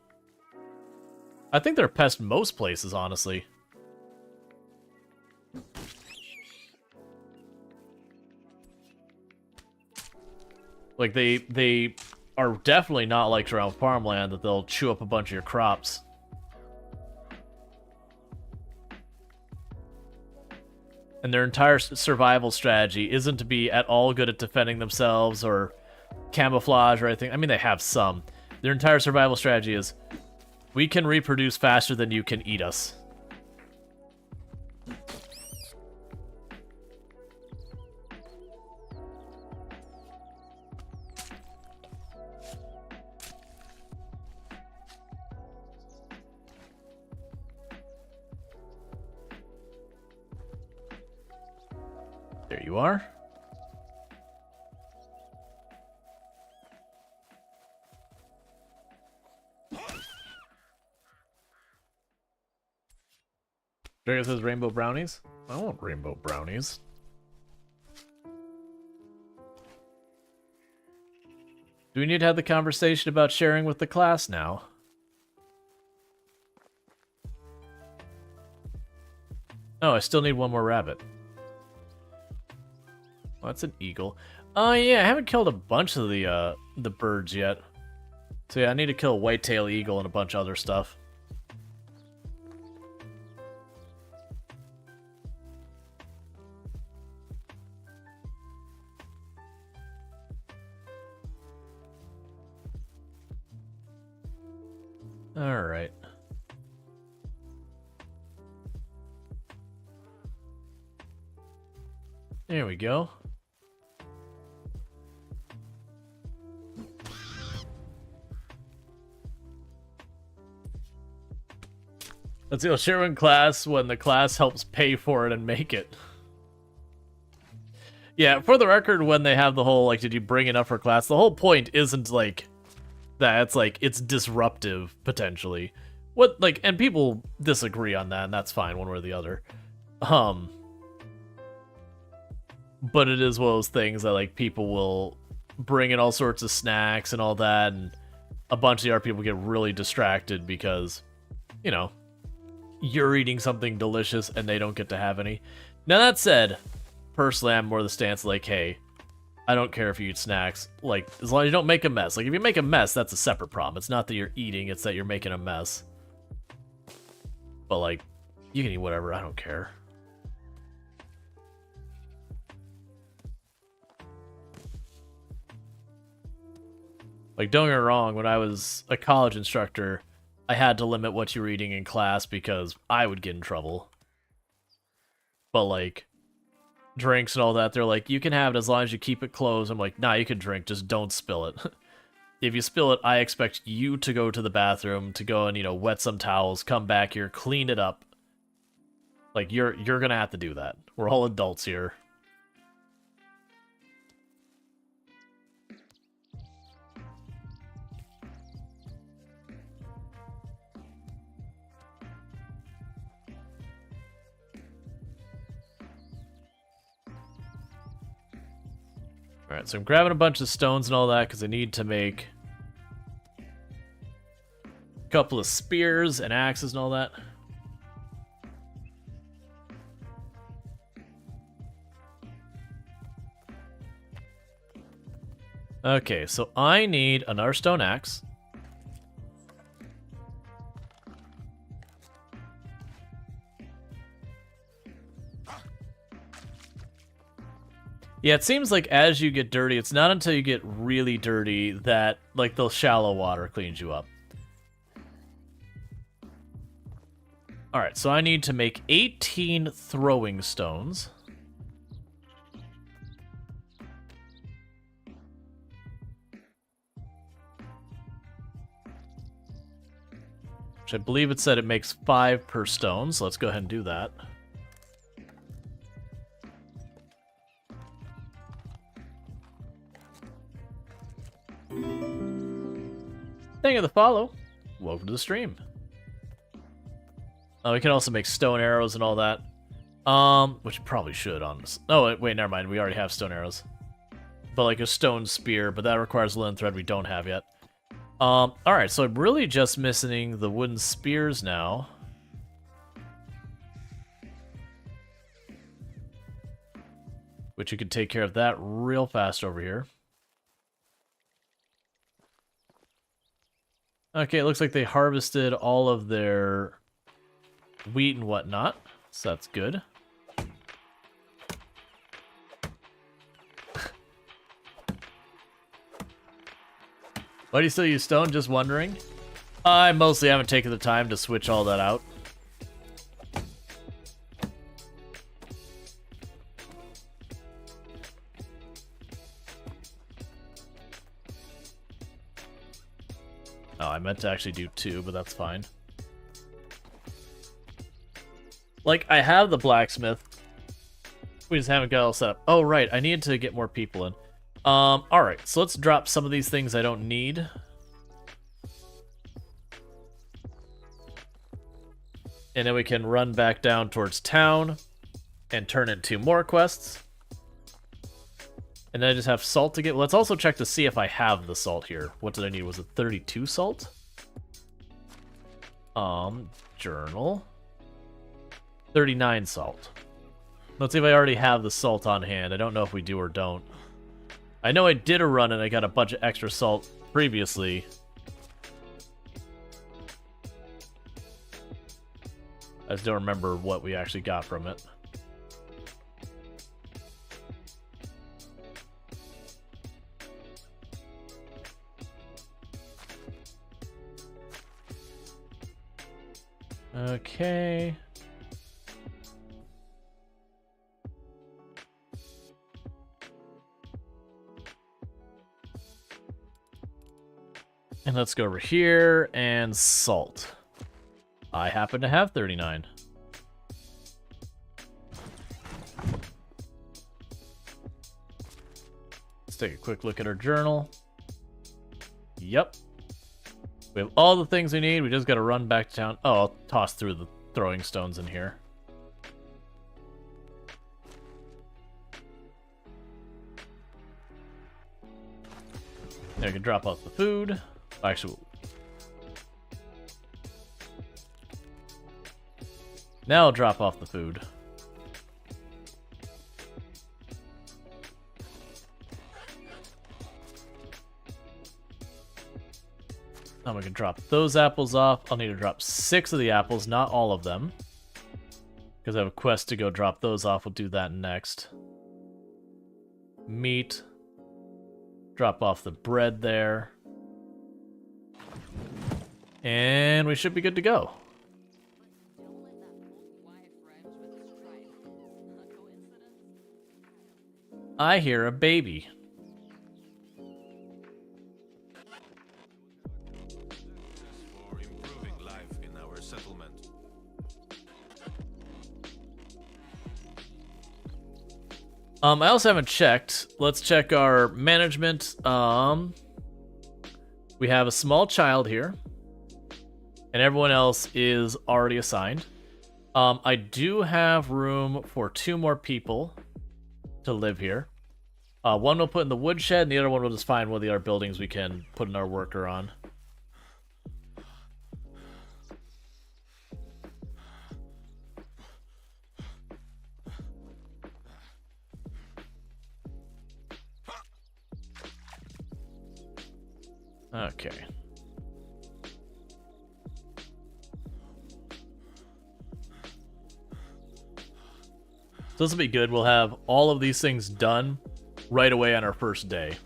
I think they're a pest most places, honestly. Like, they are definitely not like around farmland that they'll chew up a bunch of your crops. And their entire survival strategy isn't to be at all good at defending themselves or camouflage or anything. I mean, they have some. Their entire survival strategy is, we can reproduce faster than you can eat us. There you are. Dragon says rainbow brownies. I want rainbow brownies. Do we need to have the conversation about sharing with the class now? Oh, I still need one more rabbit. Oh, that's an eagle. Oh yeah, I haven't killed a bunch of the birds yet. So yeah, I need to kill a white-tailed eagle and a bunch of other stuff. Alright. There we go. Let's go share in class when the class helps pay for it and make it. Yeah, for the record, when they have the whole, like, did you bring enough for class? The whole point isn't, like, that. It's, like, it's disruptive, potentially. What, like, and people disagree on that, and that's fine, one way or the other. But it is one of those things that, like, people will bring in all sorts of snacks and all that, and a bunch of the other people get really distracted because, you know, you're eating something delicious and they don't get to have any. Now, that said, personally, I'm more the stance like, hey, I don't care if you eat snacks. Like, as long as you don't make a mess. Like, if you make a mess, that's a separate problem. It's not that you're eating, it's that you're making a mess. But, like, you can eat whatever, I don't care. Like, don't get me wrong, when I was a college instructor, I had to limit what you were eating in class because I would get in trouble. But, like, drinks and all that, they're like, you can have it as long as you keep it closed. I'm like, nah, you can drink, just don't spill it. If you spill it, I expect you to go to the bathroom, to go and, you know, wet some towels, come back here, clean it up. Like, you're gonna have to do that. We're all adults here. Alright, so I'm grabbing a bunch of stones and all that because I need to make a couple of spears and axes and all that. Okay, so I need another stone axe. Yeah, it seems like as you get dirty, it's not until you get really dirty that, like, the shallow water cleans you up. Alright, so I need to make 18 throwing stones. Which I believe it said it makes 5 per stone, so let's go ahead and do that. Thank you for the follow. Welcome to the stream. Oh, we can also make stone arrows and all that. Which probably should on this. Oh, wait, never mind. We already have stone arrows. But like a stone spear, but that requires linen thread we don't have yet. Alright, so I'm really just missing the wooden spears now. Which you can take care of that real fast over here. Okay, it looks like they harvested all of their wheat and whatnot, so that's good. Why do you still use stone? Just wondering. I mostly haven't taken the time to switch all that out. Oh, I meant to actually do 2, but that's fine. Like, I have the blacksmith. We just haven't got it all set up. Oh, right. I needed to get more people in. Alright. So let's drop some of these things I don't need. And then we can run back down towards town and turn into more quests. And then I just have salt to get. Let's also check to see if I have the salt here. What did I need? Was it 32 salt? Journal. 39 salt. Let's see if I already have the salt on hand. I don't know if we do or don't. I know I did a run and I got a bunch of extra salt previously. I just don't remember what we actually got from it. Okay. And let's go over here and salt. I happen to have 39. Let's take a quick look at our journal. Yep. We have all the things we need. We just got to run back to town. Oh, I'll toss through the throwing stones in here. There, I can drop off the food. Actually, now I'll drop off the food. Now we can drop those apples off. I'll need to drop 6 of the apples, not all of them. Because I have a quest to go drop those off. We'll do that next. Meat. Drop off the bread there. And we should be good to go. I hear a baby. For improving life in our settlement. I also haven't checked. Let's check our management. We have a small child here. And everyone else is already assigned. I do have room for 2 more people to live here. One we'll put in the woodshed, and the other one we'll just find one of the other buildings we can put in our worker on. Okay. So this will be good. We'll have all of these things done right away on our first day.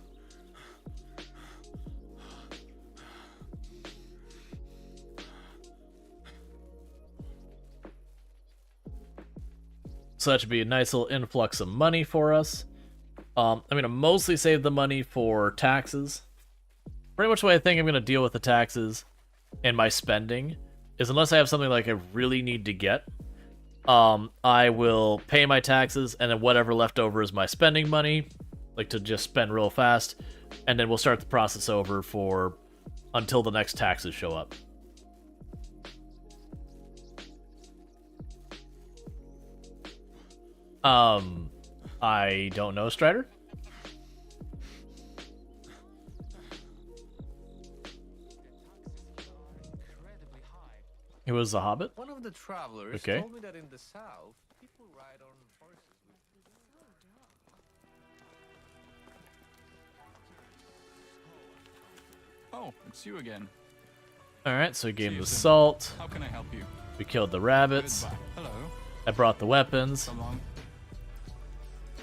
So that should be a nice little influx of money for us. I'm going to mostly save the money for taxes. Pretty much the way I think I'm going to deal with the taxes and my spending is unless I have something like I really need to get, I will pay my taxes, and then whatever left over is my spending money, like to just spend real fast, and then we'll start the process over for until the next taxes show up. I don't know, Strider. It was The Hobbit? One of the travelers Okay. told me that in the south, people ride on horses with... Oh, it's you again. Alright, so we gave See him you the soon. salt. How can I help you? We killed the rabbits. Goodbye. Hello. I brought the weapons. So long.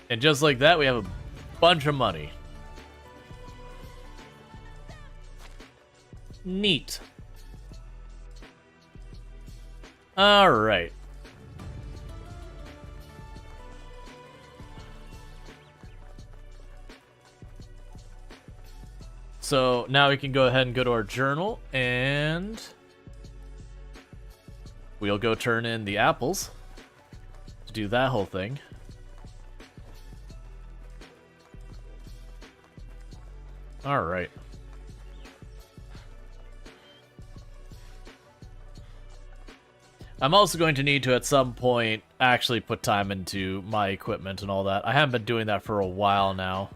And just like that, we have a bunch of money. Neat. Alright. So now we can go ahead and go to our journal, and we'll go turn in the apples to do that whole thing. All right. I'm also going to need to, at some point, actually put time into my equipment and all that. I haven't been doing that for a while now.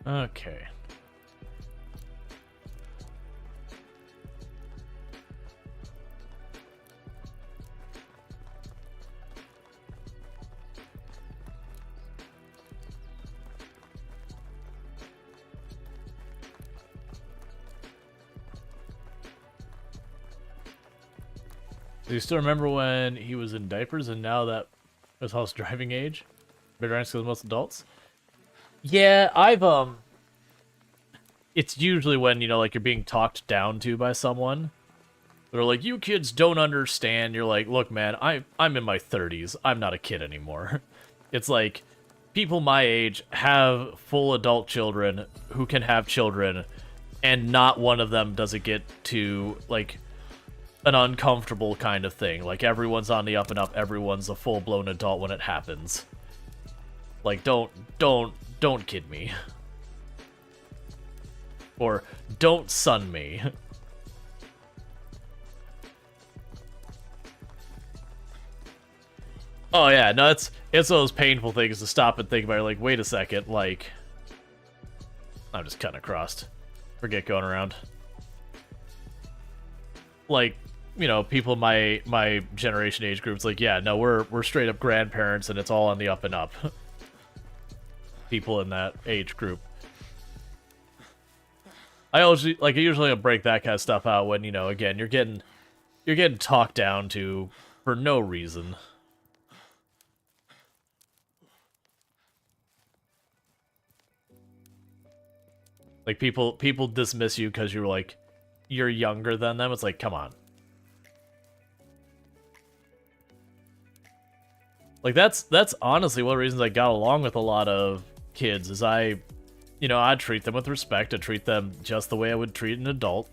Okay. Do you still remember when he was in diapers and now that was his driving age? Better answer than most adults? Yeah, it's usually when, you know, like you're being talked down to by someone. They're like, you kids don't understand. You're like, look, man, I'm in my 30s. I'm not a kid anymore. It's like, people my age have full adult children who can have children, and not one of them does it get to, like, an uncomfortable kind of thing. Like, everyone's on the up and up. Everyone's a full-blown adult when it happens. Like, don't kid me. Or, don't son me. Oh yeah, no, it's those painful things to stop and think about. You're like, wait a second, like... I'm just cutting across. Forget going around. Like, you know, people my generation age groups, like, yeah, no, we're straight up grandparents and it's all on the up and up. People in that age group. I usually break that kind of stuff out when, you know, again, you're getting talked down to for no reason. Like, people dismiss you because you're like, you're younger than them. It's like, come on. Like, that's honestly one of the reasons I got along with a lot of kids, is I'd treat them with respect. I'd treat them just the way I would treat an adult.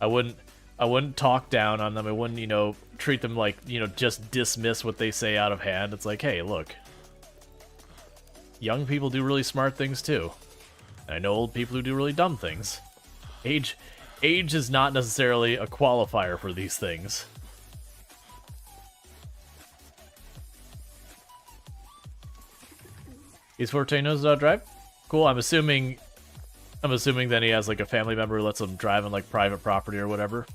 I wouldn't talk down on them. I wouldn't, you know, treat them like, you know, just dismiss what they say out of hand. It's like, hey, look. Young people do really smart things too. And I know old people who do really dumb things. Age is not necessarily a qualifier for these things. He's 14, knows how to drive? Cool, I'm assuming then he has like a family member who lets him drive on like private property or whatever.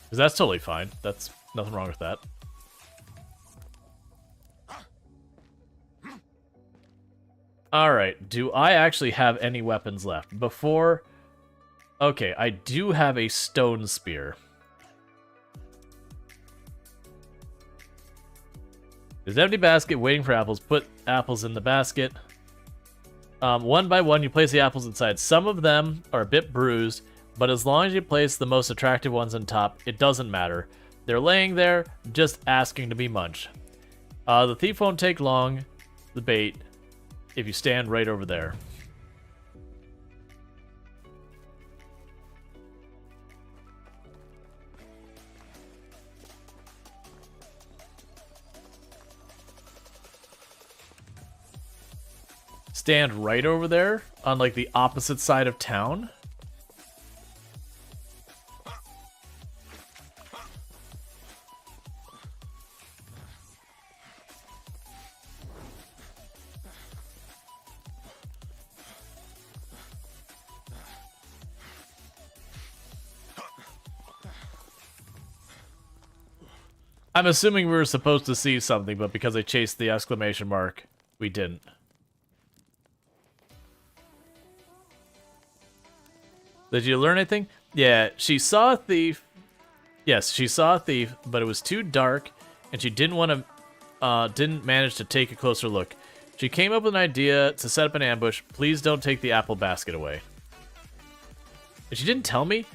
Because that's totally fine. That's Nothing wrong with that. Alright, do I actually have any weapons left? Before... Okay, I do have a stone spear. There's an empty basket waiting for apples. Put apples in the basket. One by one, you place the apples inside. Some of them are a bit bruised, but as long as you place the most attractive ones on top, it doesn't matter. They're laying there, just asking to be munched. The thief won't take long, the bait, if you stand right over there. Stand right over there on like the opposite side of town. I'm assuming we were supposed to see something, but because I chased the exclamation mark, we didn't. Did you learn anything? Yeah, she saw a thief. Yes, she saw a thief, but it was too dark, and she didn't manage to take a closer look. She came up with an idea to set up an ambush. Please don't take the apple basket away. And she didn't tell me,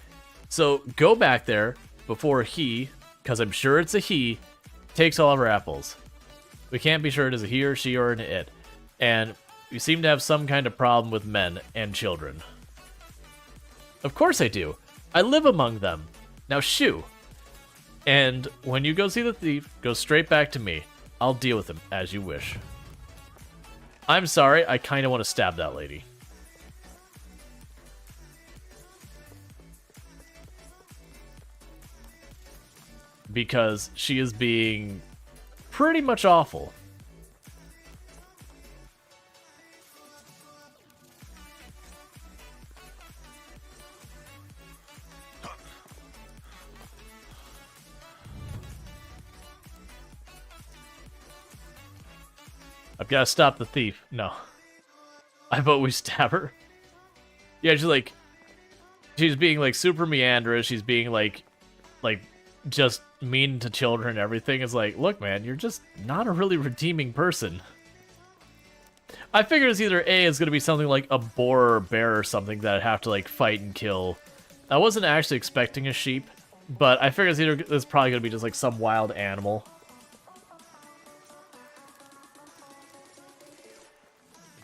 so go back there before he, because I'm sure it's a he, takes all of our apples. We can't be sure it is a he or she or an it. And you seem to have some kind of problem with men and children. Of course I do. I live among them. Now shoo. And when you go see the thief, go straight back to me. I'll deal with him as you wish. I'm sorry, I kind of want to stab that lady. Because she is being pretty much awful. I've got to stop the thief. No. I vote we stab her. Yeah, she's being like super meandrous. She's being like just mean to children and everything. It's like, look, man, you're just not a really redeeming person. I figured it's either A, it's going to be something like a boar or bear or something that I'd have to like fight and kill. I wasn't actually expecting a sheep, but I figured it's probably going to be just like some wild animal.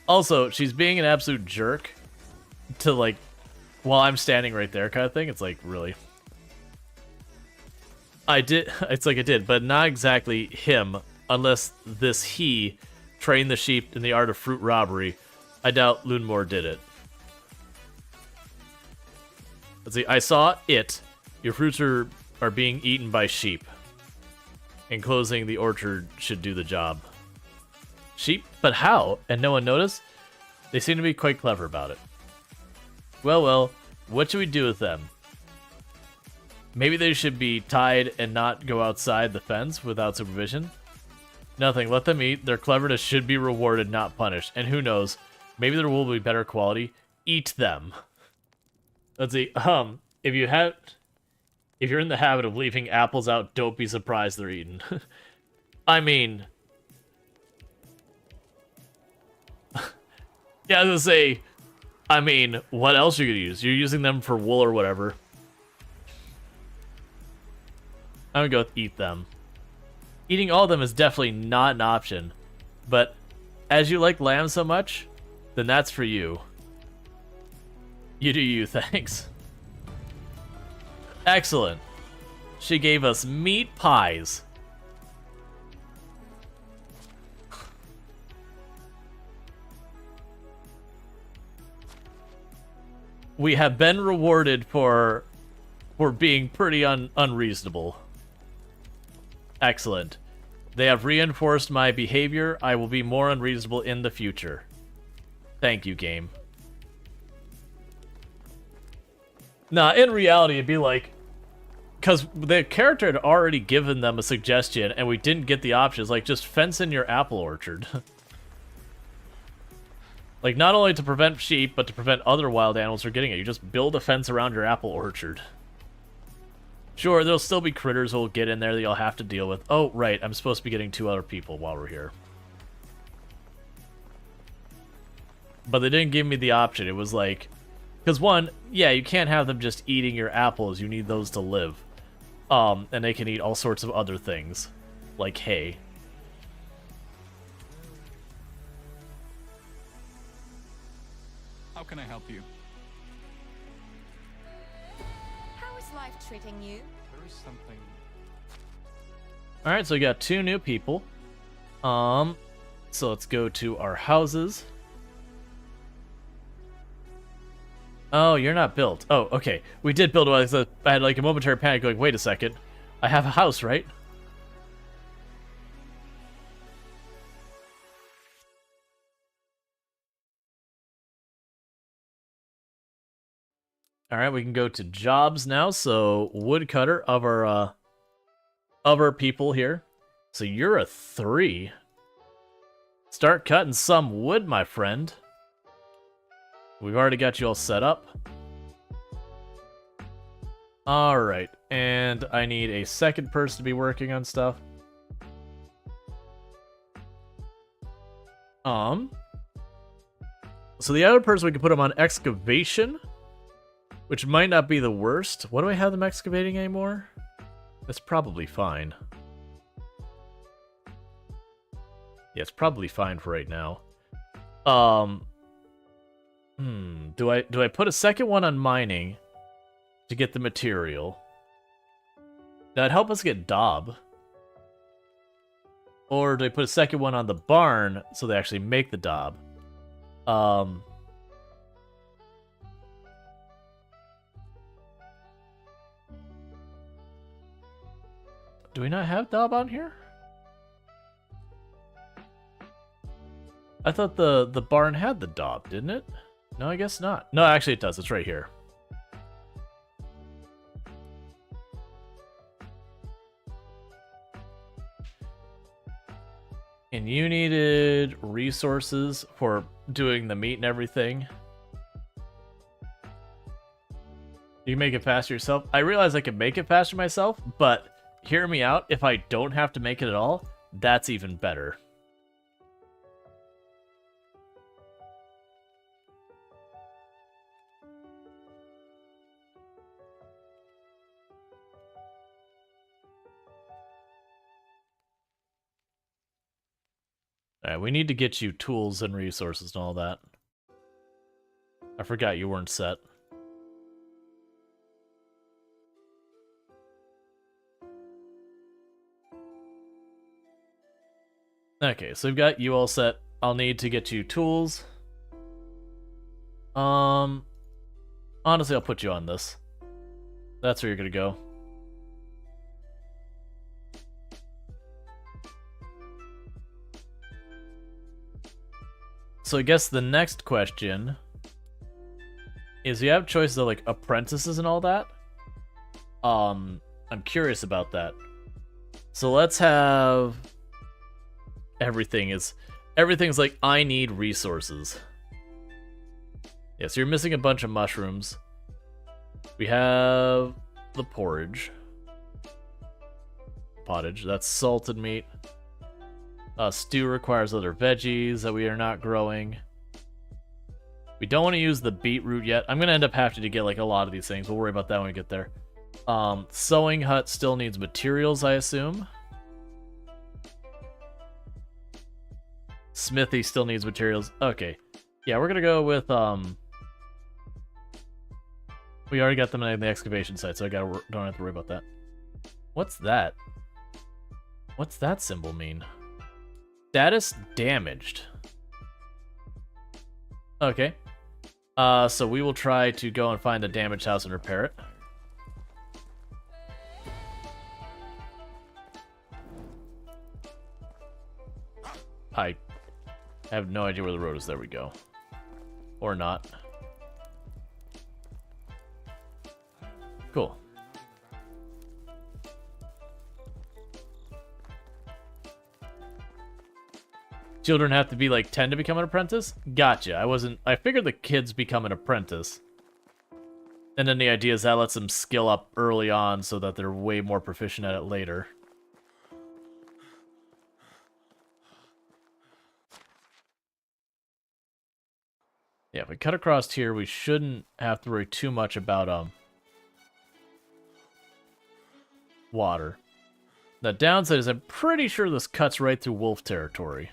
Also, she's being an absolute jerk to, like, while I'm standing right there kind of thing. It's like, really? It's like I did, but not exactly him, unless this he trained the sheep in the art of fruit robbery. I doubt Lunmore did it. Let's see, I saw it. Your fruits are being eaten by sheep. Enclosing the orchard should do the job. Sheep? But how? And no one noticed? They seem to be quite clever about it. Well, what should we do with them? Maybe they should be tied and not go outside the fence without supervision? Nothing, let them eat. Their cleverness should be rewarded, not punished. And who knows, maybe their wool will be better quality. Eat them. Let's see, if you're in the habit of leaving apples out, don't be surprised they're eaten. I mean... Yeah, I was gonna say, I mean, what else are you gonna use? You're using them for wool or whatever. I'm gonna go with eat them. Eating all of them is definitely not an option, but as you like lamb so much, then that's for you. You do you, thanks. Excellent. She gave us meat pies. We have been rewarded for being pretty unreasonable. Excellent. They have reinforced my behavior. I will be more unreasonable in the future. Thank you, game. Nah, in reality, it'd be like, because the character had already given them a suggestion, and we didn't get the options. Like, just fence in your apple orchard. Like, not only to prevent sheep, but to prevent other wild animals from getting it. You just build a fence around your apple orchard. Sure, there'll still be critters who'll get in there that you'll have to deal with. Oh, right, I'm supposed to be getting 2 other people while we're here. But they didn't give me the option. It was like... Because one, yeah, you can't have them just eating your apples. You need those to live. And they can eat all sorts of other things. Like hay. How can I help you? How is life treating you? There is something. Alright, so we got 2 new people. So let's go to our houses. Oh, you're not built. Oh, okay. We did build one. So I had like a momentary panic going, wait a second. I have a house, right? Alright, we can go to jobs now. So, woodcutter of our people here. So you're a 3. Start cutting some wood, my friend. We've already got you all set up. Alright, and I need a second person to be working on stuff. So the other person, we can put them on excavation, which might not be the worst. What do I have them excavating anymore? That's probably fine. Yeah, it's probably fine for right now. Do I put a second one on mining to get the material? That'd help us get Daub. Or do I put a second one on the barn so they actually make the Daub? Do we not have Daub on here? I thought the barn had the Daub, didn't it? No, I guess not. No, actually it does. It's right here. And you needed resources for doing the meat and everything. You can make it faster yourself. I realize I can make it faster myself, but hear me out. If I don't have to make it at all, that's even better. Alright, we need to get you tools and resources and all that. I forgot you weren't set. Okay, so we've got you all set. I'll need to get you tools. Honestly, I'll put you on this. That's where you're gonna go. So I guess the next question is, you have choices of like apprentices and all that. I'm curious about that. So let's have everything's like, I need resources. Yeah, so you're missing a bunch of mushrooms. We have the pottage. That's salted meat. Stew requires other veggies that we are not growing. We don't want to use the beetroot yet. I'm going to end up having to get like a lot of these things. We'll worry about that when we get there. Sewing hut still needs materials, I assume. Smithy still needs materials. Okay. Yeah, we're going to go with... We already got them in the excavation site, so I don't have to worry about that. What's that? What's that symbol mean? Status damaged. Okay. So we will try to go and find the damaged house and repair it. I have no idea where the road is. There we go. Or not. Cool. Children have to be like 10 to become an apprentice? Gotcha. I figured the kids become an apprentice. And then the idea is that lets them skill up early on so that they're way more proficient at it later. Yeah, if we cut across here, we shouldn't have to worry too much about water. The downside is I'm pretty sure this cuts right through wolf territory.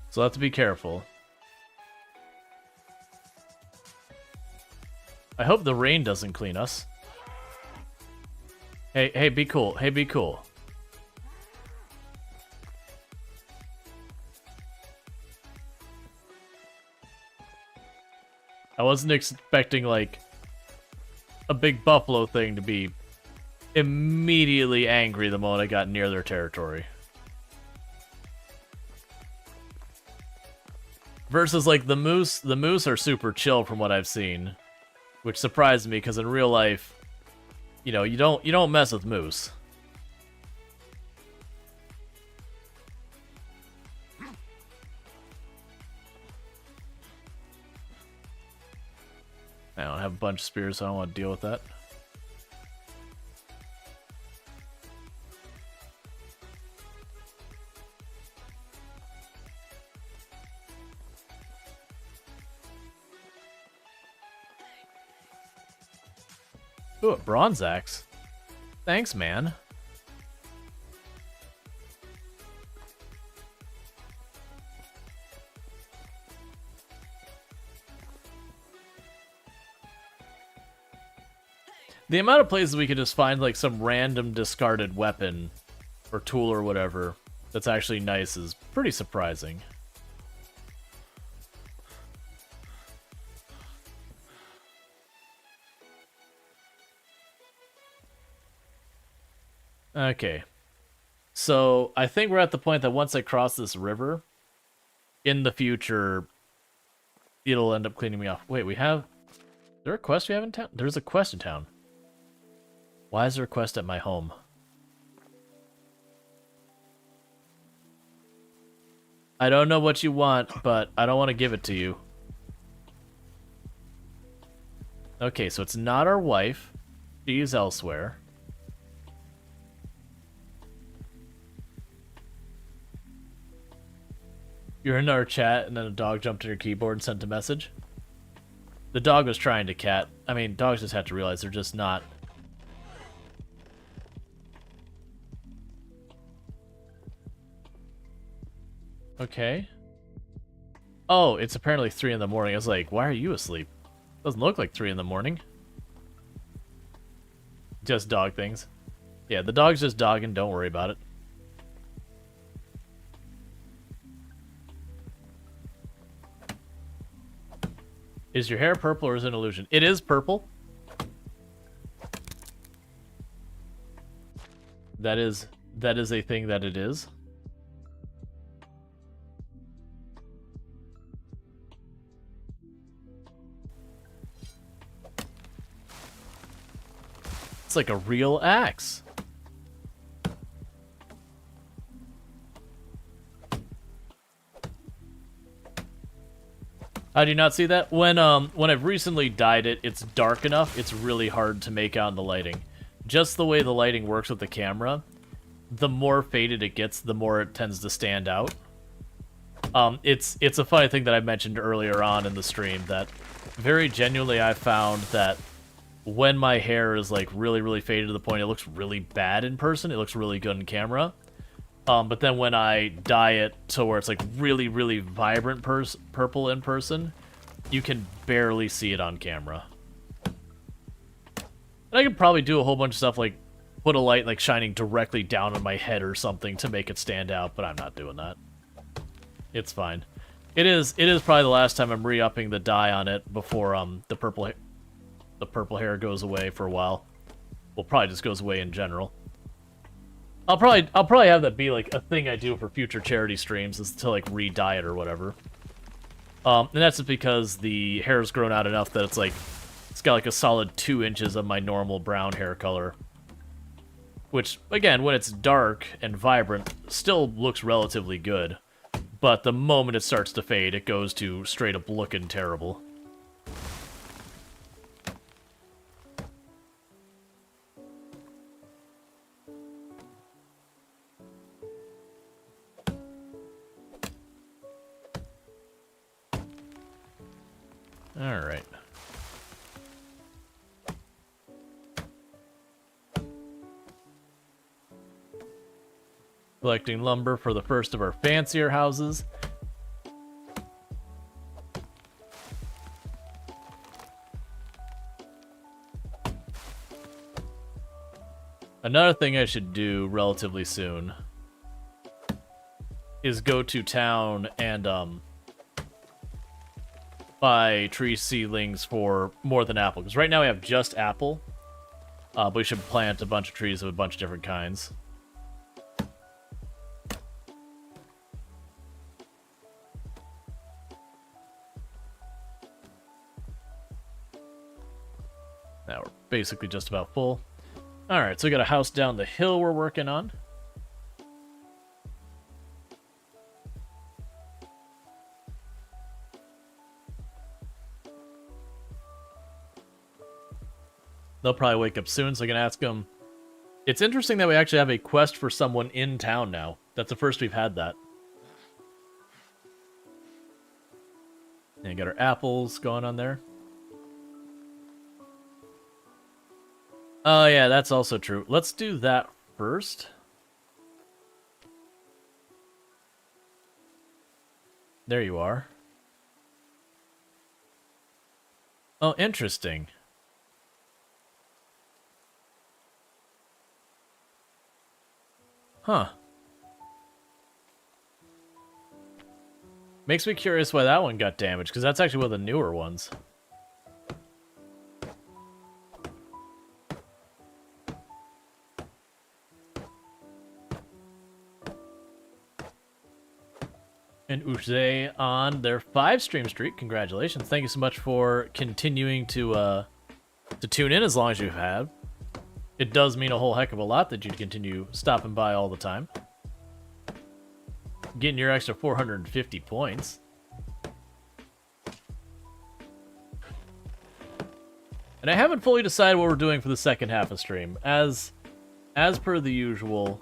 So have to be careful. I hope the rain doesn't clean us. Hey, be cool. Hey, be cool. I wasn't expecting, like, a big buffalo thing to be immediately angry the moment I got near their territory. Versus, like, the moose are super chill from what I've seen, which surprised me because in real life, you know, you don't mess with moose. I don't have a bunch of spears, so I don't want to deal with that. Ooh, a bronze axe. Thanks, man. The amount of places we could just find, like, some random discarded weapon or tool or whatever that's actually nice is pretty surprising. Okay. So, I think we're at the point that once I cross this river, in the future, it'll end up cleaning me off. Wait, we have... Is there a quest we have in town? There's a quest in town. Why is there a quest at my home? I don't know what you want, but I don't want to give it to you. Okay, so it's not our wife. She's elsewhere. You're in our chat, and then a dog jumped in your keyboard and sent a message. The dog was trying to cat. I mean, dogs just have to realize they're just not... Okay. Oh, it's apparently 3 in the morning. I was like, why are you asleep? Doesn't look like 3 in the morning. Just dog things. Yeah, the dog's just dogging. Don't worry about it. Is your hair purple or is it an illusion? It is purple. That is a thing that it is. It's like a real axe. How do you not see that? When I've recently dyed it, it's dark enough, it's really hard to make out in the lighting. Just the way the lighting works with the camera, the more faded it gets, the more it tends to stand out. It's a funny thing that I mentioned earlier on in the stream, that very genuinely I found that when my hair is like really, really faded to the point it looks really bad in person, it looks really good in camera. But then when I dye it to where it's like really, really vibrant purple in person, you can barely see it on camera. And I could probably do a whole bunch of stuff like put a light like shining directly down on my head or something to make it stand out, but I'm not doing that. It's fine. It is probably the last time I'm re-upping the dye on it before the purple hair goes away for a while. Well, probably just goes away in general. I'll probably have that be like a thing I do for future charity streams, is to like re-dye it or whatever. And that's just because the hair's grown out enough that it's got like a solid 2 inches of my normal brown hair color. Which, again, when it's dark and vibrant, still looks relatively good. But the moment it starts to fade, it goes to straight up looking terrible. Alright. Collecting lumber for the first of our fancier houses. Another thing I should do relatively soon is go to town and buy tree seedlings for more than apple. Because right now we have just apple, but we should plant a bunch of trees of a bunch of different kinds. Now we're basically just about full. Alright, so we got a house down the hill we're working on. They'll probably wake up soon, so I can ask them. It's interesting that we actually have a quest for someone in town now. That's the first we've had that. And got our apples going on there. Oh yeah, that's also true. Let's do that first. There you are. Oh, interesting. Huh. Makes me curious why that one got damaged, because that's actually one of the newer ones. And Uche on their 5-stream streak. Congratulations. Thank you so much for continuing to tune in as long as you have. It does mean a whole heck of a lot that you continue stopping by all the time. Getting your extra 450 points. And I haven't fully decided what we're doing for the second half of stream. As per the usual,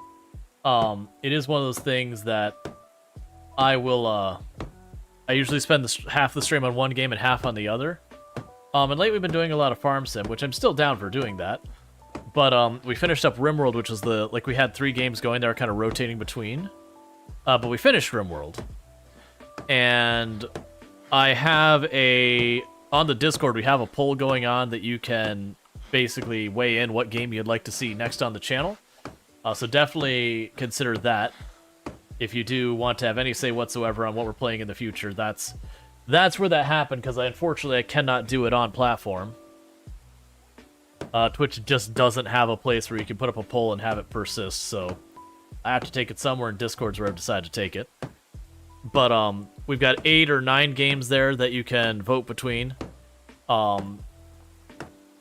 it is one of those things that I will, I usually spend half the stream on one game and half on the other. And lately we've been doing a lot of farm sim, which I'm still down for doing that. But we finished up RimWorld, which was we had 3 games going that were kind of rotating between. But we finished RimWorld. And I have on the Discord, we have a poll going on that you can basically weigh in what game you'd like to see next on the channel. So definitely consider that. If you do want to have any say whatsoever on what we're playing in the future, that's where that happened, because unfortunately I cannot do it on platform. Twitch just doesn't have a place where you can put up a poll and have it persist, so I have to take it somewhere, and Discord's where I've decided to take it. But we've got 8 or 9 games there that you can vote between, and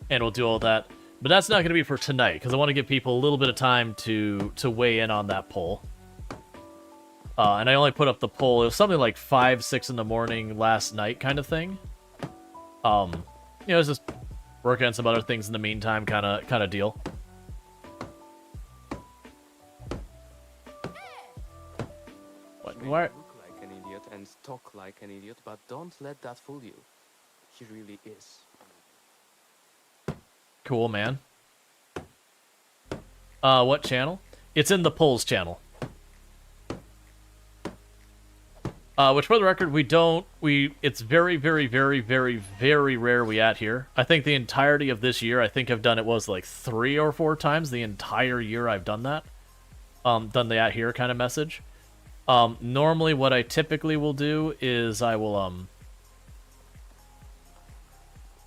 we'll do all that. But that's not going to be for tonight, because I want to give people a little bit of time to weigh in on that poll. And I only put up the poll, it was something like 5, 6 in the morning last night kind of thing. It's just working on some other things in the meantime kind of deal. What? He may look like an idiot and talk like an idiot, but don't let that fool you. He really is. Cool, man. What channel? It's in the polls channel. Which, for the record, it's very, very, very, very, very rare we at here. I think the entirety of this year, I've done it was like 3 or 4 times the entire year I've done that. Done the at here kind of message. Normally what I typically will do is I will,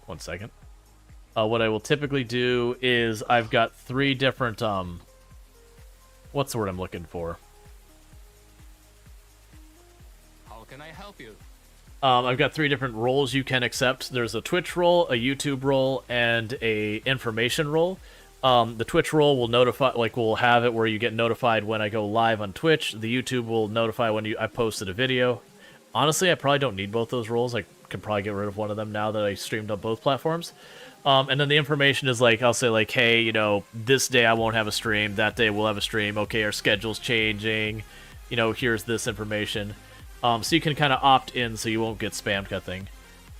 1 second. What I will typically do is I've got 3 different, what's the word I'm looking for? How can I help you? I've got 3 different roles you can accept. There's a Twitch role, a YouTube role, and a information role. The Twitch role will notify, like, we'll have it where you get notified when I go live on Twitch. The YouTube will notify when I posted a video. Honestly, I probably don't need both those roles. I could probably get rid of one of them now that I streamed on both platforms. And then the information is like, I'll say like, hey, you know, this day I won't have a stream. That day we'll have a stream. Okay, our schedule's changing. You know, here's this information. So you can kind of opt in so you won't get spammed, kind of thing.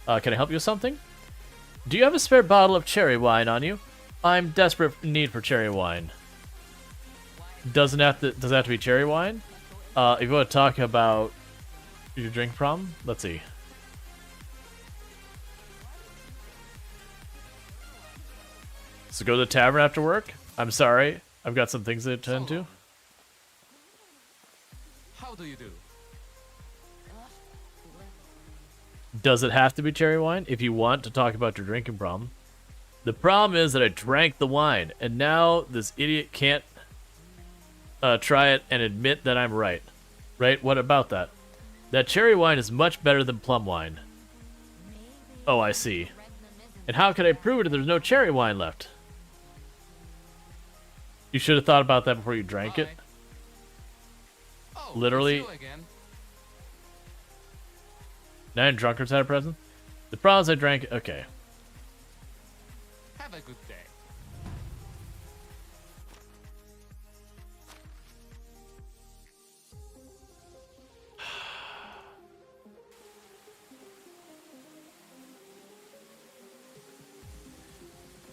Can I help you with something? Do you have a spare bottle of cherry wine on you? I'm desperate in need for cherry wine. Does it have to be cherry wine? If you want to talk about your drink problem, let's see. So go to the tavern after work? I'm sorry, I've got some things to attend to. How do you do? Does it have to be cherry wine if you want to talk about your drinking problem? The problem is that I drank the wine, and now this idiot can't try it and admit that I'm right. Right? What about that? That cherry wine is much better than plum wine. Oh, I see. And how could I prove it if there's no cherry wine left? You should have thought about that before you drank it. Oh, Literally. it's you again. 9 drunkards had a present? The problem is I drank... Okay. Have a good day.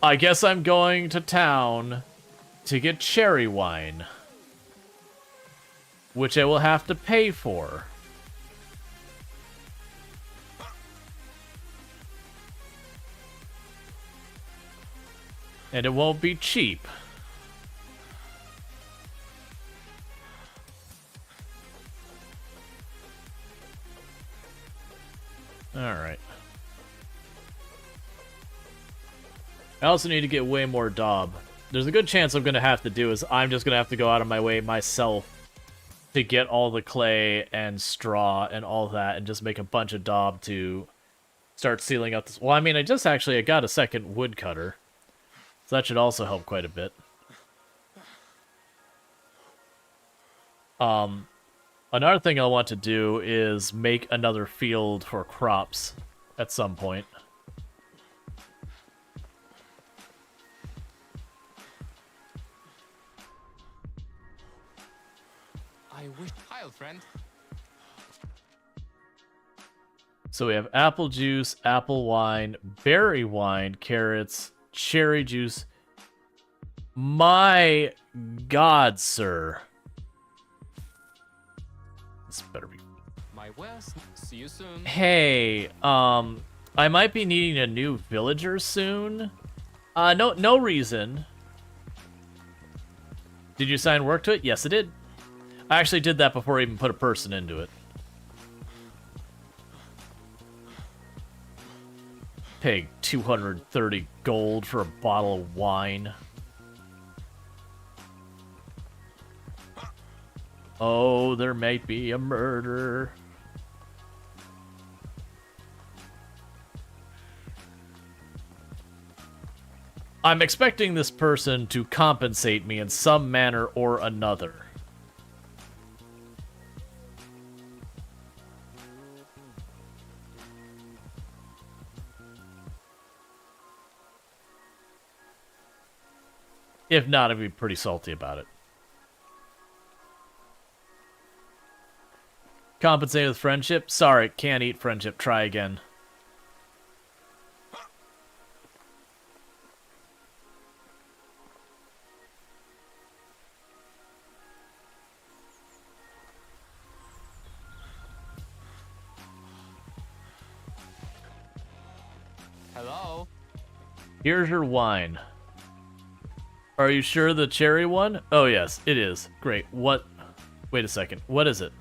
I guess I'm going to town to get cherry wine. Which I will have to pay for. And it won't be cheap. Alright. I also need to get way more daub. There's a good chance I'm going to have to do is I'm just going to have to go out of my way myself to get all the clay and straw and all that and just make a bunch of daub to start sealing up this. Well, I mean, I got a second woodcutter. So that should also help quite a bit. Another thing I want to do is make another field for crops at some point. I wish. Hi, old friend. So we have apple juice, apple wine, berry wine, carrots, cherry juice. My God, sir. This better be. My wares. See you soon. Hey, I might be needing a new villager soon. No reason. Did you assign work to it? Yes, I did. I actually did that before I even put a person into it. Paid 230 gold for a bottle of wine. Oh, there might be a murder. I'm expecting this person to compensate me in some manner or another. If not, I'd be pretty salty about it. Compensate with friendship? Sorry, can't eat friendship. Try again. Hello? Here's your wine. Are you sure the cherry one? Oh, yes, it is. Great. What? Wait a second. What is it?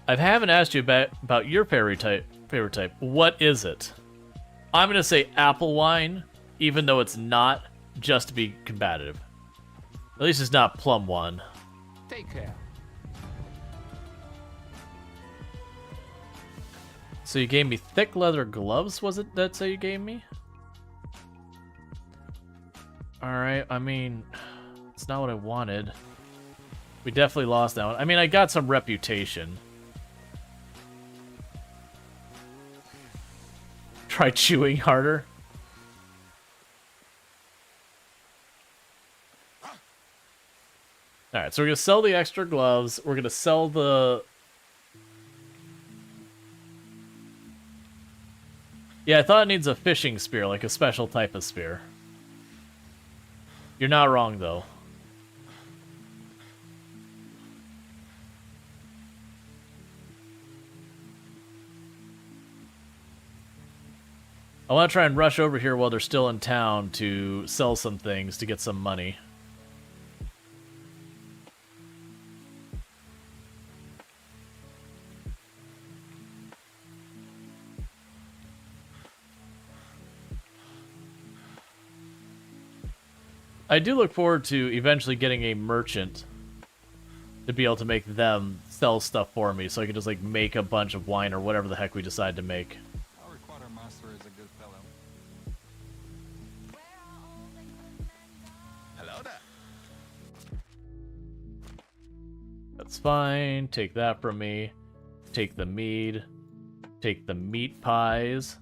I haven't asked you about your favorite type. What is it? I'm going to say apple wine, even though it's not, just to be combative. At least it's not plum one. Take care. So you gave me thick leather gloves, was it that you gave me? Alright, I mean, it's not what I wanted. We definitely lost that one. I mean, I got some reputation. Try chewing harder. Alright, so we're going to sell the extra gloves. We're going to sell the... Yeah, I thought it needs a fishing spear, like a special type of spear. You're not wrong, though. I want to try and rush over here while they're still in town to sell some things to get some money. I do look forward to eventually getting a merchant to be able to make them sell stuff for me, so I can just like make a bunch of wine or whatever the heck we decide to make. Our quartermaster is a good fellow. Hello there. That's fine. Take that from me. Take the mead. Take the meat pies.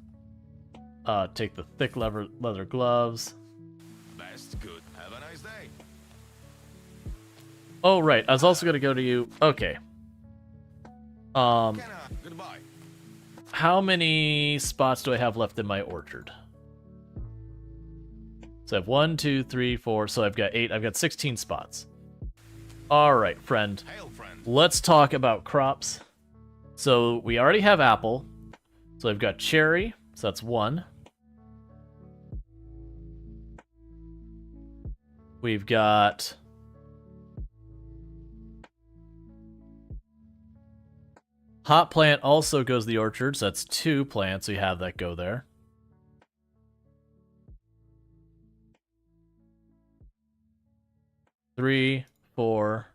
Take the thick leather gloves. Best good. Have a nice day. Oh, right. I was also going to go to you. Okay. Kenna, goodbye. How many spots do I have left in my orchard? So I have 1, 2, 3, 4. So I've got 8. I've got 16 spots. All right, friend. Hail, friend. Let's talk about crops. So we already have apple. So I've got cherry. So that's 1. We've got... hot plant also goes to the orchard, so that's 2 plants. So you have that go there. Three, 4.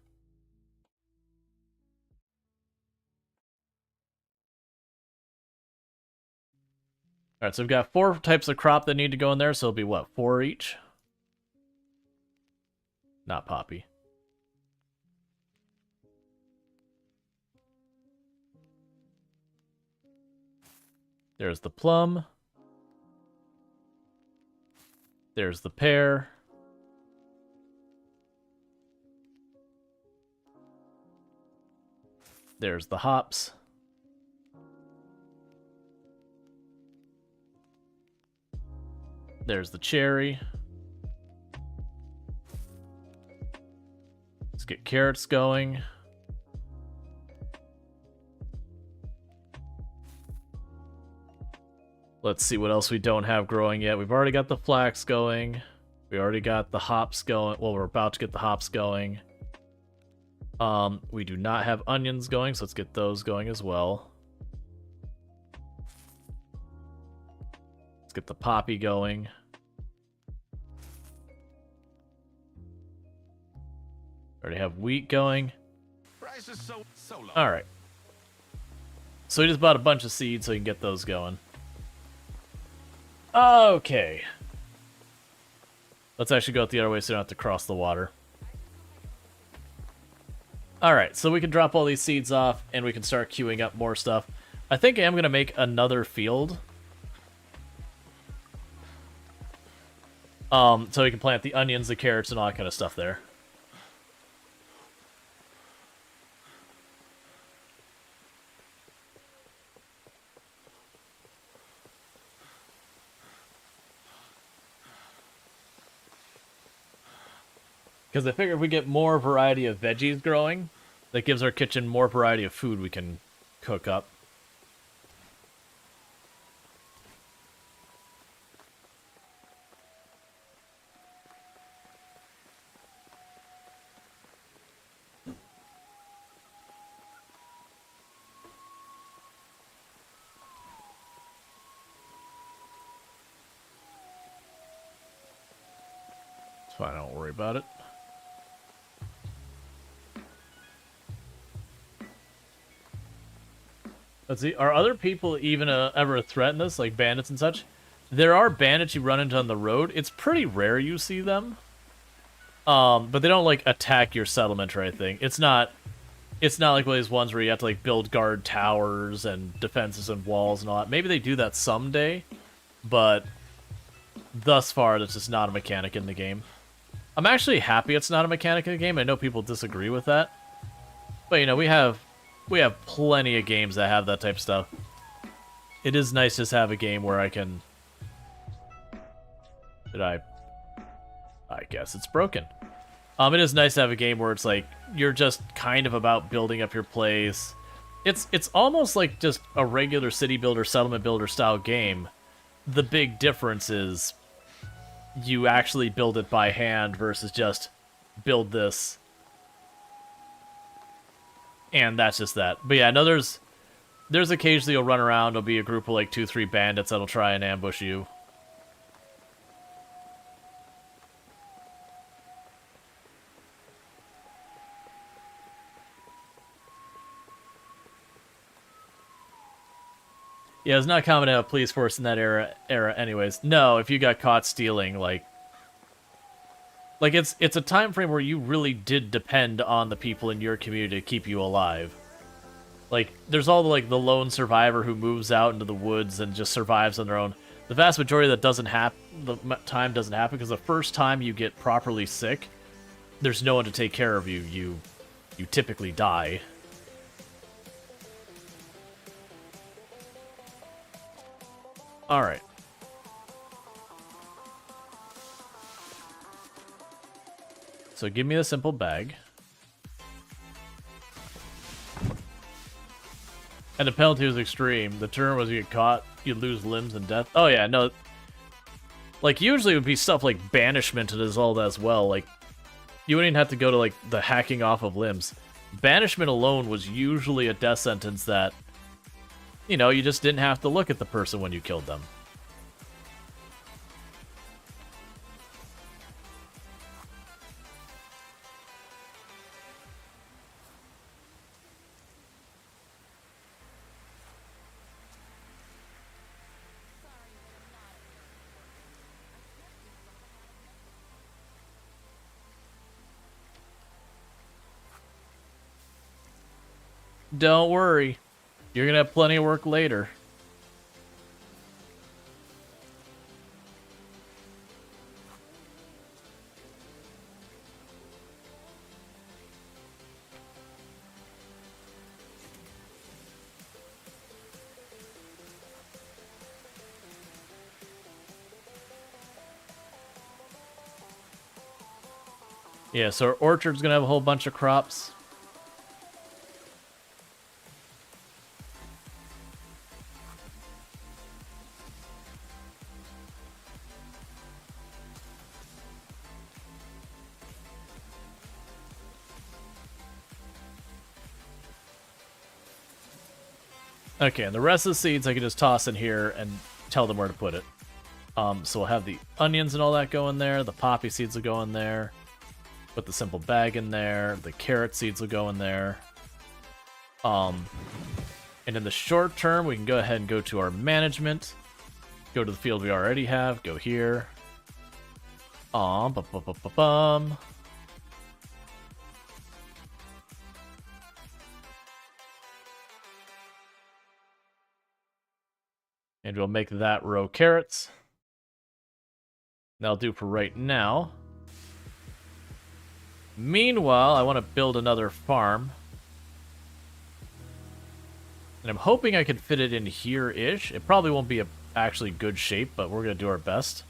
All right, so we've got 4 types of crop that need to go in there, so it'll be what, 4 each? Not poppy. There's the plum. There's the pear. There's the hops. There's the cherry. Let's get carrots going. Let's see what else we don't have growing yet. We've already got the flax going. We already got the hops going. Well, we're about to get the hops going. We do not have onions going, so let's get those going as well. Let's get the poppy going. Already have wheat going. Price is so low. All right. So we just bought a bunch of seeds so you can get those going. Okay. Let's actually go the other way so you don't have to cross the water. Alright, so we can drop all these seeds off and we can start queuing up more stuff. I think I am going to make another field. So we can plant the onions, the carrots, and all that kind of stuff there. Because I figure if we get more variety of veggies growing, that gives our kitchen more variety of food we can cook up. It's fine, don't worry about it. Let's see. Are other people even ever a threat in this, like bandits and such? There are bandits you run into on the road. It's pretty rare you see them. But they don't like attack your settlement or anything. It's not like one of these ones where you have to like build guard towers and defenses and walls and all that. Maybe they do that someday, but thus far that's just not a mechanic in the game. I'm actually happy it's not a mechanic in the game. I know people disagree with that. But you know, we have plenty of games that have that type of stuff. It is nice just to have a game where I can... I guess it's broken. It is nice to have a game where it's like, you're just kind of about building up your place. It's almost like just a regular city builder, settlement builder style game. The big difference is you actually build it by hand versus just build this. And that's just that. But yeah, no, there's occasionally you'll run around, there'll be a group of like 2-3 bandits that'll try and ambush you. Yeah, it's not common to have a police force in that era anyways. No, if you got caught stealing, like it's a time frame where you really did depend on the people in your community to keep you alive. Like, there's all the lone survivor who moves out into the woods and just survives on their own. The vast majority of that doesn't happen because the first time you get properly sick, there's no one to take care of you. You typically die. Alright. So give me a simple bag. And the penalty was extreme. The term was you get caught, you'd lose limbs and death. Oh yeah, no. Like, usually it would be stuff like banishment as all that as well. Like, you wouldn't even have to go to, like, the hacking off of limbs. Banishment alone was usually a death sentence that, you know, you just didn't have to look at the person when you killed them. Don't worry. You're gonna have plenty of work later. Yeah, so our orchard's gonna have a whole bunch of crops. Okay, and the rest of the seeds I can just toss in here and tell them where to put it. So we'll have the onions and all that go in there. The poppy seeds will go in there. Put the simple bag in there. The carrot seeds will go in there. And in the short term, we can go ahead and go to our management. Go to the field we already have. Go here. Bum. And we'll make that row carrots. That'll do for right now. Meanwhile, I want to build another farm. And I'm hoping I can fit it in here-ish. It probably won't be a actually good shape, but we're going to do our best.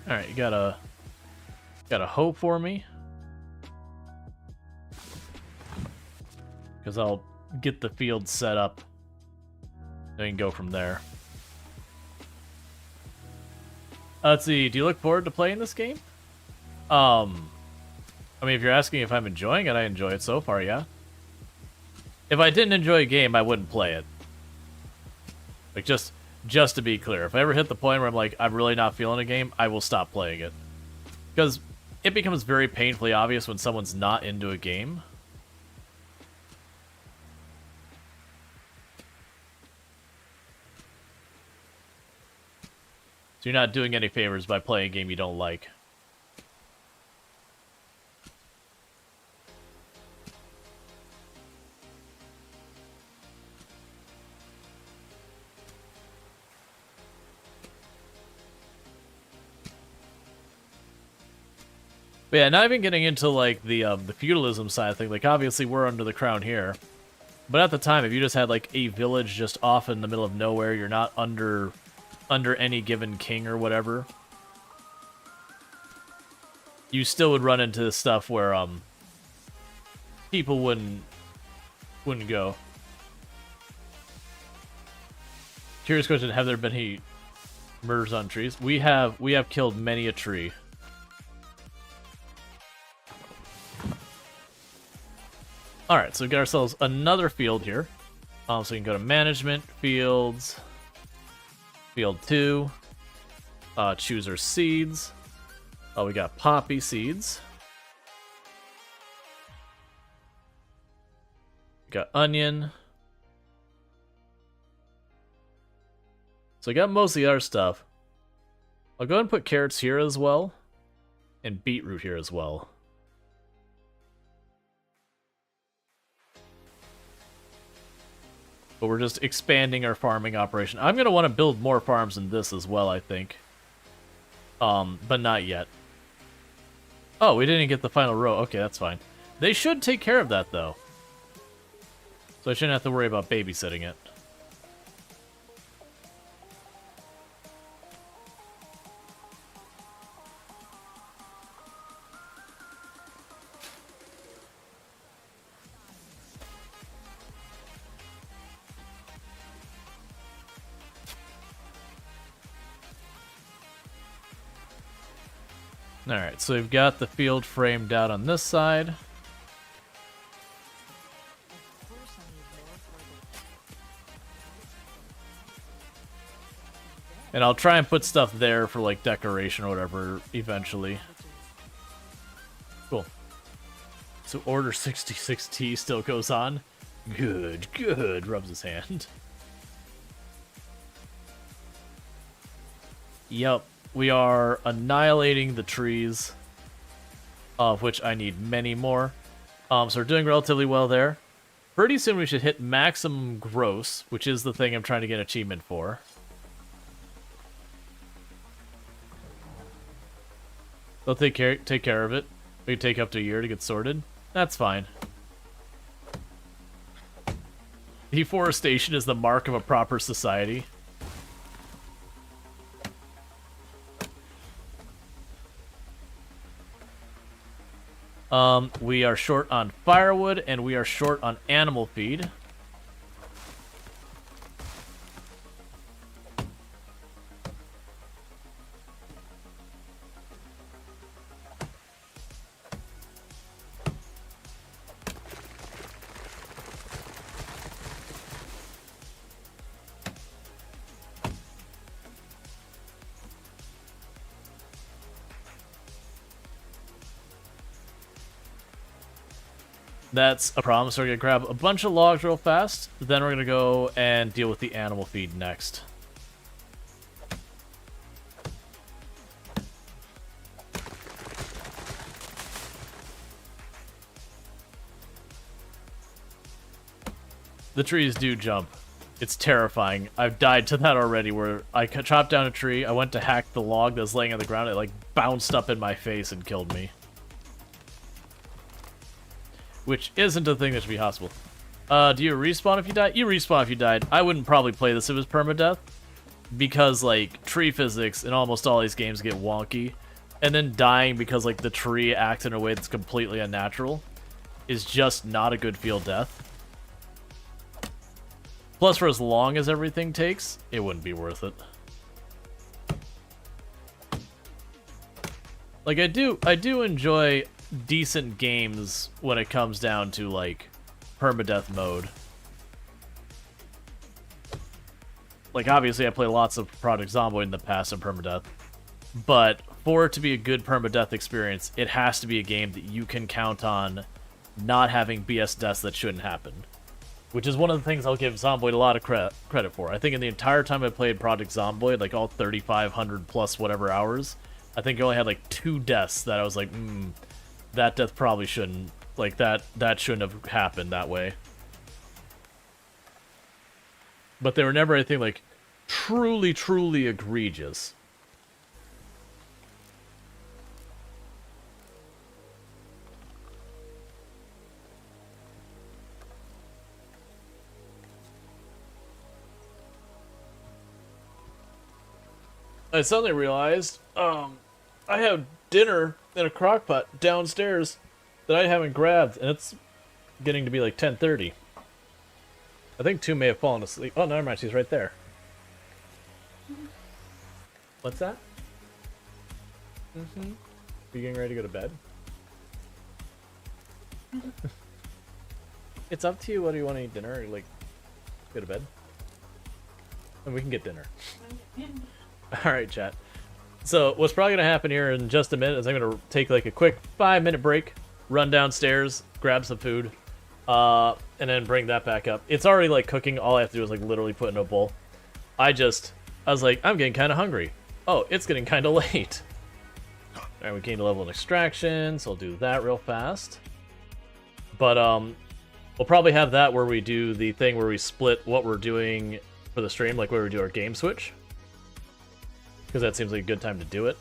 Alright, you got a hoe for me? Because I'll get the field set up. Then we can go from there. Let's see, do you look forward to playing this game? I mean, if you're asking if I'm enjoying it, I enjoy it so far, yeah. If I didn't enjoy a game, I wouldn't play it. Like, just to be clear, if I ever hit the point where I'm like, I'm really not feeling a game, I will stop playing it. Because it becomes very painfully obvious when someone's not into a game. So you're not doing any favors by playing a game you don't like. But yeah, not even getting into like the feudalism side thing. Like, obviously we're under the crown here, but at the time, if you just had like a village just off in the middle of nowhere, you're not under any given king or whatever, you still would run into this stuff where people wouldn't go. Curious question: have there been any murders on trees? We have killed many a tree. Alright, so we got ourselves another field here. So we can go to management, fields, field 2, choose our seeds. Oh, we got poppy seeds. We got onion. So I got most of the other stuff. I'll go ahead and put carrots here as well, and beetroot here as well. But we're just expanding our farming operation. I'm going to want to build more farms in this as well, I think. But not yet. Oh, we didn't get the final row. Okay, that's fine. They should take care of that, though. So I shouldn't have to worry about babysitting it. Alright, so we've got the field framed out on this side. And I'll try and put stuff there for, like, decoration or whatever, eventually. Cool. So Order 66T still goes on? Good, good, rubs his hand. Yup. We are annihilating the trees, of which I need many more. So we're doing relatively well there. Pretty soon we should hit maximum gross, which is the thing I'm trying to get an achievement for. They'll take care of it. We can take up to a year to get sorted. That's fine. Deforestation is the mark of a proper society. We are short on firewood, and we are short on animal feed. That's a problem, so we're going to grab a bunch of logs real fast, then we're going to go and deal with the animal feed next. The trees do jump. It's terrifying. I've died to that already, where I chopped down a tree, I went to hack the log that was laying on the ground, it like bounced up in my face and killed me. Which isn't a thing that should be possible. Do you respawn if you die? You respawn if you died. I wouldn't probably play this if it was permadeath. because like tree physics in almost all these games get wonky, and then dying because like the tree acts in a way that's completely unnatural is just not a good feel death. Plus, for as long as everything takes, it wouldn't be worth it. Like I do enjoy decent games when it comes down to like permadeath mode. Like obviously I play lots of Project Zomboid in the past in permadeath, but for it to be a good permadeath experience, it has to be a game that you can count on not having BS deaths that shouldn't happen. Which is one of the things I'll give Zomboid a lot of credit for. I think in the entire time I played Project Zomboid, like all 3,500 plus whatever hours, I think I only had like 2 deaths that I was like, that death probably shouldn't, like that shouldn't have happened that way. But they were never anything like truly, truly egregious. I suddenly realized, I have dinner in a crock pot downstairs that I haven't grabbed, and it's getting to be like 10:30. I think 2 may have fallen asleep. Oh, never mind, she's right there. What's that? Are you getting ready to go to bed? It's up to you. What do you want to eat dinner? Or, like, go to bed? And we can get dinner. Alright, chat. So, what's probably going to happen here in just a minute is I'm going to take like a quick 5-minute break, run downstairs, grab some food, and then bring that back up. It's already like cooking. All I have to do is like literally put in a bowl. I was like, I'm getting kind of hungry. Oh, it's getting kind of late. Alright, we gained a level in extraction, so I'll do that real fast. But, we'll probably have that where we do the thing where we split what we're doing for the stream, like where we do our game switch. Because that seems like a good time to do it.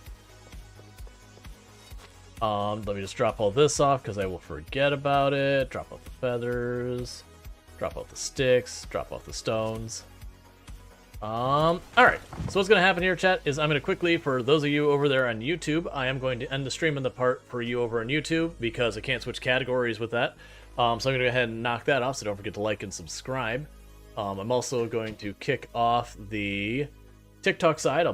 Let me just drop all this off because I will forget about it. Drop off the feathers. Drop off the sticks. Drop off the stones. Alright. So what's going to happen here, chat, is I'm going to quickly, for those of you over there on YouTube, I am going to end the stream in the part for you over on YouTube because I can't switch categories with that. So I'm going to go ahead and knock that off, so don't forget to like and subscribe. I'm also going to kick off the TikTok side.